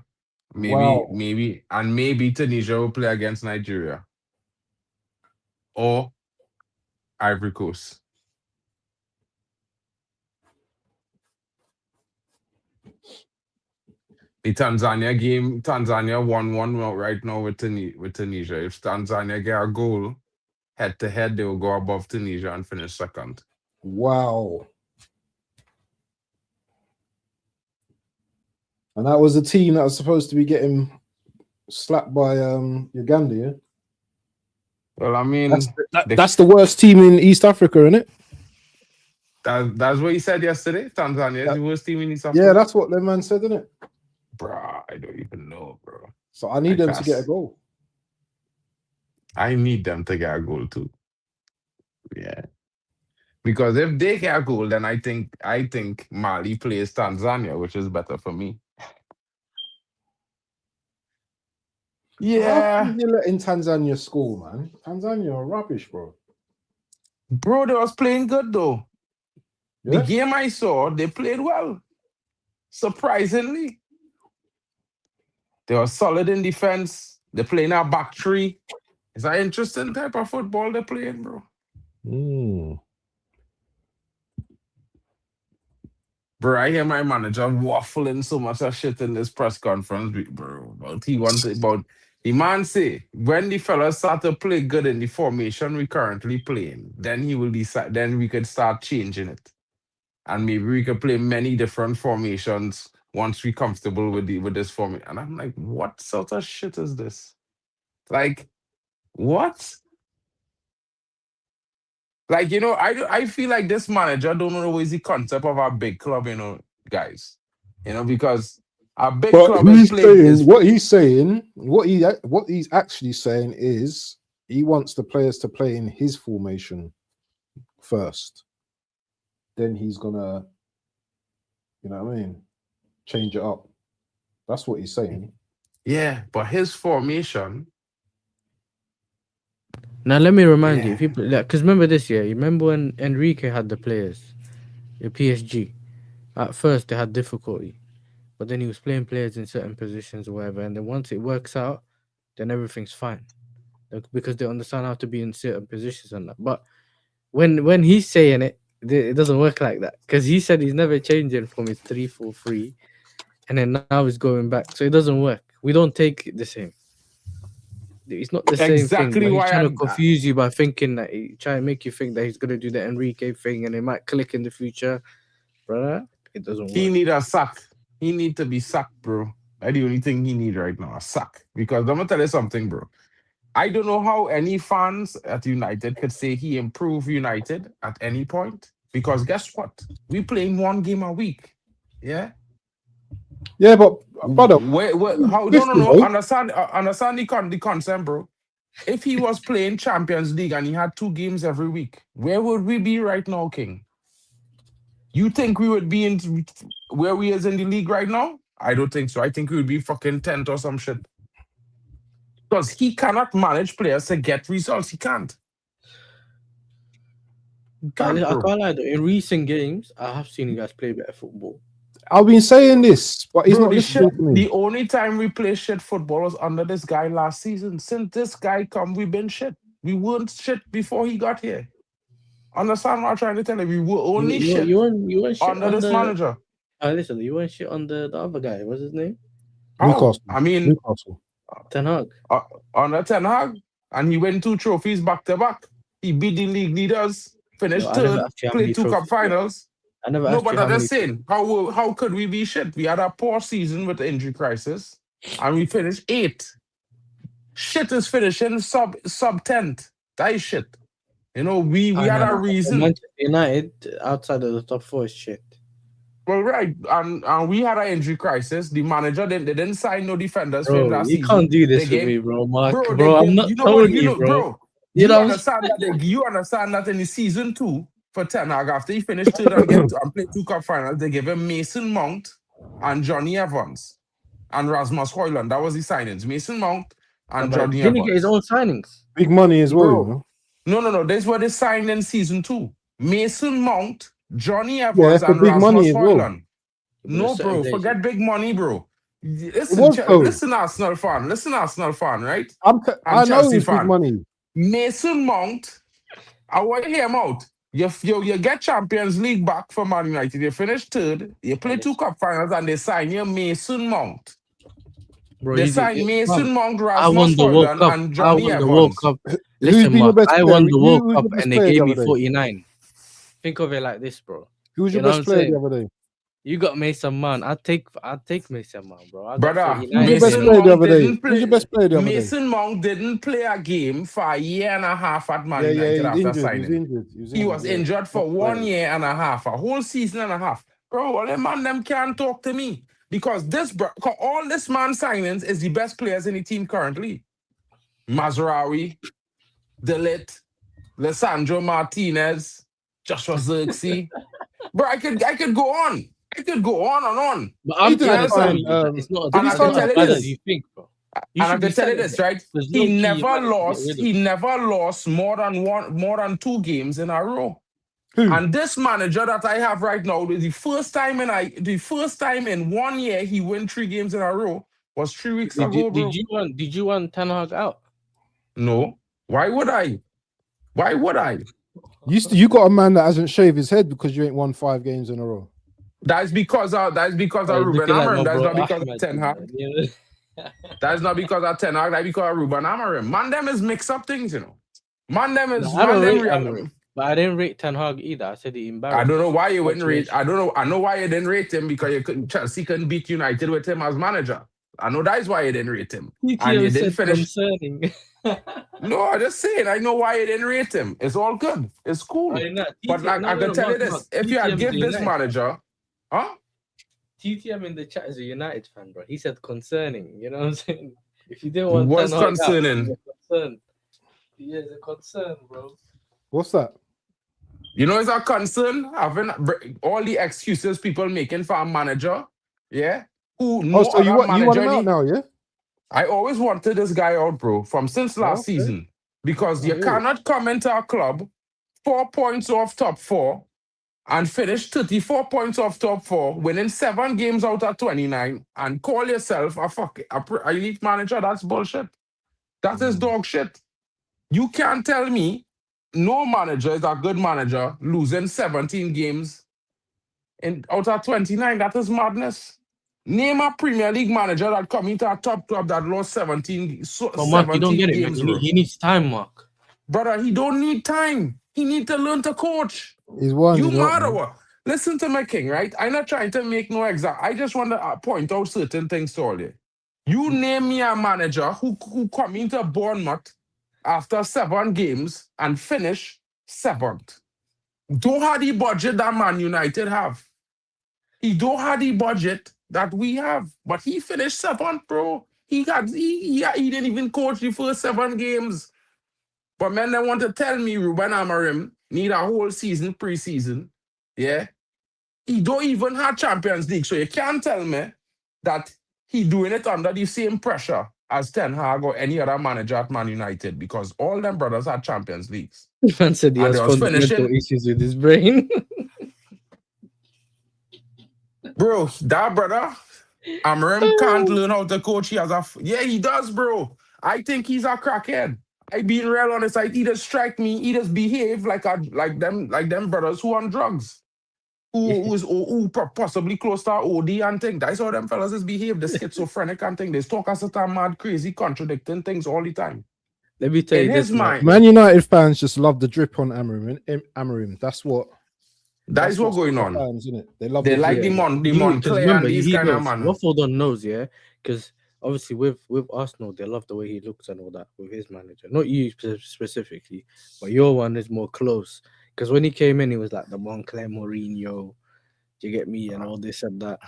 Wow. Maybe Tunisia will play against Nigeria or Ivory Coast. The Tanzania game, Tanzania 1-1 right now with Tunisia. If Tanzania get a goal head to head, they will go above Tunisia and finish second. Wow. And that was the team that was supposed to be getting slapped by Uganda, yeah? Well, I mean, that's the worst team in East Africa, isn't it? That's what he said yesterday. Tanzania is the worst team in East Africa. Yeah, that's what the man said, isn't it? Bro, I don't even know, bro. So I need them to get a goal. I need them to get a goal too. Yeah. Because if they get a goal, then I think Mali plays Tanzania, which is better for me. Yeah. How you letting Tanzania score, man? Tanzania are rubbish, bro. Bro, they was playing good though. Yeah? The game I saw, they played well. Surprisingly. They were solid in defense. They're playing our back three. It's an interesting type of football they're playing, bro. Bro, I hear my manager waffling so much of shit in this press conference, bro. The man say, when the fellas start to play good in the formation we currently playing, then he will decide, then we could start changing it. And maybe we could play many different formations once we comfortable with this formula. And I'm like, what sort of shit is this? Like, what? Like, I feel like this manager don't know always the concept of a big club, guys. Because a big But club is played is what he's actually saying is he wants the players to play in his formation first. Then he's gonna, you know what I mean, change it up. That's what he's saying. yeah, but his formation. Now let me remind you, Yeah. if you because remember this year, you remember when Enrique had the players, the PSG. At first they had difficulty, but then he was playing players in certain positions or whatever, and then once it works out, then everything's fine, because they understand how to be in certain positions and that. But when he's saying it doesn't work like that, because he said he's never changing from his 3-4-3, and then now he's going back, so it doesn't work. We don't take it the same. It's not the same thing. Exactly But he's why trying to confuse you by thinking that trying to make you think that he's gonna do the Enrique thing and it might click in the future, brother. It doesn't he work. need a sack. He need to be sacked, bro. That's the only thing he need right now, a sack. Because I'm gonna tell you something, bro. I don't know how any fans at United could say he improved United at any point. Because guess what? We playing one game a week. Yeah. Yeah, but brother, How? listen, No. bro. Understand the concept, bro. If he was playing Champions League and he had 2 games every week, where would we be right now, King? You think we would be in where we is in the league right now? I don't think so. I think we would be fucking 10th or some shit. Because he cannot manage players to get results. He can't. He can't, I bro. can't lie though. In recent games, I have seen you guys play better football. I've been saying this, but he's Bro, not listening to me. the only time we play shit football was under this guy last season. Since this guy come, we've been shit. We weren't shit before he got here. Understand what I'm trying to tell you? We were only shit You weren't shit under this manager. Listen, you weren't shit on the other guy. What's his name? Newcastle. I mean, Newcastle. Ten Hag. Under Ten Hag, and he win 2 trophies back to back. He beat the league leaders, finished I never third, asked you how played many 2 cup trophies he had. finals. I never No, asked but you how I'm many. just saying, how could we be shit? We had a poor season with the injury crisis, and we finished 8th. Shit is finishing sub 10th. That is shit. We had a reason. Manchester United outside of the top 4 is shit. Well, right, and we had an injury crisis. The manager they didn't sign no defenders for him Bro, last you season. can't do this They with gave- me, bro, Mark. Bro, Bro, I'm not telling you, bro. Bro, You know, understand that you understand that in the season 2 for Ten Hag, after he finished third and played 2 cup finals, they gave him Mason Mount and Johnny Evans and Rasmus Højlund. That was the signings. Mason Mount and Johnny didn't he get his Evans. own signings? Big money as well, Bro. you know? No. This is what they signed in season 2. Mason Mount, Johnny Yeah, Evans, for and big money Rasmus as well. Højlund. No, bro, forget big money, bro. was, though. Listen, Arsenal fan, right? I know Chelsea it's big fan. money. Mason Mount, I want to hear him out. You get Champions League back for Man United. You finish third. You play 2 cup finals, and they sign you Mason Mount. Bro, They signed Mason Mount, I won Rasmus the World Højlund, Cup. and I Johnny won Evans. the World Cup. Who's Listen, been your Mark, best I player? won the Who World was Cup your best and they player gave the me other day? 49. Think of it like this, bro. Who was your You know best what I'm player saying? the other day? You got Mason Mount. I'd take Mason Mount, bro. I got Brother, 49. Who's your best Mason player the Mount other day? didn't Who's your play. best player the other day? Mason Mount didn't play a game for a year and a half at Man Yeah, United he's after injured. signing. He was yeah. injured for 1 year and a half, a whole season and a half. Bro, all them man them can't talk to me. Because all this man signings is the best players in the team currently. Mazraoui, De Ligt, Lisandro Martinez, Joshua Zirkzee. Bro, I could go on. I could go on and on. But I'm did trying to tell sign, you that it's not, and I it's can not tell as it bad is. as you think, bro. And I can tell you this, right? He never lost more than 2 games in a row. Who? And this manager that I have right now, the first time in 1 year he won 3 games in a row was 3 weeks ago, bro. Did you want Ten Hag out? No. Why would I? You got a man that hasn't shaved his head because you ain't won 5 games in a row. That's because of Ruben Amorim. That's not because of Ten Hag. That's not because of Ten Hag. That's because of Ruben Amorim. Man, them is mix up things, you know. Man, them is I don't rate Amorim. But I didn't rate Ten Hag either. I said he embarrassed. I don't know why you wouldn't rate. Situation. I don't know. I know why you didn't rate him because Chelsea couldn't beat United with him as manager. I know that is why you didn't rate him. And you TTM didn't said finish. concerning. No, I'm just saying. I know why you didn't rate him. It's all good. It's cool. Oh, no, But like, I can tell you this: Mark, if you had TTM give is a this United manager, huh? TTM in the chat is a United fan, bro. He said concerning. You know what I'm saying? If you didn't want What's Ten Hag out, concerning? you're concerned. Yeah, it's a concern, bro. What's that? You know, it's a concern having all the excuses people making for a manager. Yeah, who no So you other want manager. him out now? Yeah. I always wanted this guy out, bro, since last Okay. season. Because I you hear cannot come into a club 4 points off top 4 and finish 34 points off top 4, winning 7 games out of 29, and call yourself a elite manager. That's bullshit. That is dog shit. You can't tell me no manager is a good manager losing 17 games out of 29. That is madness. Name a Premier League manager that come into a top club that lost 17 But Mark, you don't get it, man. games, bro. He needs time, Mark. Brother, he don't need time. He need to learn to coach. He's winding You up, mad or man. what? Listen to me, King, right? I'm not trying to make no exact. I just want to point out certain things to all you. You name me a manager who come into Bournemouth after 7 games and finish 7th. Don't have the budget that Man United have. He don't have the budget that we have, but he finished 7th, bro. He didn't even coach the first 7 games. But men, they want to tell me Ruben Amorim need a whole season, pre-season. Yeah. He don't even have Champions League. So you can't tell me that he doing it under the same pressure as Ten Hag or any other manager at Man United, because all them brothers had Champions Leagues. Man said he And has they was fundamental finishing. issues with his brain. Bro, that brother, Amorim can't learn how to coach. Yeah, he does, bro. I think he's a crackhead. I being real honest, he just strike me, he just behave like them brothers who on drugs. Who possibly close to OD and thing. That's how them fellas is behave. The schizophrenic and thing. They talk as a mad, crazy, contradicting things all the time. Let me tell In you his this, mind, Man United fans just love the drip on Amorim. That's what's going on. fans, isn't it? They love. They the like drip. the Montclair and these kind of man. Waffle knows, yeah, because obviously with Arsenal, they love the way he looks and all that with his manager. Not you specifically, but your one is more close. Because when he came in, he was like the Montclair Mourinho. Do you get me? And all this and that.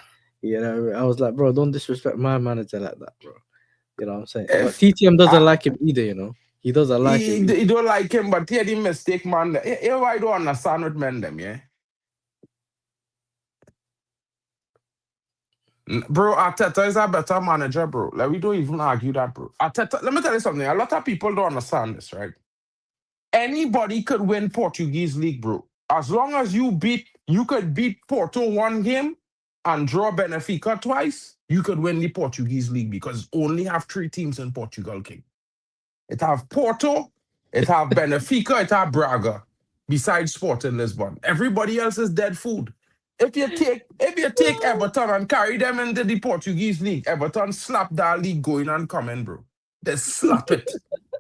You know, I was like, bro, don't disrespect my manager like that, bro. You know what I'm saying? But TTM doesn't like him either, you know. He doesn't like him. He don't like him, but he had the mistake, man. I don't understand with men them, yeah. Bro, Arteta is a better manager, bro. Like, we don't even argue that, bro. Arteta, let me tell you something. A lot of people don't understand this, right? Anybody could win Portuguese league, bro. As long as you could beat Porto 1 game and draw Benfica twice, you could win the Portuguese league, because only have 3 teams in Portugal, King. It have Porto, it have Benfica, it have Braga, besides Sporting Lisbon. Everybody else is dead food. If you take Everton and carry them into the Portuguese league, Everton slap that league going and coming, bro. They slap it.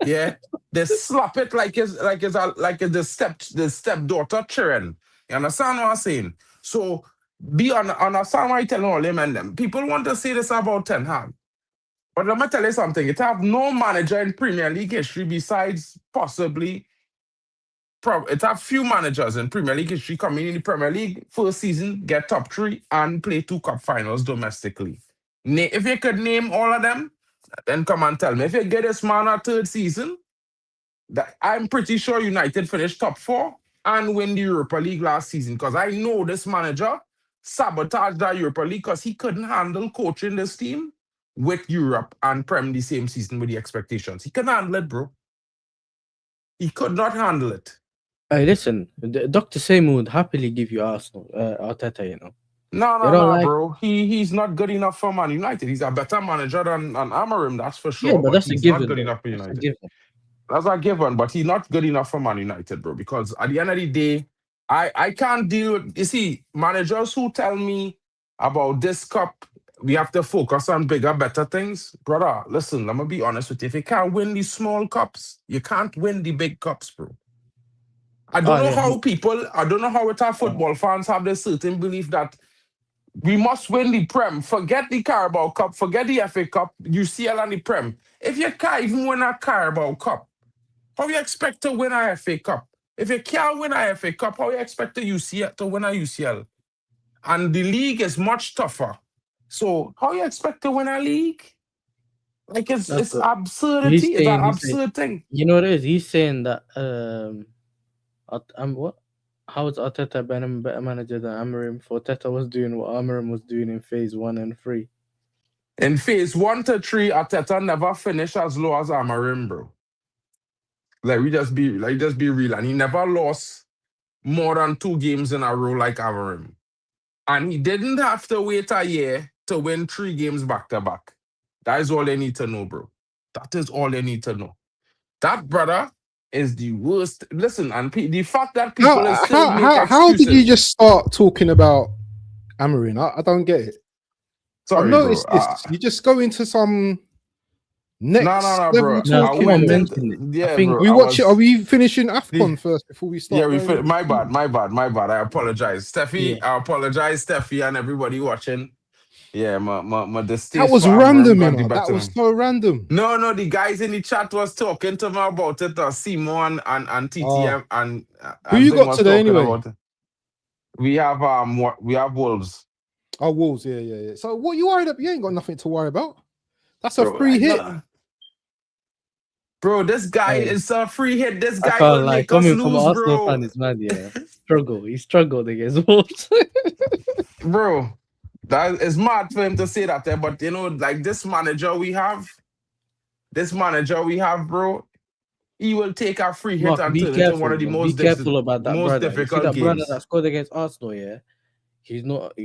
Yeah. They slap it like it's the stepdaughter children. You understand what I'm saying? So understand why I tell all them and them. People want to say this about Ten Hag. But let me tell you something. It have no manager in Premier League history besides possibly. It have few managers in Premier League history coming in the Premier League first season, get top 3, and play 2 cup finals domestically. If you could name all of them, then come and tell me. If you get this man a 3rd season, I'm pretty sure United finished top 4 and win the Europa League last season, because I know this manager sabotaged that Europa League because he couldn't handle coaching this team with Europe and Prem the same season with the expectations. He couldn't handle it, bro. He could not handle it. Hey, listen, Dr. Seymour would happily give you Arsenal, Arteta, you know. No, bro. He's not good enough for Man United. He's a better manager than Amorim, that's for sure. Yeah, but that's he's a given. Not good enough for United. That's a given, but he's not good enough for Man United, bro. Because at the end of the day, I can't deal with. You see, managers who tell me about this cup, we have to focus on bigger, better things, brother. Listen, let me be honest with you. If you can't win these small cups, you can't win the big cups, bro. I don't Oh know yeah, how people, I don't know how with our football fans have this certain belief that we must win the Prem. Forget the Carabao Cup, forget the FA Cup, UCL and the Prem. If you can't even win a Carabao Cup, how you expect to win a FA Cup? If you can't win a FA Cup, how you expect to UCL to win a UCL? And the league is much tougher. So how you expect to win a league? Like that's it's what he's absurdity. It's an saying. He's saying, absurd thing. you know what it is? He's saying that what? How is Arteta a better manager than Amorim? For Arteta was doing what Amorim was doing in phase 1 and 3. In phase 1 to 3, Arteta never finished as low as Amarim, bro. Just be real. And he never lost more than 2 games in a row like Amarim. And he didn't have to wait a year to win 3 games back to back. That is all they need to know, bro. That is all they need to know. That brother is the worst. Listen, and the fact that people is still make How did you excuses. just start talking about Amorim? I don't get it. Sorry, I've noticed bro. this. You just go into some next No, level bro. No, I talking. someone went And then mentioned it. I yeah, think bro. are we watching? Are we finishing the- AFCON first before we yeah, start going into my bad, team? my bad. I apologize. yeah. Steffi, I apologize, Steffi, and everybody watching. Yeah, my That distaste was for Amarim random, you got the know. That better was of me. so random. No, the guys in the chat was talking to me about it. Simon and Ah, TTM and who you thing got was today talking anyway? about it. We have Wolves. Oh, Wolves. Yeah. So what you worried about? You ain't got nothing to worry about. That's a Bro, free hit. Bro, this guy Hey, is a free hit. This I guy can't will lie. make us Coming from an lose, Arsenal bro. fan is mad. Yeah, he struggled against Wolves. Bro, that is mad for him to say that there. But you know, like this manager we have, bro, he will take a free hit Mark, and be turn it into one careful, of the man. Be careful about that most brother. You see difficult that brother that games. scored against Arsenal, yeah? He's not. Who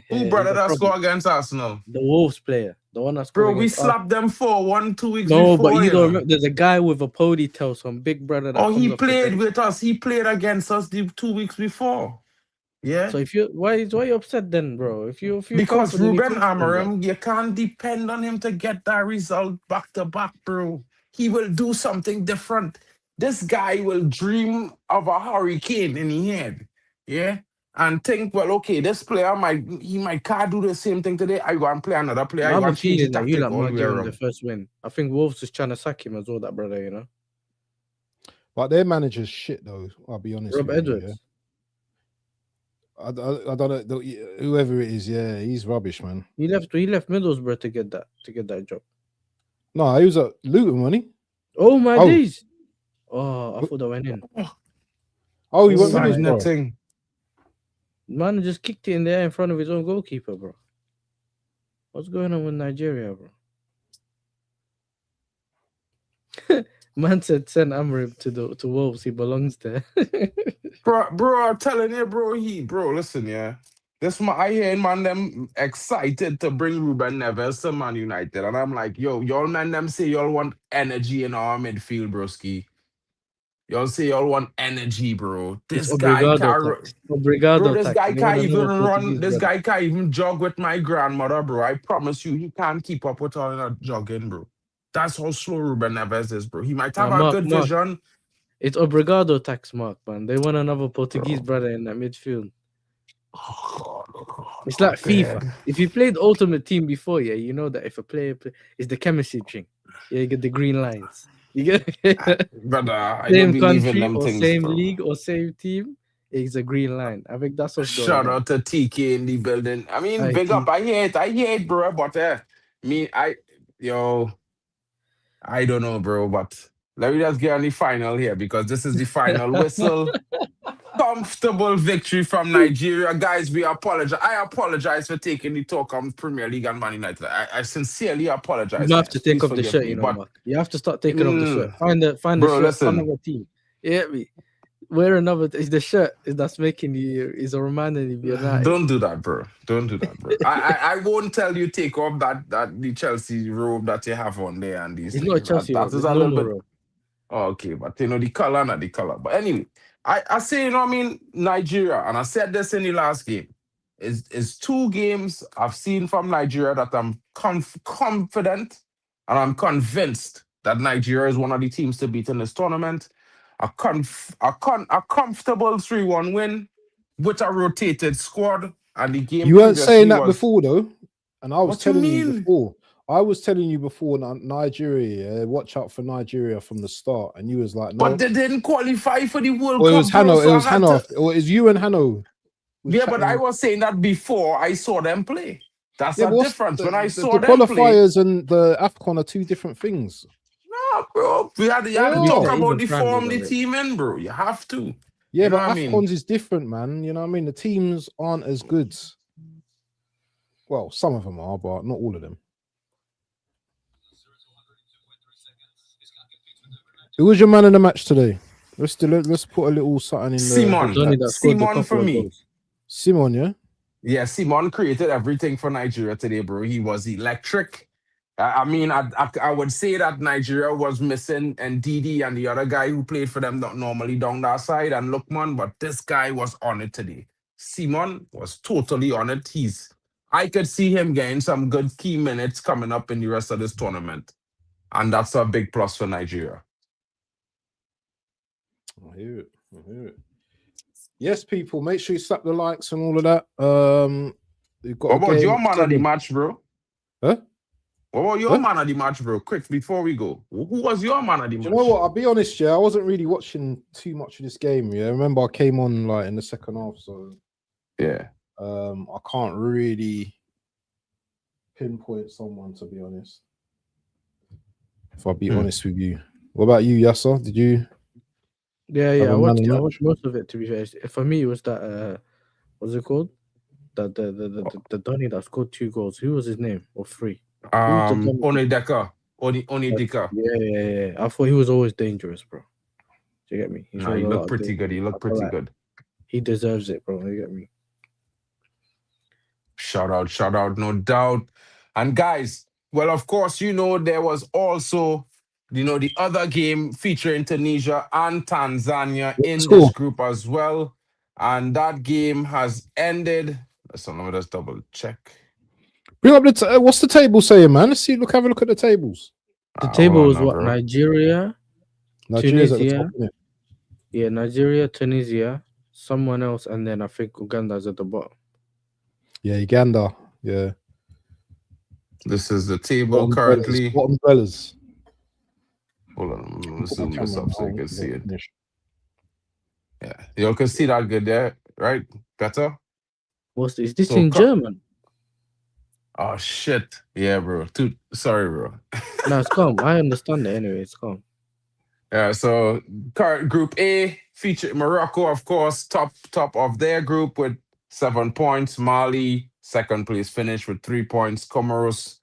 He's brother a that problem. score against Arsenal? The Wolves player, the one that scored Bro, we against Arsenal. slapped them 4-1 2 weeks No, but before, you you don't know. remember. There's a guy with a ponytail, some big brother that Oh, comes he off the played bench. with us. He played against us the 2 weeks before. Yeah. So why you upset then, bro? If you Because confident, Ruben you're confident, bro. Amorim, you can't depend on him to get that result back to back, bro. He will do something different. This guy will dream of a hurricane in his head, yeah, and think, well, okay, this player might can't do the same thing today. I go and play another player. I I have go a and change the feeling that you tactic like all the might way give him the around. first win. I think Wolves is trying to sack him as well, that brother, you know. But their manager's shit, though. I'll be honest Rob with Edwards. you. Yeah? I don't know. Whoever it is, yeah, he's rubbish, man. He left Middlesbrough to get that job. No, he was at Luton, wasn't he? Oh my Oh. days! Oh, I thought that went in. Oh, he went Sign the Middlesbrough. thing. Man just kicked it in the air in front of his own goalkeeper, bro. What's going on with Nigeria, bro? Man said send Amorim to Wolves. He belongs there. Bro, I'm telling you, bro, listen, yeah. I hear man them excited to bring Ruben Neves to Man United. And I'm like, yo, y'all man them say y'all want energy in our midfield, broski. Y'all say y'all want energy, bro. It's This guy obrigado can't tax. Obrigado this tax. guy And they want can't even another run. Portuguese This brother. guy can't even jog with my grandmother, bro. I promise you, he can't keep up with all that jogging, bro. That's how slow Ruben Neves is, bro. He might have a Mark, good vision. It's obrigado tax, Mark, man. They want another Portuguese brother in that midfield. It's like FIFA. God. If you played Ultimate Team before, yeah, you know that if a player it's the chemistry thing. Yeah, you get the green lines. You get Brother, I don't same believe in country them or things, same bro. league or same team. It's a green line. I think that's what's going Shout on. out to TK in the building. I mean, big up. I hear it, bro. But I don't know, bro. But let me just get on the final here because this is the final whistle. Comfortable victory from Nigeria, guys. We apologize. I apologize for taking the talk on Premier League and Man United. I sincerely apologize. You have Guys. to take Please off the forgive shirt, me. you know, But Mark. You have to start taking off the shirt. Find the bro, shirt. listen. Another team. Yeah, me. Wear another. It's the shirt that's making you. Is a reminder of United. Don't do that, bro. Don't do that, bro. I won't tell you take off that the Chelsea robe that you have on there and these It's things. not a Chelsea That robe. is It's a little normal bit. robe. Oh, okay, but you know the color, not the color. But anyway, I say, you know what I mean, Nigeria, and I said this in the last game, is 2 games I've seen from Nigeria that I'm confident and I'm convinced that Nigeria is one of the teams to beat in this tournament. a comfortable 3-1 win with a rotated squad. And the game You weren't saying previously that was. before, though. And I was What you telling you mean? before. I was telling you before Nigeria. Watch out for Nigeria from the start, and you was like, no. But they didn't qualify for the World Well, it Cup, was bro. Hano. So It I was had Hano. to. Or it's you and Hano. Yeah, but I was saying that before I saw them play. That's Yeah, a but difference. When I the saw them play, qualifiers and the AFCON are two different things. nah, bro. You had They to To be are. talk fair, about even the Fran was form the on it. team in, bro. You have to. Yeah, You know but what I mean? AFCONs is different, man. You know what I mean? The teams aren't as good. Well, some of them are, but not all of them. Who was your man in the match today? Let's put a little something in Simon. the Donny that scored the Simon for couple of me. goals. Simon, yeah? Yeah, Simon created everything for Nigeria today, bro. He was electric. I mean, I would say that Nigeria was missing and Didi and the other guy who played for them not normally down that side and Lookman, but this guy was on it today. Simon was totally on it. I could see him getting some good key minutes coming up in the rest of this tournament, and that's a big plus for Nigeria. I hear it. I hear it. Yes, people, make sure you slap the likes and all of that. You've got What a about game your man of the extended. match, bro? Huh? What about your Huh? man of the match, bro? Quick, before we go. Who was your man of the Do match? you know what? I'll be honest, yeah. I wasn't really watching too much of this game. Yeah, I remember I came on like in the second half, so Yeah. I can't really pinpoint someone, to be honest. If I'll be honest with you. What about you, Yasser? Did you? Yeah, Have I a man watched of it. the I match? watched most of it. To be fair, for me, it was that what's it called? The Donny that scored 2 goals. Who was his name? Or 3? Who's the Donny? Onideka. Onideka. Yeah. I thought he was always dangerous, bro. Do you get me? He Nah, showed he a lot looked of pretty good. He danger. looked I feel pretty like good. he deserves it, bro. You get me? Shout out, no doubt. And guys, well, of course, there was also, the other game featuring Tunisia and Tanzania What's the in this score? group as well. And that game has ended. So let me just double check. Bring up the what's the table saying, man? Let's see. Have a look at the tables. The Hold table on was now, what? bro. Nigeria, Nigeria's at the top, Tunisia. isn't it? Yeah, Nigeria, Tunisia, someone else, and then I think Uganda's at the bottom. Yeah, Uganda. Yeah. This is the table currently. Bottom dwellers. Hold on, let's Put my zoom this camera up so you on, can see it. finish. Yeah, you all can see that good there, right? Better? What's this? Is this So in German? Oh shit! Yeah, bro. Sorry, bro. No, it's calm. I understand it anyway. It's calm. Yeah. So current Group A featured Morocco, of course, top of their group with 7 points. Mali second place finish with 3 points. Comoros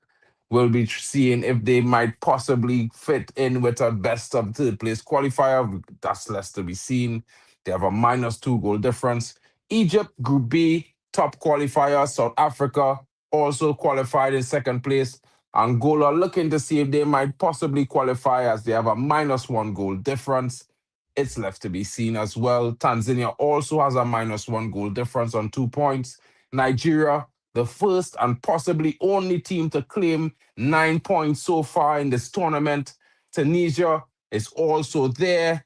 will be seeing if they might possibly fit in with a best of third place qualifier. That's less to be seen. They have a -2 goal difference. Egypt, Group B, top qualifier. South Africa also qualified in second place. Angola looking to see if they might possibly qualify as they have a -1 goal difference. It's left to be seen as well. Tanzania also has a -1 goal difference on 2 points. Nigeria, the first and possibly only team to claim 9 points so far in this tournament. Tunisia is also there.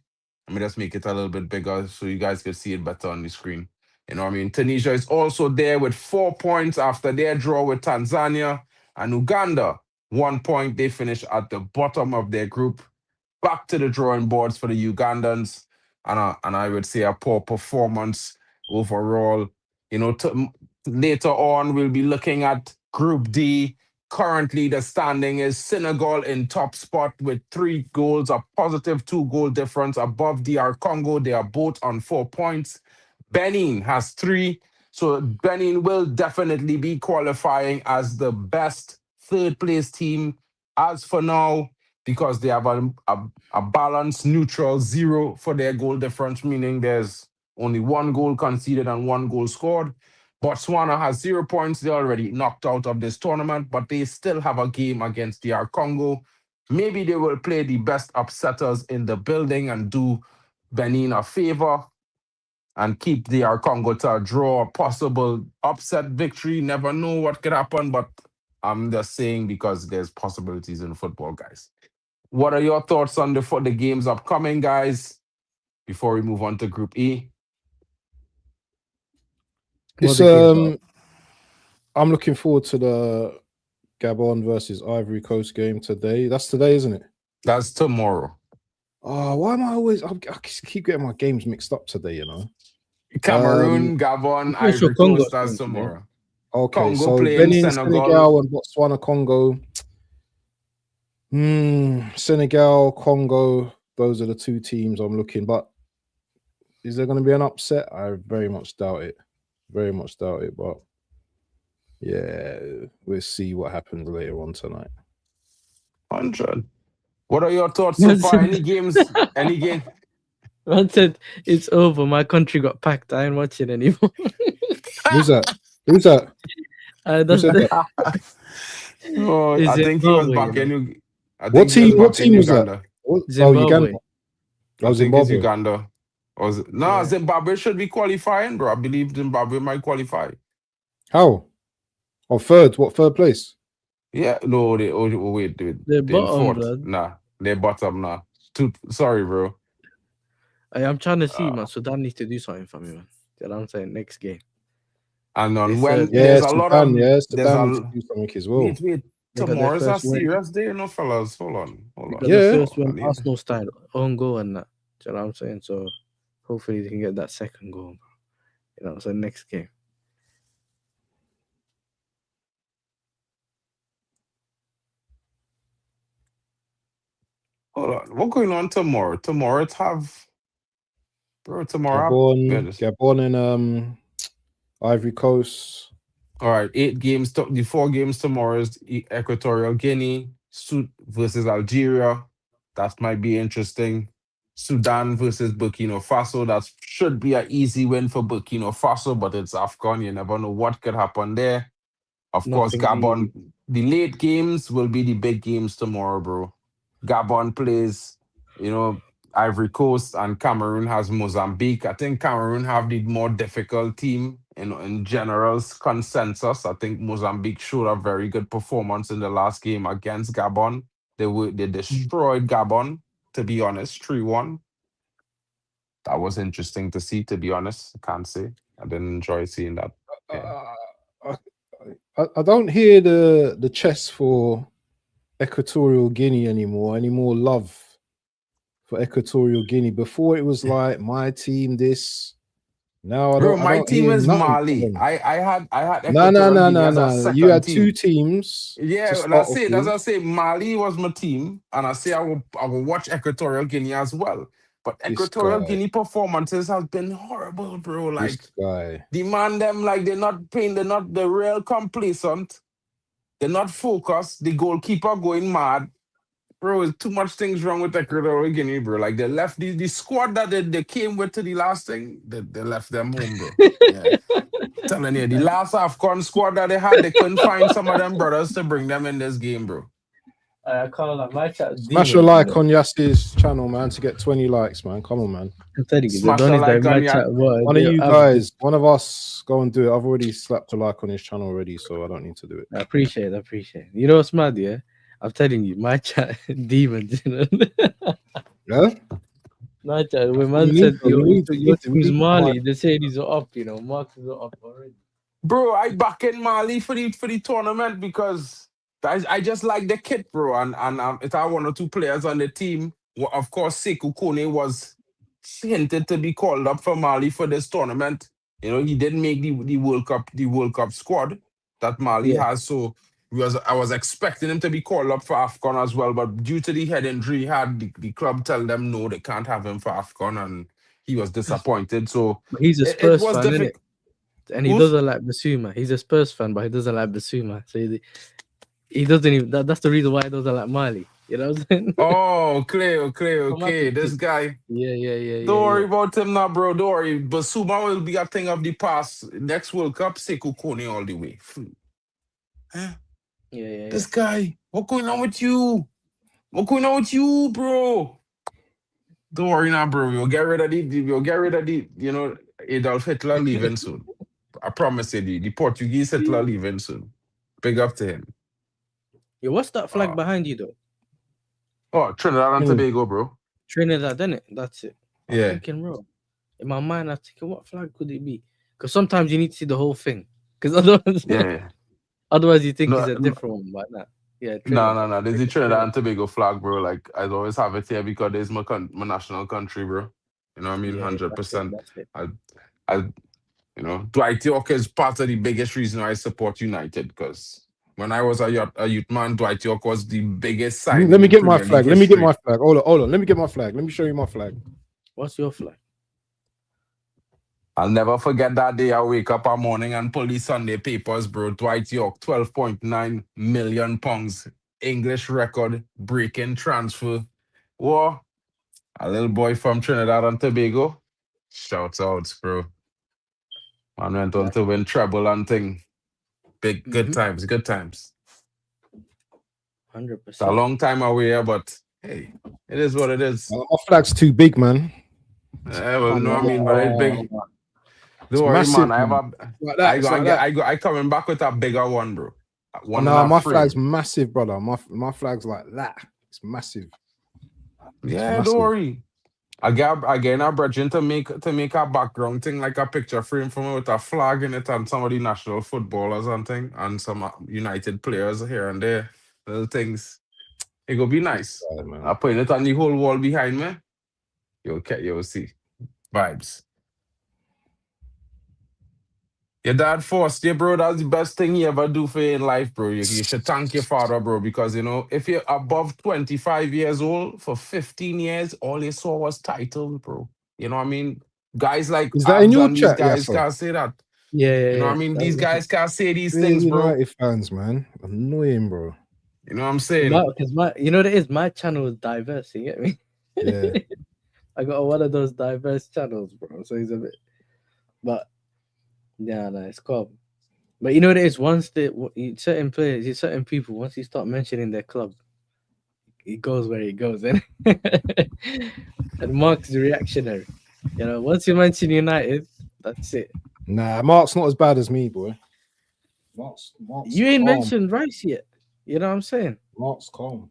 Let me just make it a little bit bigger so you guys can see it better on the screen. You know what I mean? Tunisia is also there with 4 points after their draw with Tanzania. And Uganda, 1 point. They finish at the bottom of their group. Back to the drawing boards for the Ugandans. And I would say a poor performance overall. Later on, we'll be looking at Group D. Currently, the standing is Senegal in top spot with 3 goals, a positive 2-goal difference above DR Congo. They are both on 4 points. Benin has 3. So Benin will definitely be qualifying as the best third place team as for now because they have a balanced neutral 0 for their goal difference, meaning there's only 1 goal conceded and 1 goal scored. Botswana has 0 points. They're already knocked out of this tournament, but they still have a game against DR Congo. Maybe they will play the best upsetters in the building and do Benin a favor and keep DR Congo to a draw, a possible upset victory. Never know what could happen, but I'm just saying because there's possibilities in football, guys. What are your thoughts on the games upcoming, guys? before we move on to Group E? It's What's the game? I'm looking forward to the Gabon versus Ivory Coast game today. That's today, isn't it? That's tomorrow. Oh, why am I always? I keep getting my games mixed up today. You know. Cameroon, Gabon, I'm pretty sure Ivory Congo's Coast. That's playing today. tomorrow. Okay, Congo so playing Benin, Senegal. Senegal, and Botswana, Congo. Senegal, Congo. Those are the two teams I'm looking. But is there going to be an upset? I very much doubt it. Very much doubt it. But yeah, we'll see what happens later on tonight. 100. What are your thoughts so far? Any games? Any game? Man said it's over. My country got packed. I ain't watching anymore. Who's that? Who's that? That's said the, Oh, Is I think he was Zimbabwe, back you in. know? What I think he was team? What back in team was that? Uganda. Oh, Zimbabwe. Uganda. I think it's Zimbabwe. Uganda. No, Yeah. Zimbabwe should be qualifying, bro. I believe Zimbabwe might qualify. How? Oh, third. What third place? Yeah, no, wait, They're they're in bottom, fourth. blood. Nah, they're bottom now. Sorry, bro. I'm trying to see, man. Sudan needs to do something for me, man. You know what I'm saying? Next game. And on They when said- there's a Sudan, lot of Sudan there's needs to do something as well. wait. They got their Tomorrow's a first win. serious day, no fellas. Hold on. They got Yeah. the first I win, need- Arsenal style, own goal and that. Do you know what I'm saying? So hopefully they can get that second goal, bro. You know, so next game. Hold on. What's going on tomorrow? Tomorrow it's tomorrow. Gabon and Ivory Coast. All right, 8 games. The 4 games tomorrow is Equatorial Guinea, versus Algeria. That might be interesting. Sudan versus Burkina Faso. That should be an easy win for Burkina Faso, but it's AFCON. You never know what could happen there. Of course, Nothing Gabon. The late games will be the big games tomorrow, bro. Gabon plays, Ivory Coast, and Cameroon has Mozambique. I think Cameroon have the more difficult team in general's consensus. I think Mozambique showed a very good performance in the last game against Gabon. They destroyed Gabon, to be honest, 3-1. That was interesting to see, to be honest. I can't say. I didn't enjoy seeing that. Yeah. I don't hear the chess for Equatorial Guinea anymore. Any more love for Equatorial Guinea? Before it was like my team this. Now My team is Mali. I had Equatorial Guinea as a second You had team. 2 teams. Yeah, that's it. As I say, Mali was my team, and I say I will watch Equatorial Guinea as well. But Equatorial Guinea performances have been horrible, bro. Like the man, them like they're not playing. They're real complacent. They're not focused. The goalkeeper going mad. Bro, there's too much things wrong with Equatorial Guinea, bro. Like they left the squad that they came with to the last thing, they left them home, bro. Yeah. Telling you, the last AFCON squad that they had, they couldn't find some of them brothers to bring them in this game, bro. I can't like my chat. Smash a like on Yassi's channel, man, to get 20 likes, man. Come on, man. I'm telling you, Smash a like on your... One of you guys, one of us, go and do it. I've already slapped a like on his channel already, so I don't need to do it. I appreciate it. You know what's mad, yeah? I'm telling you, my chat demons, you know. Yeah? My chat, when man said your team's Mali, they said he's up, you know. Mark is up already. Bro, I back in Mali for the tournament because I just like the kit, bro. And it had 1 or 2 players on the team. Well, of course, Sekou Kone was hinted to be called up for Mali for this tournament. You know, he didn't make the World Cup squad that Mali has. So I was expecting him to be called up for AFCON as well. But due to the head injury he had, the club tell them no, they can't have him for AFCON, and he was disappointed. So but he's a Spurs fan, isn't it? And he doesn't like Basuma. He's a Spurs fan, but he doesn't like Basuma. So he doesn't even. That's the reason why he doesn't like Mali. You know what I'm saying? Oh, okay. This guy. Yeah. Don't worry about him now, bro. Don't worry. Basuma will be a thing of the past. Next World Cup, Sekou Kone all the way. Huh? Yeah. This guy. What's going on with you? Bro? Don't worry now, bro. We'll get rid of the Adolf Hitler leaving soon. I promise you, the Portuguese Hitler leaving soon. Big up to him. Yo, what's that flag behind you, though? Oh, Trinidad and Tobago, bro. Trinidad, isn't it? That's it. I'm thinking, bro. In my mind, I'm thinking, what flag could it be? Because sometimes you need to see the whole thing. Because otherwise you think it's a different one. But nah. Yeah, Trinidad. No. There's the Trinidad and Tobago flag, bro. Like I always have it here because there's my national country, bro. You know what I mean? Yeah, 100%. that's it. I Dwight York is part of the biggest reason I support United because when I was a youth man, Dwight York was the biggest signing. Let me in get my Premier flag. League Let me get history. my flag. Hold on. Let me get my flag. Let me show you my flag. What's your flag? I'll never forget that day I wake up one morning and pull the Sunday papers, bro. Dwight York, £12.9 million. English record breaking transfer. Whoa. A little boy from Trinidad and Tobago. Shouts out, bro. Man went on to win treble and thing. Good times. 100%. It's a long time away, but hey, it is what it is. My flag's too big, man. Well, you know what I mean, but it's big. Don't worry, massive, man. I coming back with a bigger one, bro. My flag's massive, brother. My flag's like that. It's massive. Yeah, don't worry. Again, I'm bridging to make a background thing like a picture frame from it with a flag in it and some of the national footballers and thing and some United players here and there. Little things. It go be nice. I put it on the whole wall behind me. You'll see. Vibes. Your dad forced you, bro. That's the best thing you ever do for you in life, bro. You should thank your father, bro, because, if you're above 25 years old for 15 years, all you saw was titles, bro. You know what I mean? Guys like is that in your these chat? guys can't say that. Yeah. You know what I mean? These guys can't say these Really things, bro. United fans, man. Annoying, bro. You know what I'm saying? Because my channel is diverse, you get me? Yeah. I got one of those diverse channels, bro. So he's a bit, but yeah, no, it's cool. But you know what it is? Once certain players, certain people, once you start mentioning their club, it goes where it goes, and Mark's reactionary. Once you mention United, that's it. Nah, Mark's not as bad as me, boy. Mark's you ain't calm. mentioned Rice yet. You know what I'm saying? Mark's calm.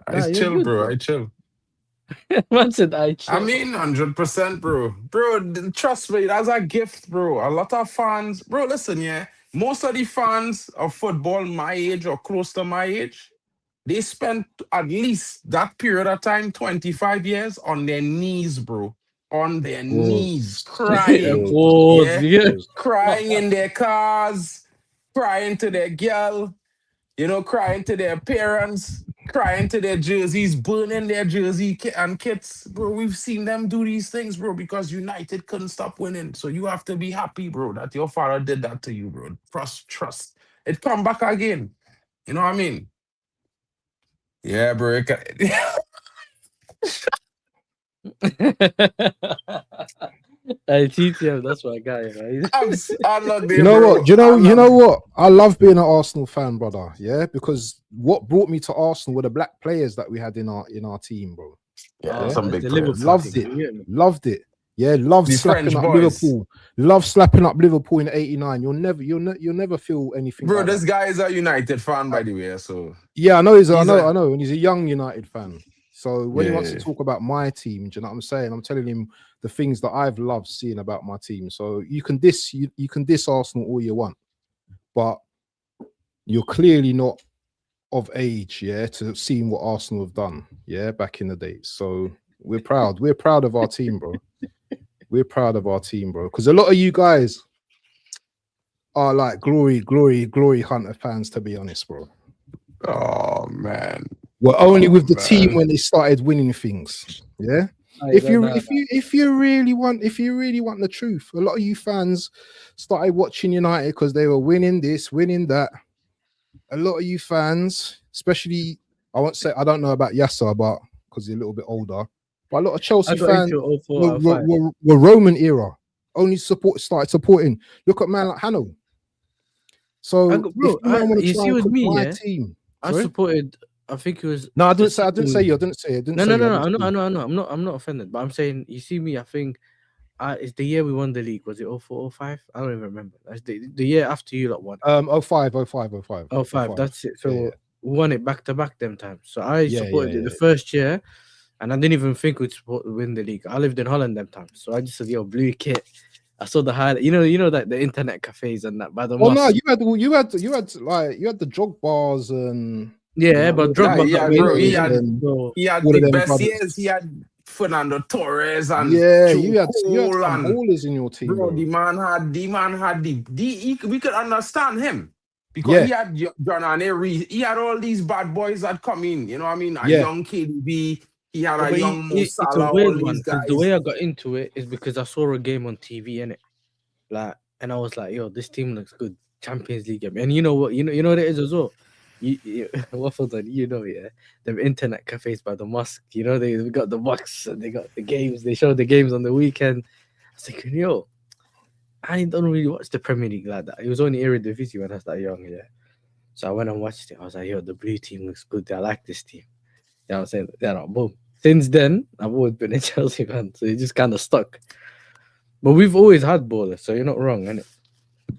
I chill, good, bro. I chill. Man said I chill. I mean, 100%, bro. Bro, trust me, that's a gift, bro. A lot of fans, bro, listen, yeah. Most of the fans of football my age or close to my age, they spent at least that period of time, 25 years, on their knees, bro. On their knees, crying. Crying in their cars, crying to their girl, crying to their parents, crying to their jerseys, burning their jersey and kits. Bro, we've seen them do these things, bro, because United couldn't stop winning. So you have to be happy, bro, that your father did that to you, bro. Trust. It come back again. You know what I mean? Yeah, bro. TTM, that's my guy, right? I'm not there, you know bro. what? You know what? I love being an Arsenal fan, brother. Yeah, because what brought me to Arsenal were the black players that we had in our team, bro. Yeah, some big players. Loved it. Yeah, loved slapping up Liverpool. Love slapping up Liverpool in '89. You'll never feel anything. Bro, like this that. guy is a United fan, by the way. So yeah, I know I know, and he's a young United fan. So when he wants to talk about my team, do you know what I'm saying? I'm telling him the things that I've loved seeing about my team. So you can diss Arsenal all you want, but you're clearly not of age, to seeing what Arsenal have done, back in the days. So we're proud. We're proud of our team, bro. We're proud of our team, bro. Because a lot of you guys are like glory hunter fans, to be honest, bro. Oh man. We're only with the team when they started winning things. Yeah. If you really want the truth, a lot of you fans started watching United because they were winning this, winning that. A lot of you fans, especially, I don't know about Yasser, but because he's a little bit older, but a lot of Chelsea fans were Roman era. Only started supporting. Look at man like Hano. So you see with me, my team. I supported. I think it was. No, I didn't say you. No. I'm not offended, but I'm saying, you see me. I think it's the year we won the league. Was it 04, 05? I don't even remember. That's the year after you lot won. 05. That's it. So we won it back to back them times. So I supported it the first year, and I didn't even think we'd win the league. I lived in Holland them times, so I just said, "Yo, blue kit." I saw the highlight. You know that the internet cafes and that by the Oh no, mosque. you had the jog bars and Yeah, but Drogba yeah, got bro, injured, and so he had all of the them best brothers. years. He had Fernando Torres and Yeah, Joe you had Cole some and ballers in your team, bro, bro. the man had we could understand him because Yeah. he had John he had all these bad boys that come in. You know what I mean? A Yeah. young KDB, he had Yeah, a but young Mo it's a Salah, all weird these one because guys. the way I got into it is because I saw a game on TV, innit? Like, and I was like, "Yo, this team looks good, Champions League game." And you know what? You know what it is as well. Waffles on, yeah, them internet cafes by the mosque. You know, they got the box and they got the games. They show the games on the weekend. I was thinking, yo, I don't really watch the Premier League like that. It was only Eredivisie when I was that young, yeah. So I went and watched it. I was like, yo, the blue team looks good. I like this team. You know what I'm saying? Yeah, no, boom. Since then, I've always been a Chelsea fan, so it just kind of stuck. But we've always had ballers, so you're not wrong, innit?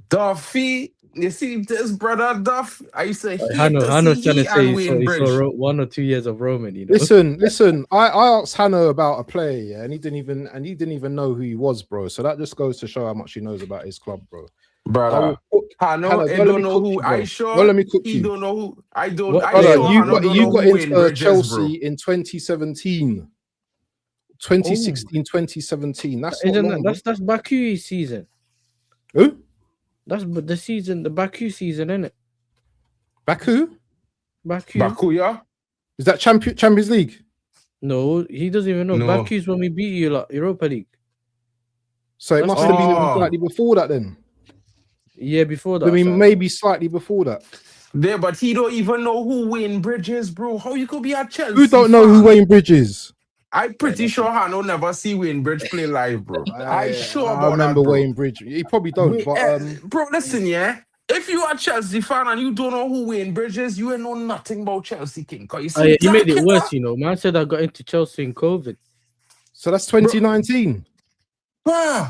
Duffy, you see this brother Duff? I used to hate to Hano's see trying to he say and Wayne he Bridge. saw 1 or 2 years of Roman, you know. Listen. I asked Hannah about a player, yeah, and he didn't even know who he was, bro. So that just goes to show how much he knows about his club, bro. Brother, Hannah, I don't know who. I sure Well, let me cook he you. don't know who. I don't. What, I Brother, sure Hannah don't you know got who Wayne into Bridge Chelsea is, bro. in 2017. 2016, 2017. That's not long. That's Baku season. Who? That's the season, the Baku season, isn't it? Baku? Bakuya? Is that Champions League? No, he doesn't even know. No. Baku's when we beat you lot, Europa League. So it That's must have been Oh. slightly before that then. Yeah, before that. I mean, sorry. maybe slightly before that. There, but he don't even know who Wayne Bridge is, bro. How you could be a Chelsea Who don't know fan? who Wayne Bridge is? I'm pretty sure Hannah never see Wayne Bridge play live, bro. I sure I about remember that, bro. Wayne Bridge. He probably don't, but bro, listen, yeah. If you are a Chelsea fan and you don't know who Wayne Bridge is, you ain't know nothing about Chelsea, King. Cause you see, Yeah, he made it that worse, you know. Man said I got into Chelsea in COVID. so that's 2019. Bro,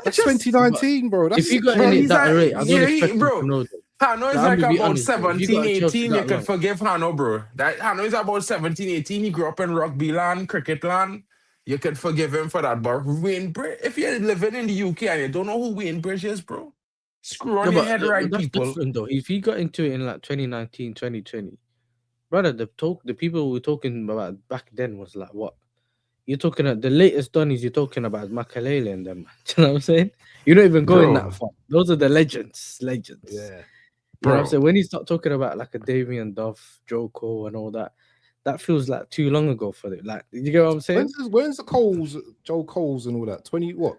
That's 2019, bro. That's If you got bro, in it he's that like, rate, I don't yeah, expect him bro. to know that. Hano is Nah, like I'm gonna be about honest, bro. If you 17, got a Chelsea 18. that You can long- forgive Hano, bro. That Hano is about 17, 18. He grew up in rugby land, cricket land. You can forgive him for that. But Wayne Bridge, if you're living in the UK and you don't know who Wayne Bridge is, bro, screw on your head, right, that's people. different though. If he got into it in like 2019, 2020, brother, the people we were talking about back then was like what? You're talking about the latest Donnies you're talking about is Makalele and them. Do you know what I'm saying? You're not even going Bro. that far. Those are the legends. Yeah. You know what I'm saying? When you start talking about like a Damien Duff, Joe Cole and all that, that feels like too long ago for it. Like, you get what I'm saying? When's the Joe Coles and all that? 20 what?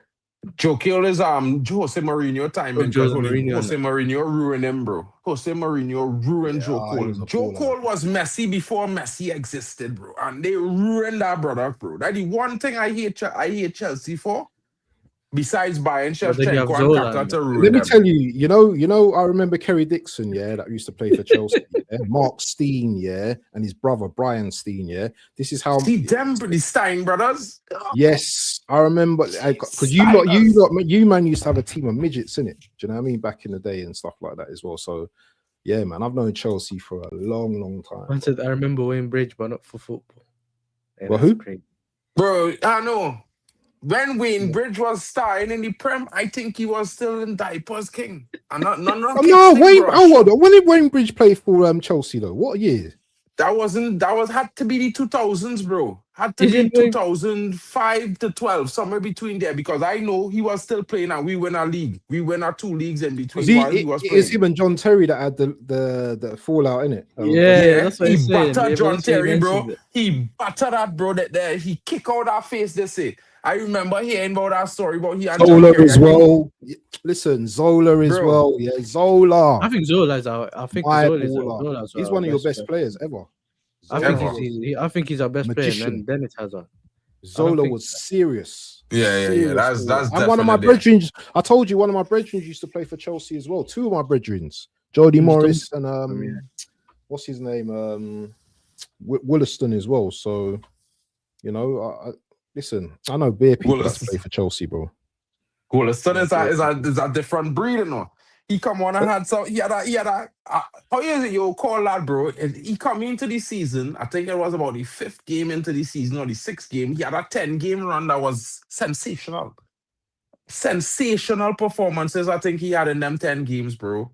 Joe Kill is Jose Mourinho time Oh, because Jose Mourinho, Jose Mourinho ruined him, bro. Jose Mourinho ruined Joe he Cole. was a Joe baller. Cole was Messi before Messi existed, bro. And they ruined that brother, bro. That's the one thing I hate Chelsea for. Besides buying But then you have Shevchenko and Zola Kaka and to that. ruin Let me them. tell you, I remember Kerry Dixon, yeah, that used to play for Chelsea, yeah? Mark Steen, yeah, and his brother Brian Steen, yeah. This is how See them, the Stein brothers. Yes, I remember because you man used to have a team of midgets in it. Do you know what I mean? Back in the day and stuff like that as well. So yeah, man, I've known Chelsea for a long time. Man said I remember Wayne Bridge, but not for football. Yeah, Well, that's who? crazy. Bro, I know. When Wayne Bridge was starting in the Prem, I think he was still in diapers, King. And not No, when did Wayne Bridge play for Chelsea though? What year? That had to be the 2000s, bro. Had to be 2005 to 12, somewhere between there, because I know he was still playing and we win our league. We win our 2 leagues in between while he was playing. It's him and John Terry that had the fallout in it. Yeah, that's what he he's saying. battered John Eventually Terry, bro. mentioned it. He battered that, bro. That he kick out that face, they say. I remember hearing about that story about he and John Zola Terry. as well. Listen, Zola as well. Yeah, Zola. I think Zola's out. I think Zola's he's one of your best players ever. I think he's our best player, and then it's Hazard. Zola was serious. Yeah. That's and one of my brethren. I told you one of my brethren used to play for Chelsea as well. 2 of my brethren, Jody Morris and what's his name? Williston as well. So listen, I know bare people that play for Chelsea, bro. Williston is a different breed, you know. He come on and had some. He had a. How is it you call that, bro? He come into the season. I think it was about the 5th game into the season or the 6th game. He had a 10-game run that was sensational. Sensational performances. I think he had in them 10 games, bro.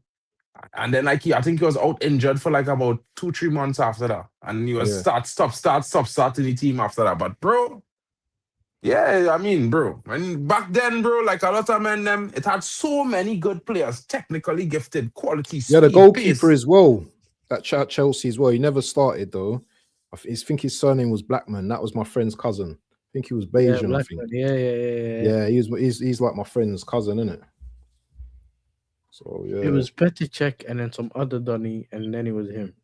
And then I think he was out injured for like about 2-3 months after that, and he was start in the team after that. But bro. Yeah, I mean, bro, when back then, bro, like a lot of men, them, it had so many good players, technically gifted, quality, speed, the goalkeeper pace. as well, at Chelsea as well. He never started though. I think his surname was Blackman. That was my friend's cousin. I think he was Bayesian. Yeah, I think. Yeah. He's like my friend's cousin, isn't it? So yeah, it was Petacek and then some other Donny, and then it was him.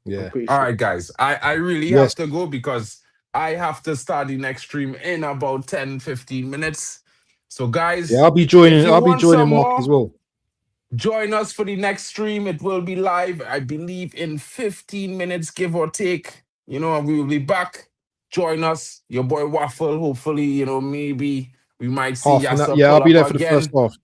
Yeah. All right, guys, I really have to go because I have to start the next stream in about 10-15 minutes. So, guys, I'll be joining Mark as well. Join us for the next stream. It will be live, I believe, in 15 minutes, give or take. You know, we will be back. Join us, your boy Waffle. Hopefully, you know, maybe we might see Yasser. I'll be there for the first half.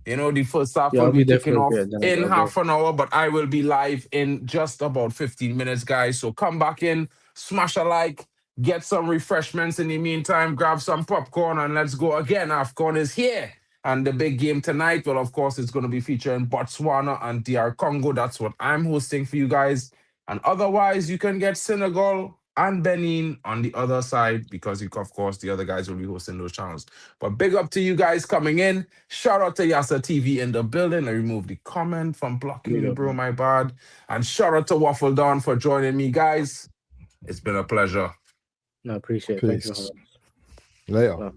You know, the first half Yeah, will I'll be be there kicking for a off bit, then in I'll half an hour, but I will be live in just about 15 minutes, guys. So come back in, smash a like, get some refreshments in the meantime, grab some popcorn, and let's go again. AFCON is here. And the big game tonight, well, of course, it's going to be featuring Botswana and DR Congo. That's what I'm hosting for you guys. And otherwise, you can get Senegal and Benin on the other side because, of course, the other guys will be hosting those channels. But big up to you guys coming in. Shout out to Yasser TV in the building. I removed the comment from blocking me, bro, my bad. And shout out to Waffle Dawn for joining me, guys. It's been a pleasure. No, appreciate it. Thank you. Later.